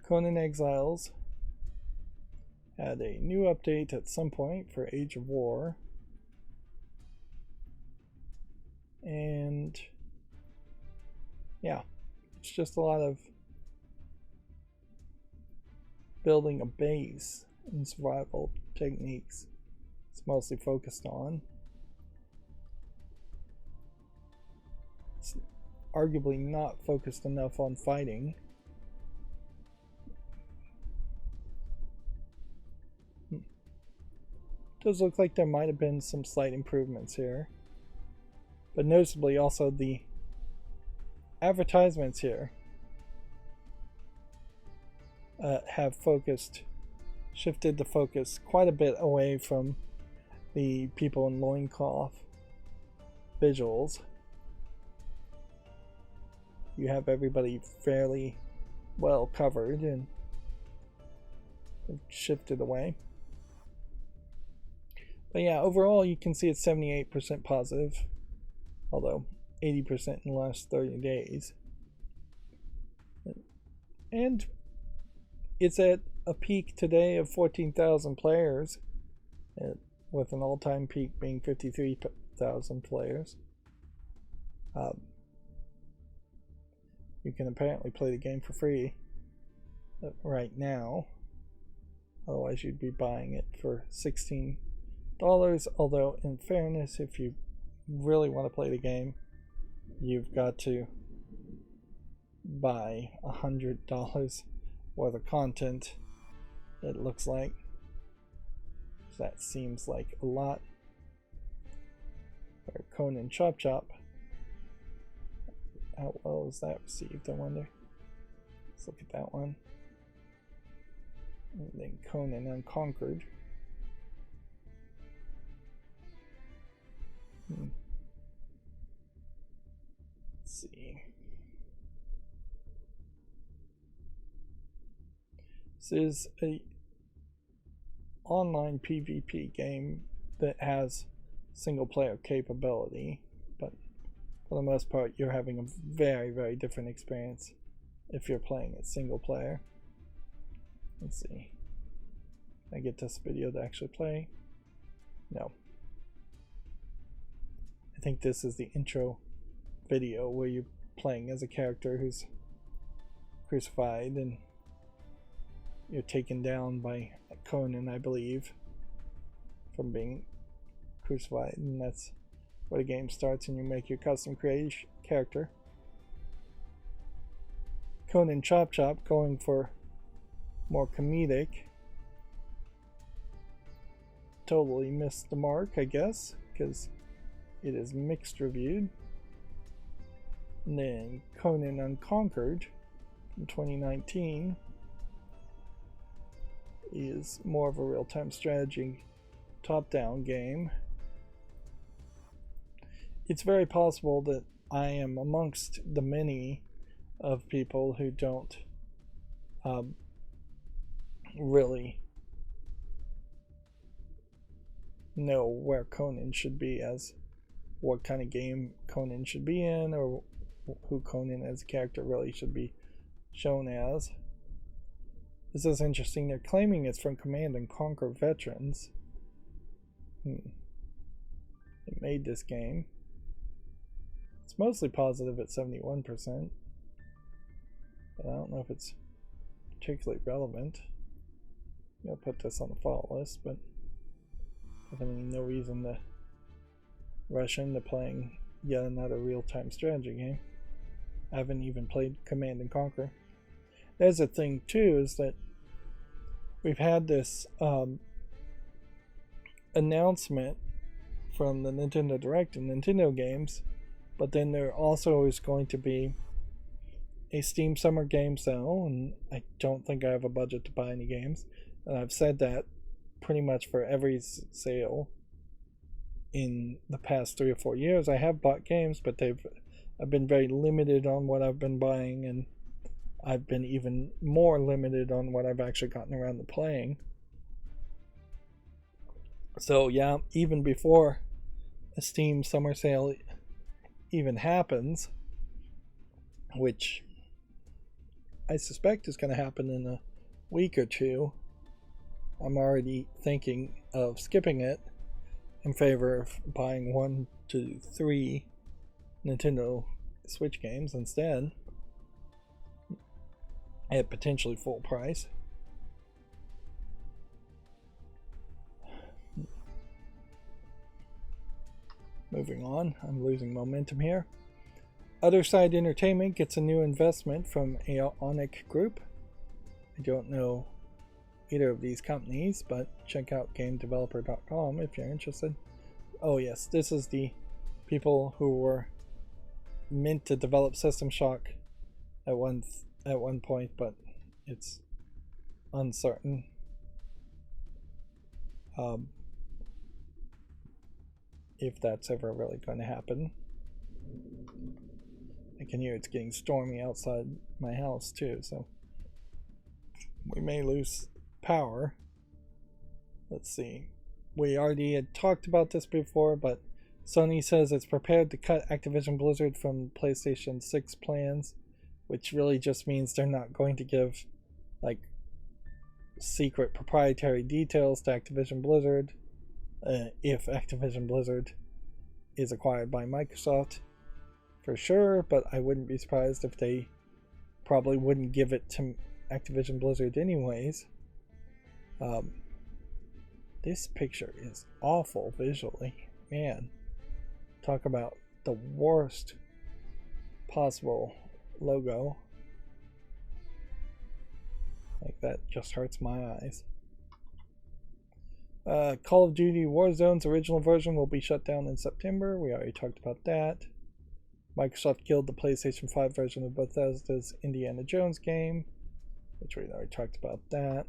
Conan Exiles had a new update at some point for Age of War, and yeah, it's just a lot of building a base and survival techniques it's mostly focused on. It's arguably not focused enough on fighting. Does look like there might have been some slight improvements here, but noticeably also the advertisements here have shifted the focus quite a bit away from the people in loincloth visuals. You have everybody fairly well covered and shifted away. But yeah, overall you can see it's 78% positive, although 80% in the last 30 days. And it's at a peak today of 14,000 players, with an all-time peak being 53,000 players. You can apparently play the game for free right now. Otherwise, you'd be buying it for $16. Although, in fairness, if you really want to play the game, you've got to buy $100 worth of content. It looks like that seems like a lot. Or Conan Chop Chop. How well is that received, I wonder? Let's look at that one. And then Conan Unconquered. Let's see. This is a online PvP game that has single player capability, but for the most part you're having a very, very different experience if you're playing it single player. Let's see. I get this video to actually play? No. I think this is the intro video where you're playing as a character who's crucified and you're taken down by Conan, I believe, from being crucified, and that's where the game starts and you make your custom character. Conan Chop Chop going for more comedic. Totally missed the mark, I guess, because it is mixed reviewed. And then Conan Unconquered from 2019 is more of a real-time strategy top-down game. It's very possible that I am amongst the many of people who don't really know where Conan should be, as what kind of game Conan should be in, or who Conan as a character really should be shown as. This is interesting. They're claiming it's from Command and Conquer veterans. It made this game. It's mostly positive at 71%, but I don't know if it's particularly relevant. I'm going to put this on the fault list, but I mean, no reason to rush into playing yet another real-time strategy game. I haven't even played Command and Conquer. There's a thing too, is that we've had this announcement from the Nintendo Direct and Nintendo games, but then there also is going to be a Steam Summer Game Sale, and I don't think I have a budget to buy any games, and I've said that pretty much for every sale in the past 3 or 4 years. I have bought games, but I've been very limited on what I've been buying, and I've been even more limited on what I've actually gotten around to playing. So yeah, even before a Steam Summer Sale even happens, which I suspect is going to happen in a week or two, I'm already thinking of skipping it in favor of buying 1 to 3 Nintendo Switch games instead, at potentially full price. Moving on, I'm losing momentum here. Other Side Entertainment gets a new investment from Aonic Group. I don't know either of these companies, but check out GameDeveloper.com if you're interested. Oh yes, this is the people who were meant to develop System Shock at one point, but it's uncertain. If that's ever really going to happen. I can hear it's getting stormy outside my house too, so we may lose power. Let's see. we already had talked about this before, but Sony says it's prepared to cut Activision Blizzard from PlayStation 6 plans, which really just means they're not going to give like secret proprietary details to Activision Blizzard if Activision Blizzard is acquired by Microsoft for sure, but I wouldn't be surprised if they probably wouldn't give it to Activision Blizzard anyways. This picture is awful visually. Man, talk about the worst possible logo. Like, that just hurts my eyes. Call of Duty Warzone's original version will be shut down in September. We already talked about that. Microsoft killed the PlayStation 5 version of Bethesda's Indiana Jones game, which we already talked about that.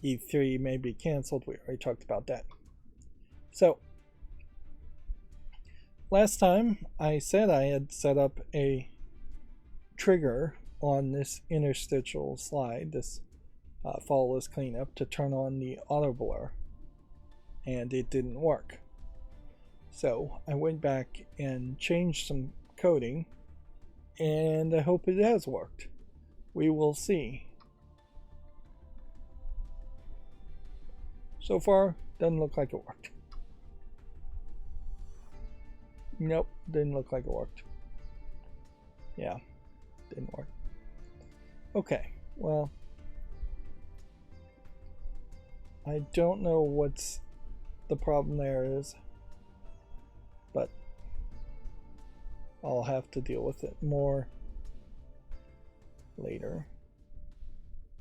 E3 may be cancelled. We already talked about that. So, last time I said I had set up a trigger on this interstitial slide, this follow list cleanup, to turn on the auto blur, and it didn't work. So I went back and changed some coding, and I hope it has worked. We will see. So far, doesn't look like it worked. Nope, didn't look like it worked. Yeah, didn't work. Okay, well, I don't know what's the problem there is, but I'll have to deal with it more later.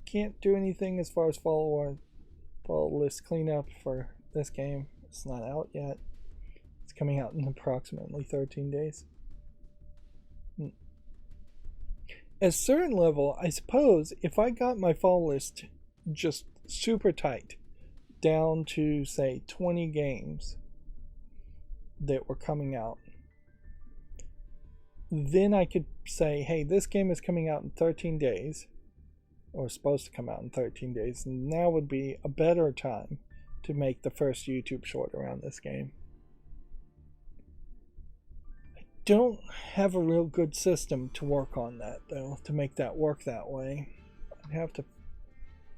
Can't do anything as far as follow list cleanup for this game. It's not out yet. It's coming out in approximately 13 days. At a certain level, I suppose if I got my follow list just super tight, down to say 20 games that were coming out, then I could say, hey, this game is coming out in 13 days, or supposed to come out in 13 days, and now would be a better time to make the first YouTube short around this game. I don't have a real good system to work on that, though, to make that work that way. I'd have to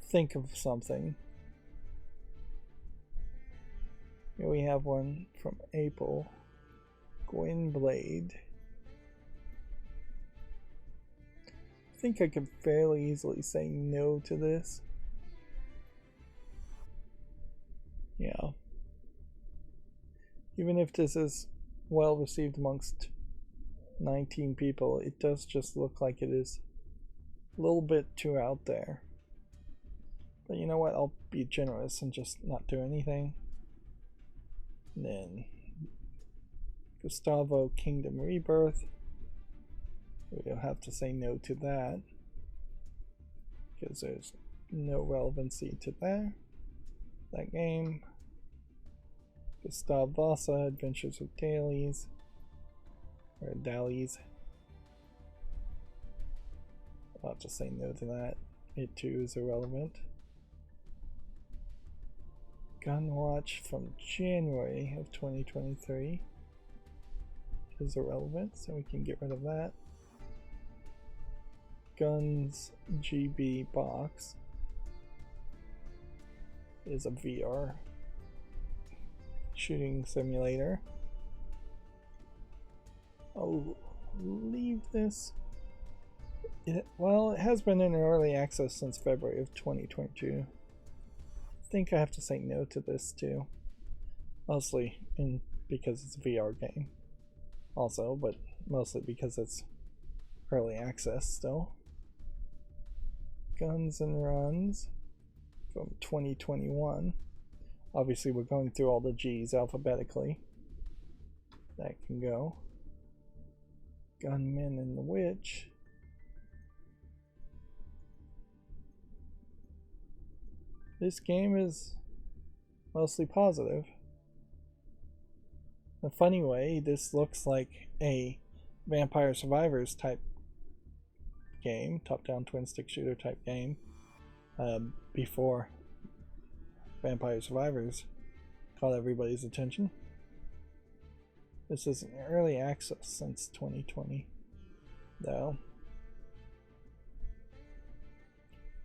think of something. Here we have one from April. Gwynblade. I think I could fairly easily say no to this. Yeah. Even if this is well received amongst 19 people, it does just look like it is a little bit too out there. But you know what? I'll be generous and just not do anything. And then Gustavo Kingdom Rebirth. We'll have to say no to that because there's no relevancy to that game. Gustav Vasa Adventures of Dailies, or Dallies. I'll have to say no to that. It too is irrelevant. Gunwatch from January of 2023 is irrelevant, so we can get rid of that. Guns GB Box is a VR shooting simulator. I'll leave this. Well, it has been in early access since February of 2022. I think I have to say no to this too. Mostly because it's a VR game. Also, but mostly because it's early access still. Guns and Runs from 2021. Obviously, we're going through all the G's alphabetically. That can go. Gunman and the Witch. This game is mostly positive. In a funny way, this looks like a Vampire Survivors type game, top-down twin-stick shooter type game, before Vampire Survivors caught everybody's attention. This is an early access since 2020, though.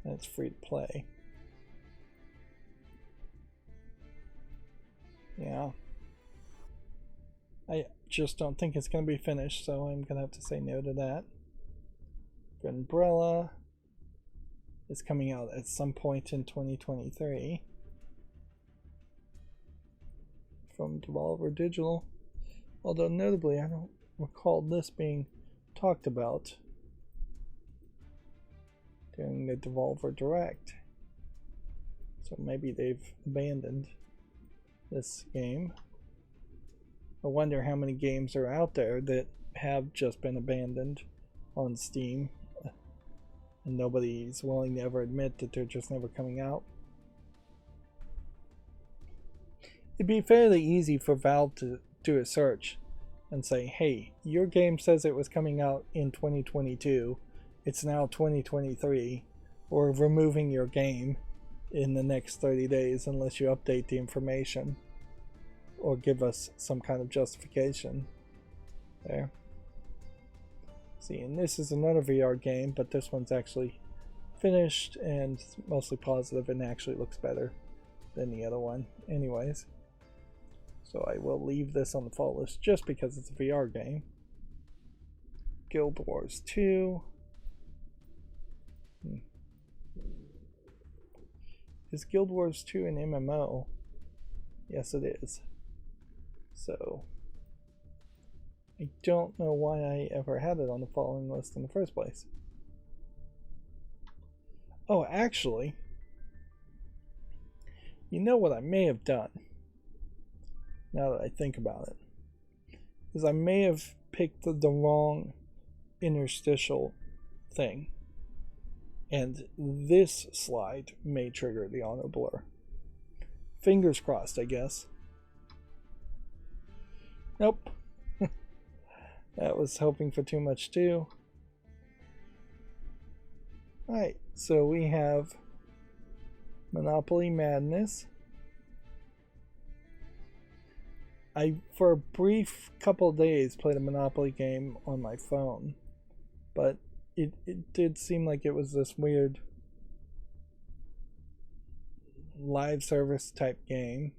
And it's free to play. Yeah. I just don't think it's going to be finished, so I'm going to have to say no to that. Umbrella is coming out at some point in 2023 from Devolver Digital, although notably I don't recall this being talked about during the Devolver Direct, so maybe they've abandoned this game. I wonder how many games are out there that have just been abandoned on Steam and nobody's willing to ever admit that they're just never coming out. It'd be fairly easy for Valve to do a search and say, hey, your game says it was coming out in 2022, it's now 2023, we're removing your game in the next 30 days unless you update the information or give us some kind of justification. There. See, and this is another VR game, but this one's actually finished and mostly positive and actually looks better than the other one anyways. So I will leave this on the fall list just because it's a VR game. Guild Wars 2. Is Guild Wars 2 an MMO? Yes, it is. So I don't know why I ever had it on the following list in the first place. Oh, actually, you know what I may have done, now that I think about it, is I may have picked the wrong interstitial thing, and this slide may trigger the auto blur. Fingers crossed, I guess. Nope. That was hoping for too much too. Alright, so we have Monopoly Madness. I, for a brief couple of days, played a Monopoly game on my phone, but it did seem like it was this weird live service type game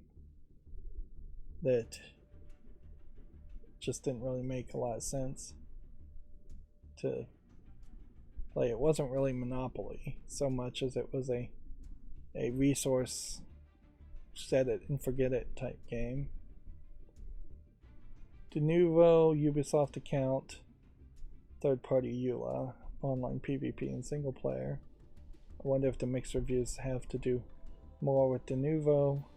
that just didn't really make a lot of sense to play. It wasn't really Monopoly so much as it was a resource set it and forget it type game. De Nouveau Ubisoft account, third party EULA, online PvP and single player. I wonder if the mixed reviews have to do more with De Nouveau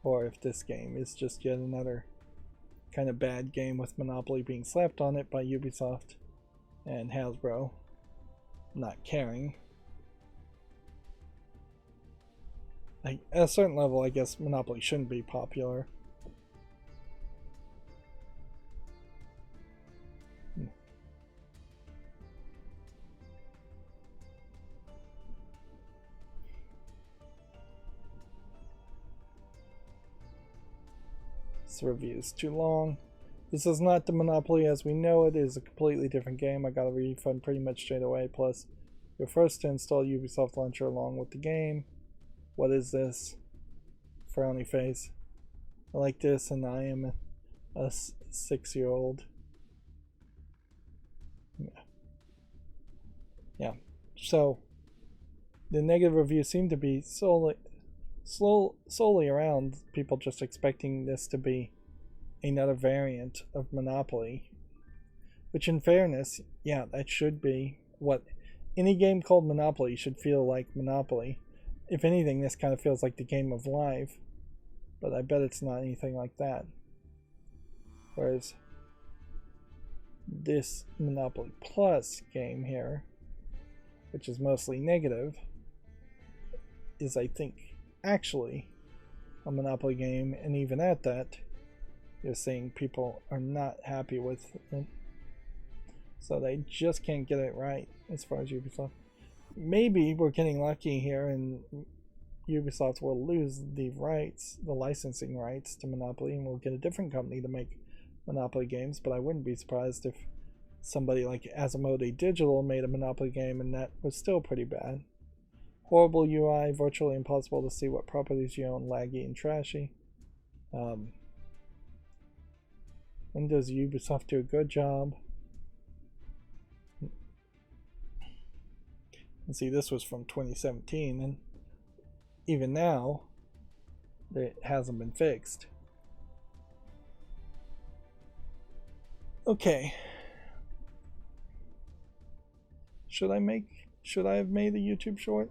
or if this game is just yet another kind of bad game with Monopoly being slapped on it by Ubisoft and Hasbro not caring. Like, at a certain level, I guess Monopoly shouldn't be popular. This review is too long. This is not the Monopoly as we know it. It is a completely different game. I got a refund pretty much straight away. Plus, you're first to install Ubisoft Launcher along with the game. What is this? Frowny face. I like this, and I am a 6-year-old. Yeah. So, the negative reviews seem to be solely around people just expecting this to be another variant of Monopoly, which in fairness, yeah, that should be what any game called Monopoly should feel like. Monopoly. If anything, this kind of feels like the game of life, but I bet it's not anything like that. Whereas this Monopoly Plus game here, which is mostly negative, is, I think, actually a Monopoly game, and even at that, you're seeing people are not happy with it. So they just can't get it right as far as Ubisoft. Maybe we're getting lucky here and Ubisoft will lose the rights, the licensing rights to Monopoly, and we'll get a different company to make Monopoly games, but I wouldn't be surprised if somebody like Asmodee Digital made a Monopoly game and that was still pretty bad. Horrible UI, virtually impossible to see what properties you own, laggy and trashy. When does Ubisoft do a good job? And see, this was from 2017, and even now, it hasn't been fixed. Okay. Should I have made a YouTube short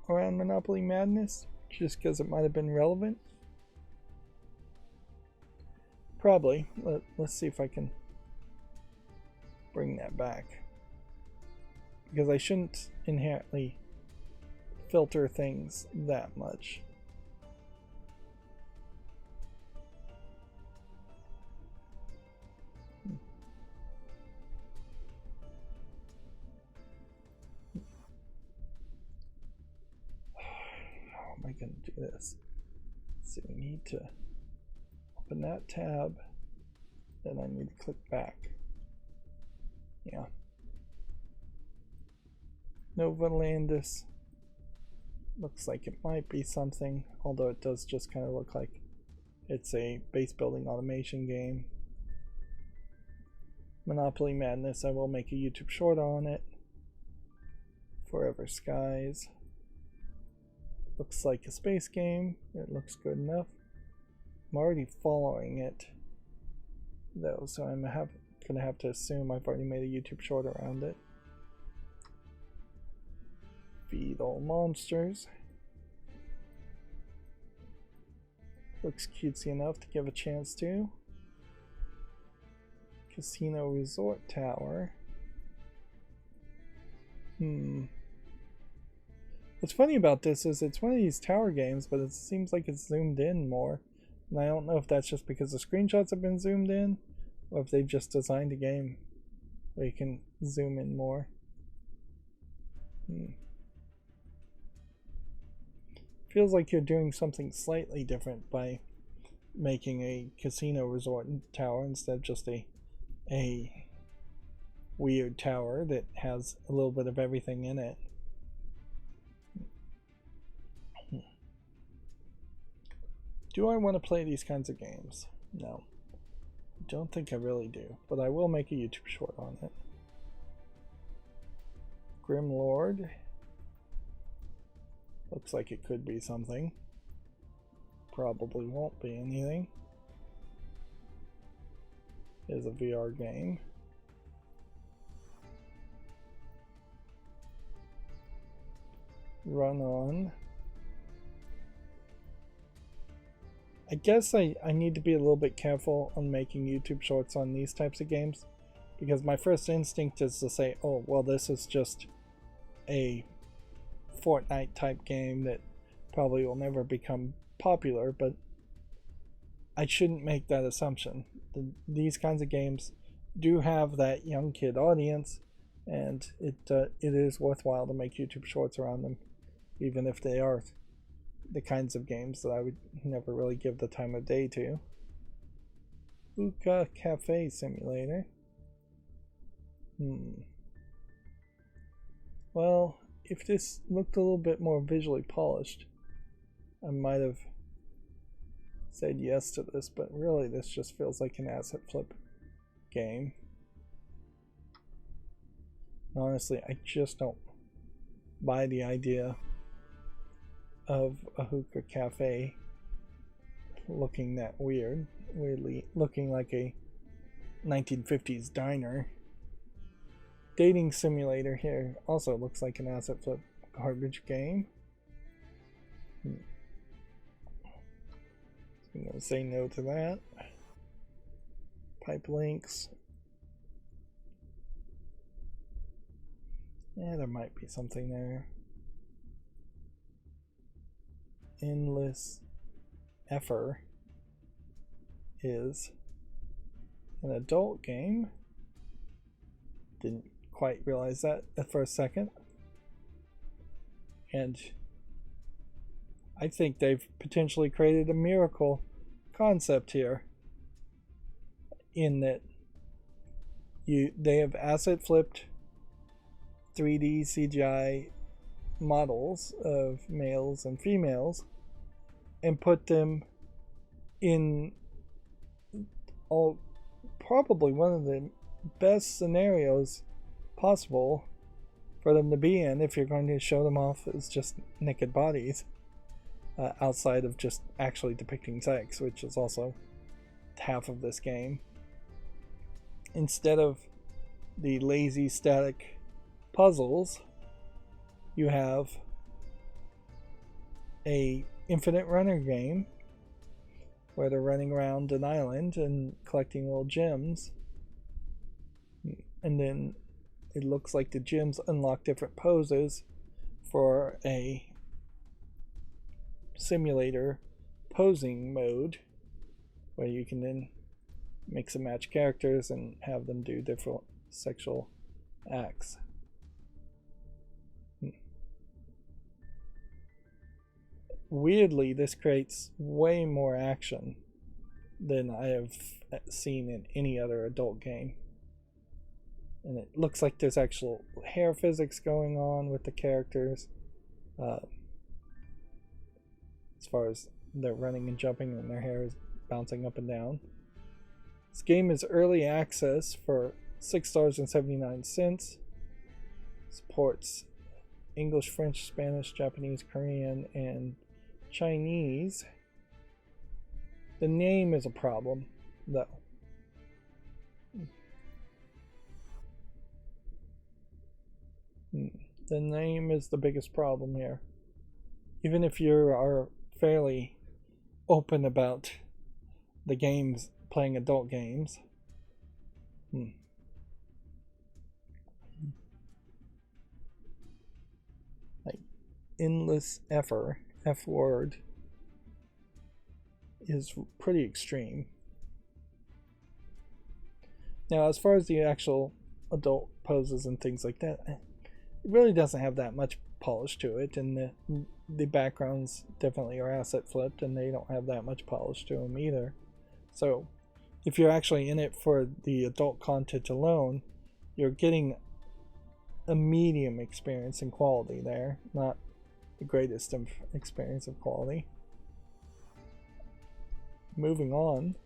around Monopoly Madness just because it might have been relevant? Probably. Let's see if I can bring that back. Because I shouldn't inherently filter things that much. How am I going to do this? So we need to open that tab, then I need to click back. Yeah. Nova Landis. Looks like it might be something, although it does just kind of look like it's a base building automation game. Monopoly Madness, I will make a YouTube short on it. Forever Skies. Looks like a space game. It looks good enough. I'm already following it, though, so I'm gonna have to assume I've already made a YouTube short around it. Feed All Monsters. Looks cutesy enough to give a chance to. Casino Resort Tower. What's funny about this is it's one of these tower games, but it seems like it's zoomed in more. And I don't know if that's just because the screenshots have been zoomed in, or if they've just designed a game where you can zoom in more. Feels like you're doing something slightly different by making a casino resort tower instead of just a weird tower that has a little bit of everything in it. Do I want to play these kinds of games? No. I don't think I really do, but I will make a YouTube short on it. Grim Lord. Looks like it could be something. Probably won't be anything. Is a VR game. Run On. I guess I need to be a little bit careful on making YouTube shorts on these types of games, because my first instinct is to say, oh, well, this is just a Fortnite type game that probably will never become popular, but I shouldn't make that assumption. These kinds of games do have that young kid audience, and it is worthwhile to make YouTube shorts around them, even if they are the kinds of games that I would never really give the time of day to. Hookah Cafe Simulator. Well, if this looked a little bit more visually polished, I might have said yes to this, but really this just feels like an asset flip game. Honestly, I just don't buy the idea of a hookah cafe looking that weirdly looking like a 1950s diner. Dating Simulator here also looks like an asset flip garbage game. I'm gonna say no to that. Pipe Links. Yeah, there might be something there. Endless Effort is an adult game. Didn't quite realize that at first second. And I think they've potentially created a miracle concept here, in that they have asset flipped 3D CGI models of males and females and put them in probably one of the best scenarios possible for them to be in if you're going to show them off as just naked bodies, outside of just actually depicting sex, which is also half of this game. Instead of the lazy static puzzles, you have a infinite runner game where they're running around an island and collecting little gems, and then it looks like the gems unlock different poses for a simulator posing mode where you can then mix and match characters and have them do different sexual acts. Weirdly, this creates way more action than I have seen in any other adult game. And it looks like there's actual hair physics going on with the characters, as far as they're running and jumping and their hair is bouncing up and down. This game is early access for $6.79. Supports English, French, Spanish, Japanese, Korean, and Chinese. The name is a problem, though. The name is the biggest problem here. Even if you are fairly open about the games, playing adult games. Like, endless effort, F word, is pretty extreme. Now, as far as the actual adult poses and things like that, it really doesn't have that much polish to it, and the backgrounds definitely are asset flipped, and they don't have that much polish to them either. So if you're actually in it for the adult content alone, you're getting a medium experience in quality there, not the greatest experience of quality. Moving on,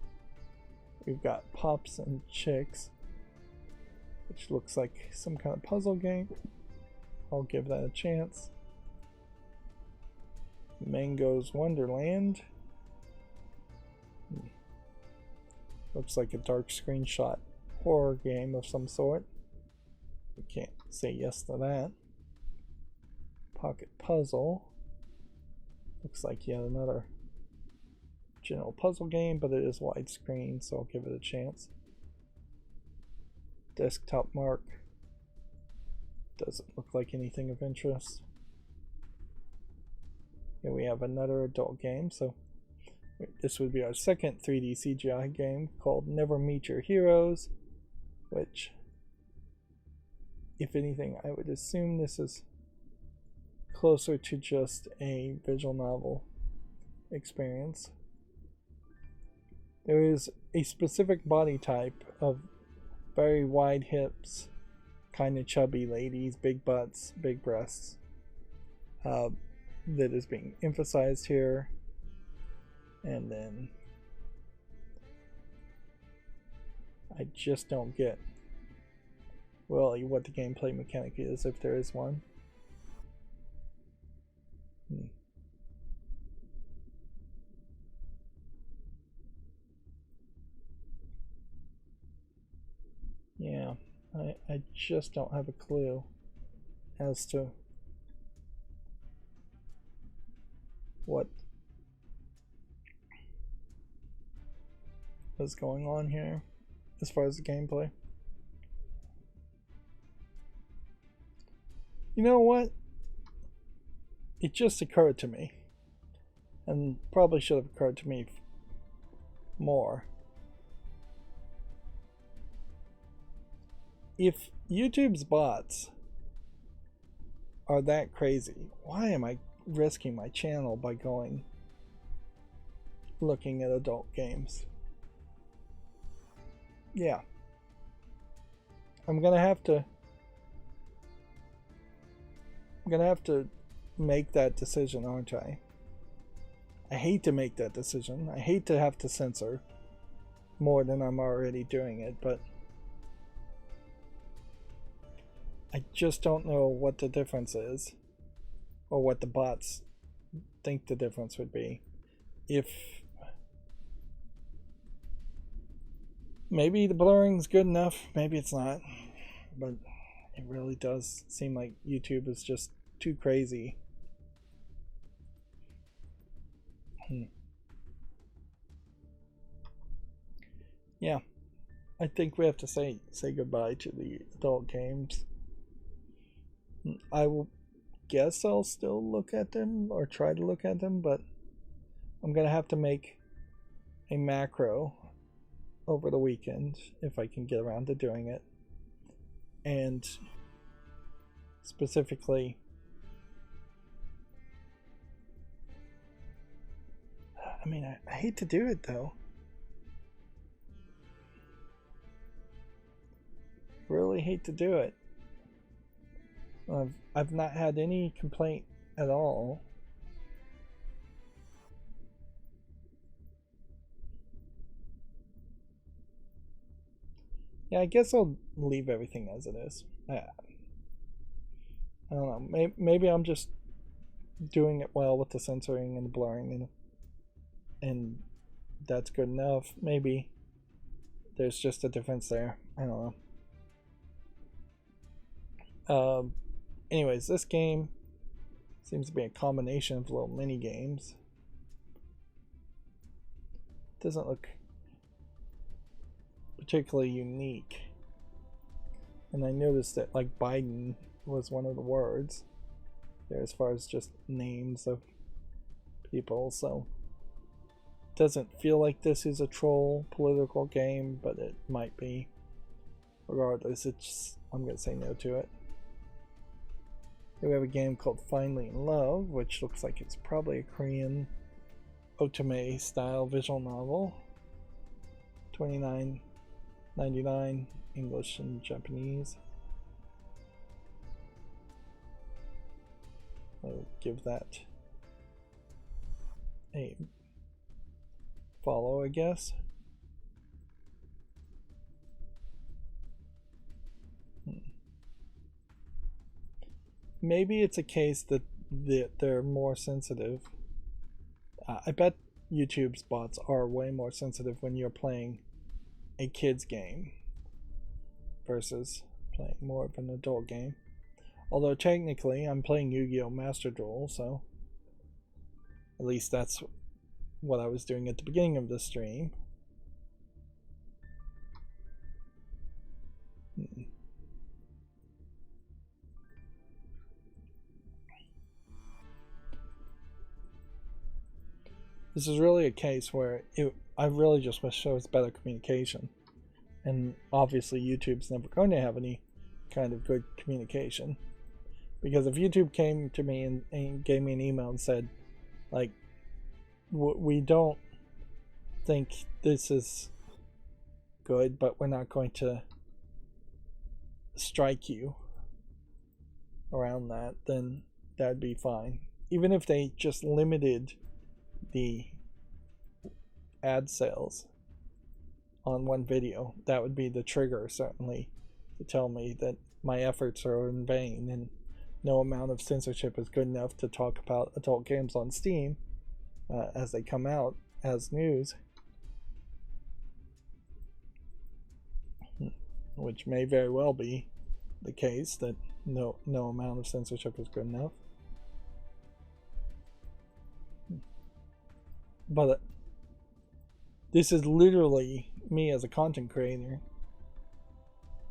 we've got Pops and Chicks, which looks like some kind of puzzle game. I'll give that a chance. Mango's Wonderland. Looks like a dark screenshot horror game of some sort. We can't say yes to that. Pocket Puzzle. Looks like yet another general puzzle game, but it is widescreen, so I'll give it a chance. Desktop Mark. Doesn't look like anything of interest. Here we have another adult game, so this would be our second 3D CGI game called Never Meet Your Heroes, which, if anything, I would assume this is closer to just a visual novel experience. There is a specific body type of very wide hips, kind of chubby ladies, big butts, big breasts, that is being emphasized here. And then I just don't get really what the gameplay mechanic is, if there is one. Yeah, I just don't have a clue as to what is going on here as far as the gameplay. You know what? It just occurred to me, and probably should have occurred to me more. If YouTube's bots are that crazy, why risking my channel by looking at adult games. Yeah. I'm gonna have to make that decision, aren't I? I hate to make that decision. I hate to have to censor more than I'm already doing it, but I just don't know what the difference is, or what the bots think the difference would be. If maybe the blurring's good enough, maybe it's not, but it really does seem like YouTube is just too crazy. Yeah, I think we have to say goodbye to the adult games. I will guess I'll still look at them, or try to look at them, but I'm gonna have to make a macro over the weekend if I can get around to doing it, and specifically I mean, I hate to do it though. Really hate to do it. I've not had any complaint at all. Yeah, I guess I'll leave everything as it is. I don't know. Maybe I'm just doing it well with the censoring and the blurring, and that's good enough. Maybe there's just a difference there. I don't know. Anyways, this game seems to be a combination of little mini games. Doesn't look particularly unique. And I noticed that like Biden was one of the words there as far as just names of people, so it doesn't feel like this is a troll political game, but it might be. Regardless, I'm gonna say no to it. Here we have a game called Finally in Love, which looks like it's probably a Korean otome style visual novel. $29.99, English and Japanese. I'll give that a follow, I guess. Maybe it's a case that they're more sensitive. I bet YouTube's bots are way more sensitive when you're playing a kid's game versus playing more of an adult game. Although technically I'm playing Yu-Gi-Oh! Master Duel, so at least that's what I was doing at the beginning of the stream. This is really a case where I really just wish there was better communication. And obviously YouTube's never going to have any kind of good communication. Because if YouTube came to me and gave me an email and said, like, we don't think this is good, but we're not going to strike you around that, then that'd be fine. Even if they just limited the ad sales on one video, that would be the trigger, certainly, to tell me that my efforts are in vain and no amount of censorship is good enough to talk about adult games on Steam as they come out as news, which may very well be the case, that no amount of censorship is good enough. But this is literally me as a content creator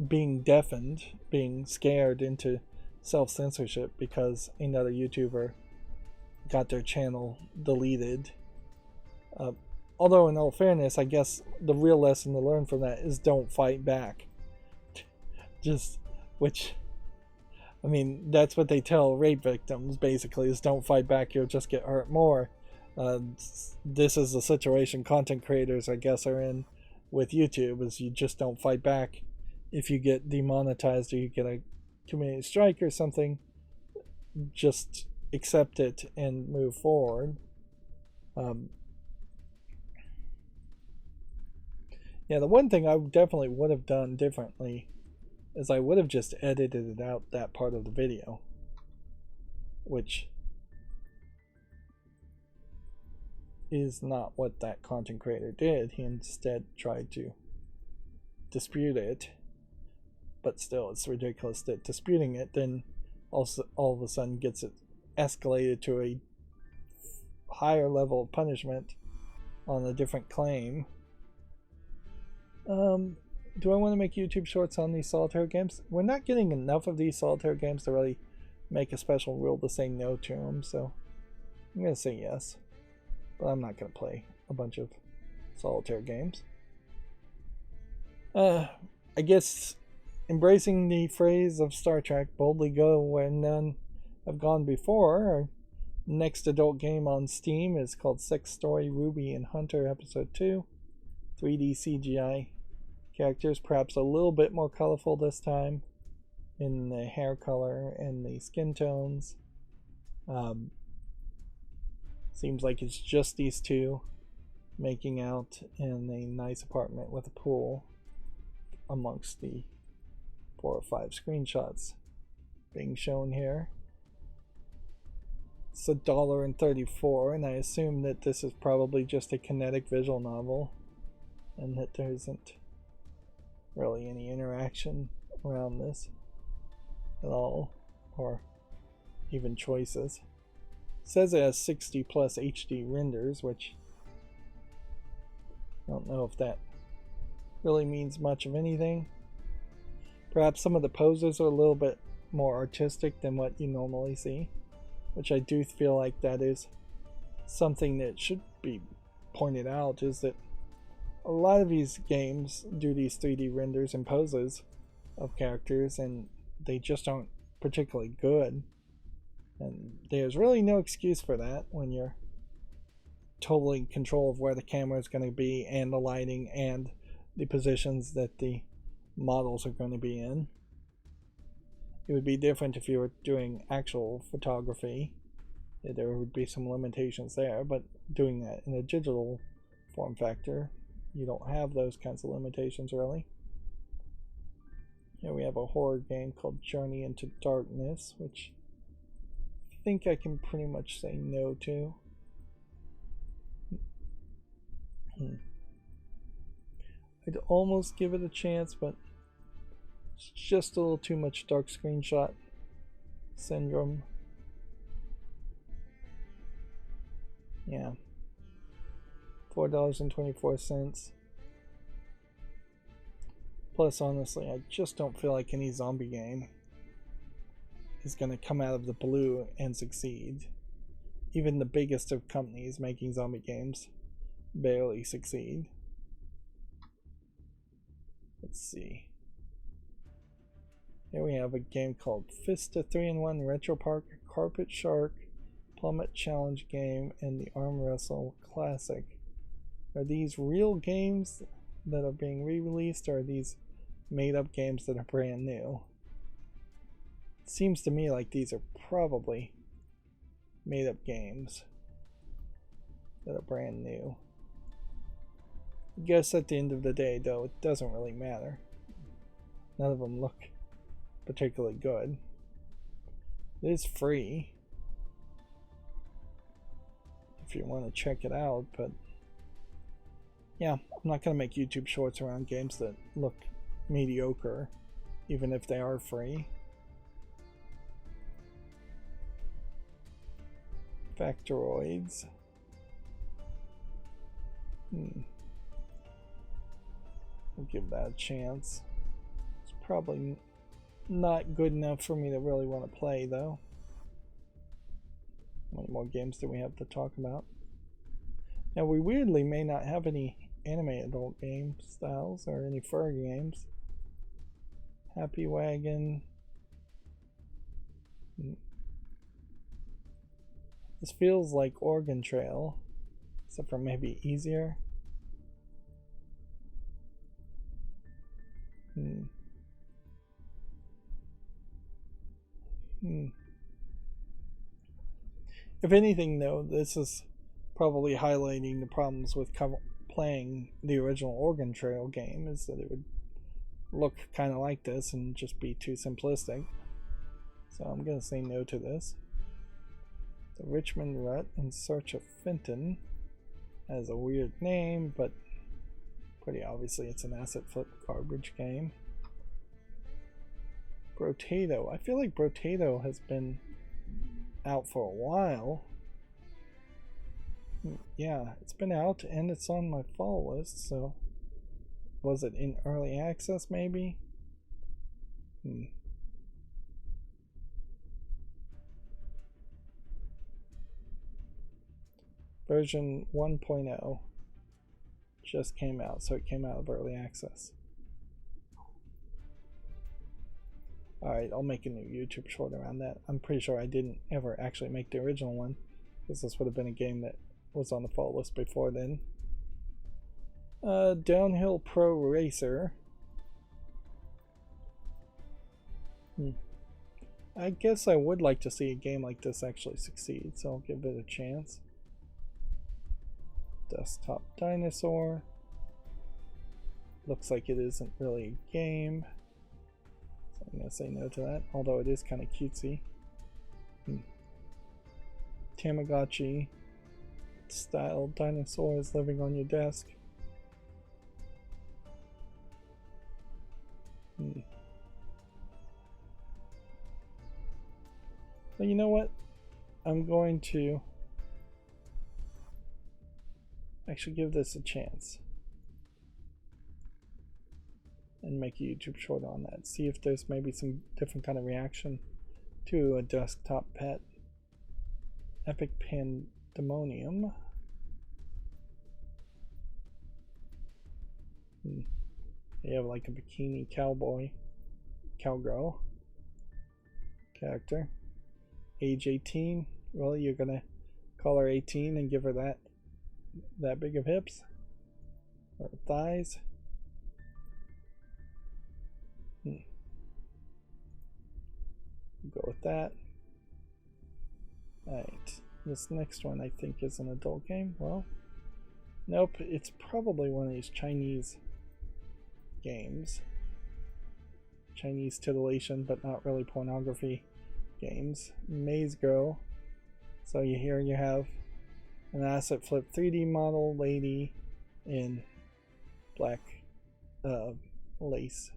being deafened, being scared into self-censorship because another YouTuber got their channel deleted. Although in all fairness, I guess the real lesson to learn from that is don't fight back. Which I mean, that's what they tell rape victims, basically, is don't fight back, you'll just get hurt more. This is the situation content creators, I guess, are in with YouTube, is you just don't fight back. If you get demonetized or you get a community strike or something, just accept it and move forward. Yeah, the one thing I definitely would have done differently is I would have just edited out that part of the video, which is not what that content creator did. He instead tried to dispute it, but still, it's ridiculous that disputing it then also all of a sudden gets it escalated to a higher level of punishment on a different claim. Do I want to make YouTube shorts on these solitaire games? We're not getting enough of these solitaire games to really make a special rule to say no to them, so I'm going to say yes. But I'm not going to play a bunch of solitaire games. I guess embracing the phrase of Star Trek, boldly go where none have gone before. Our next adult game on Steam is called Sex Story Ruby and Hunter Episode 2. 3D CGI characters, perhaps a little bit more colorful this time in the hair color and the skin tones. Seems like it's just these two making out in a nice apartment with a pool amongst the 4 or 5 screenshots being shown here. It's $1.34, and I assume that this is probably just a kinetic visual novel and that there isn't really any interaction around this at all, or even choices. It says it has 60 plus HD renders, which I don't know if that really means much of anything. Perhaps some of the poses are a little bit more artistic than what you normally see, which I do feel like that is something that should be pointed out, is that a lot of these games do these 3D renders and poses of characters, and they just aren't particularly good. And there's really no excuse for that when you're totally in control of where the camera is going to be and the lighting and the positions that the models are going to be in. It would be different if you were doing actual photography. There would be some limitations there, but doing that in a digital form factor, you don't have those kinds of limitations really. Here we have a horror game called Journey into Darkness, which I think I can pretty much say no to. I'd almost give it a chance, but it's just a little too much dark screenshot syndrome. Yeah. $4.24. Plus, honestly, I just don't feel like any zombie game is going to come out of the blue and succeed. Even the biggest of companies making zombie games barely succeed. Let's see. Here we have a game called Fista 3-in-1 Retro Park Carpet Shark Plummet Challenge Game and the Arm Wrestle Classic. Are these real games that are being re-released, or are these made-up games that are brand new? It seems to me like these are probably made-up games that are brand new. I guess at the end of the day, though, it doesn't really matter. None of them look particularly good. It is free if you want to check it out, but yeah, I'm not going to make YouTube shorts around games that look mediocre, even if they are free. Factoroids. I'll give that a chance. It's probably not good enough for me to really want to play, though. How many more games do we have to talk about? Now, we weirdly may not have any anime adult game styles or any fur games. Happy Wagon. This feels like Oregon Trail, except for maybe easier. If anything, though, this is probably highlighting the problems with playing the original Oregon Trail game, is that it would look kind of like this and just be too simplistic. So I'm going to say no to this. The Richmond Rut in Search of Fenton has a weird name, but pretty obviously it's an asset flip garbage game. Brotato. I feel like Brotato has been out for a while. Yeah, it's been out and it's on my fall list, so was it in early access maybe? Version 1.0 just came out, so it came out of early access. Alright, I'll make a new YouTube short around that. I'm pretty sure I didn't ever actually make the original one, because this would have been a game that was on the fall list before then. Downhill Pro Racer. I guess I would like to see a game like this actually succeed, so I'll give it a chance. Desktop Dinosaur. Looks like it isn't really a game, so I'm going to say no to that, although it is kind of cutesy. Tamagotchi style dinosaurs living on your desk. But you know what? I'm going to actually give this a chance and make a YouTube short on that. See if there's maybe some different kind of reaction to a desktop pet. Epic Pandemonium. You have like a bikini cowgirl character. Age 18. Really, you're gonna call her 18 and give her that big of hips or thighs? Go with that. Alright, this next one I think is an adult game. Well, nope, it's probably one of these Chinese games. Chinese titillation, but not really pornography games. Maze Girl. So here you have an asset flip 3D model lady in black lace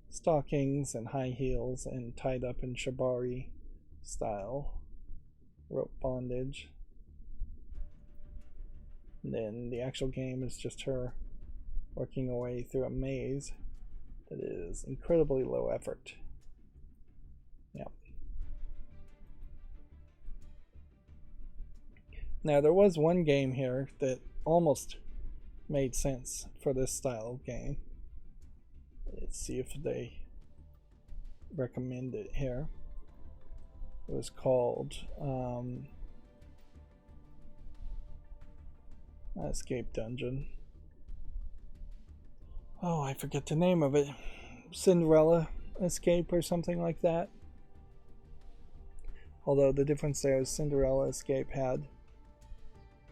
stockings and high heels and tied up in shibari style rope bondage. And then the actual game is just her working her way through a maze that is incredibly low effort. Yep. Now there was one game here that almost made sense for this style of game. Let's see if they recommend it here. It was called Escape Dungeon. Oh, I forget the name of it. Cinderella Escape or something like that. Although the difference there is Cinderella Escape had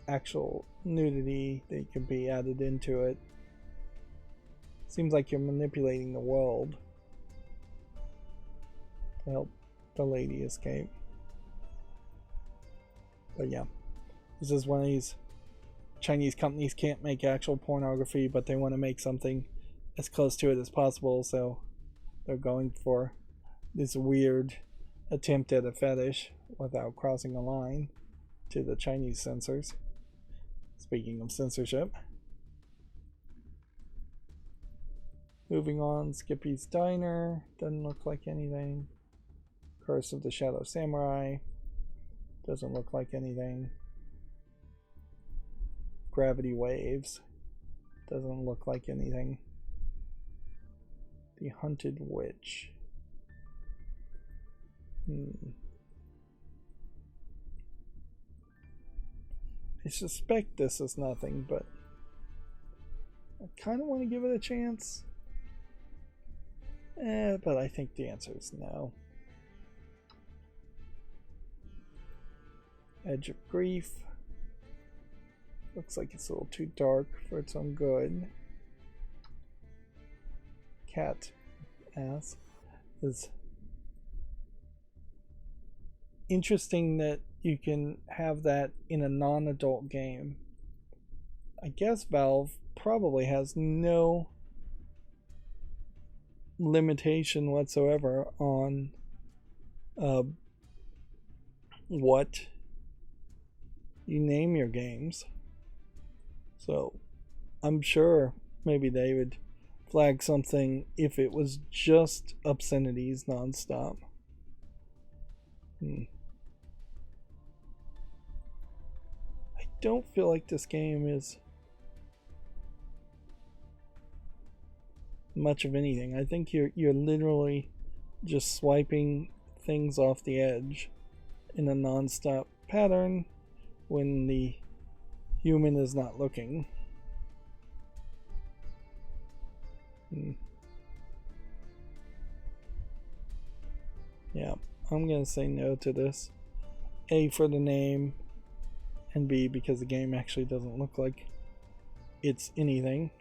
actual nudity that could be added into it. Seems like you're manipulating the world to help the lady escape. But yeah, this is one of these Chinese companies can't make actual pornography, but they want to make something as close to it as possible, so they're going for this weird attempt at a fetish without crossing a line to the Chinese censors. Speaking of censorship. Moving on, Skippy's Diner. Doesn't look like anything. Curse of the Shadow Samurai. Doesn't look like anything. Gravity Waves. Doesn't look like anything. The Hunted Witch. I suspect this is nothing, but I kind of want to give it a chance. But I think the answer is no. Edge of Grief. Looks like it's a little too dark for its own good. Cat ass is interesting that you can have that in a non-adult game. I guess Valve probably has no limitation whatsoever on what you name your games. So I'm sure maybe they would flag something if it was just obscenities nonstop. I don't feel like this game is much of anything. I think you're literally just swiping things off the edge in a non-stop pattern when the human is not looking. Yeah, I'm gonna say no to this. A, for the name, and B, because the game actually doesn't look like it's anything.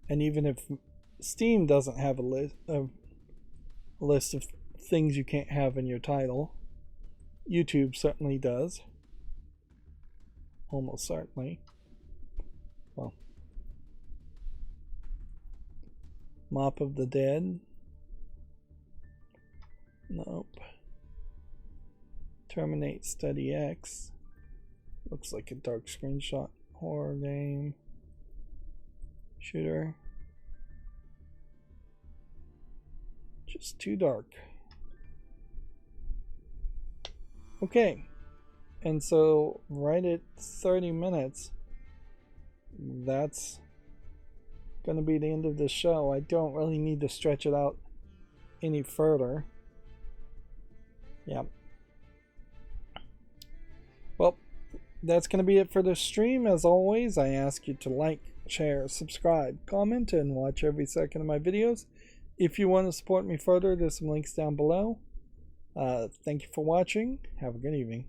And even if Steam doesn't have a list of things you can't have in your title, YouTube certainly does. Almost certainly. Well, Mop of the Dead. Nope. Terminate Study X. Looks like a dark screenshot horror game. Shooter. Just too dark. Okay. And so right at 30 minutes, that's going to be the end of the show. I don't really need to stretch it out any further. Yeah. Well, that's going to be it for the stream. As always, I ask you to like, share, subscribe, comment, and watch every second of my videos. If you want to support me further, there's some links down below. Thank you for watching. Have a good evening.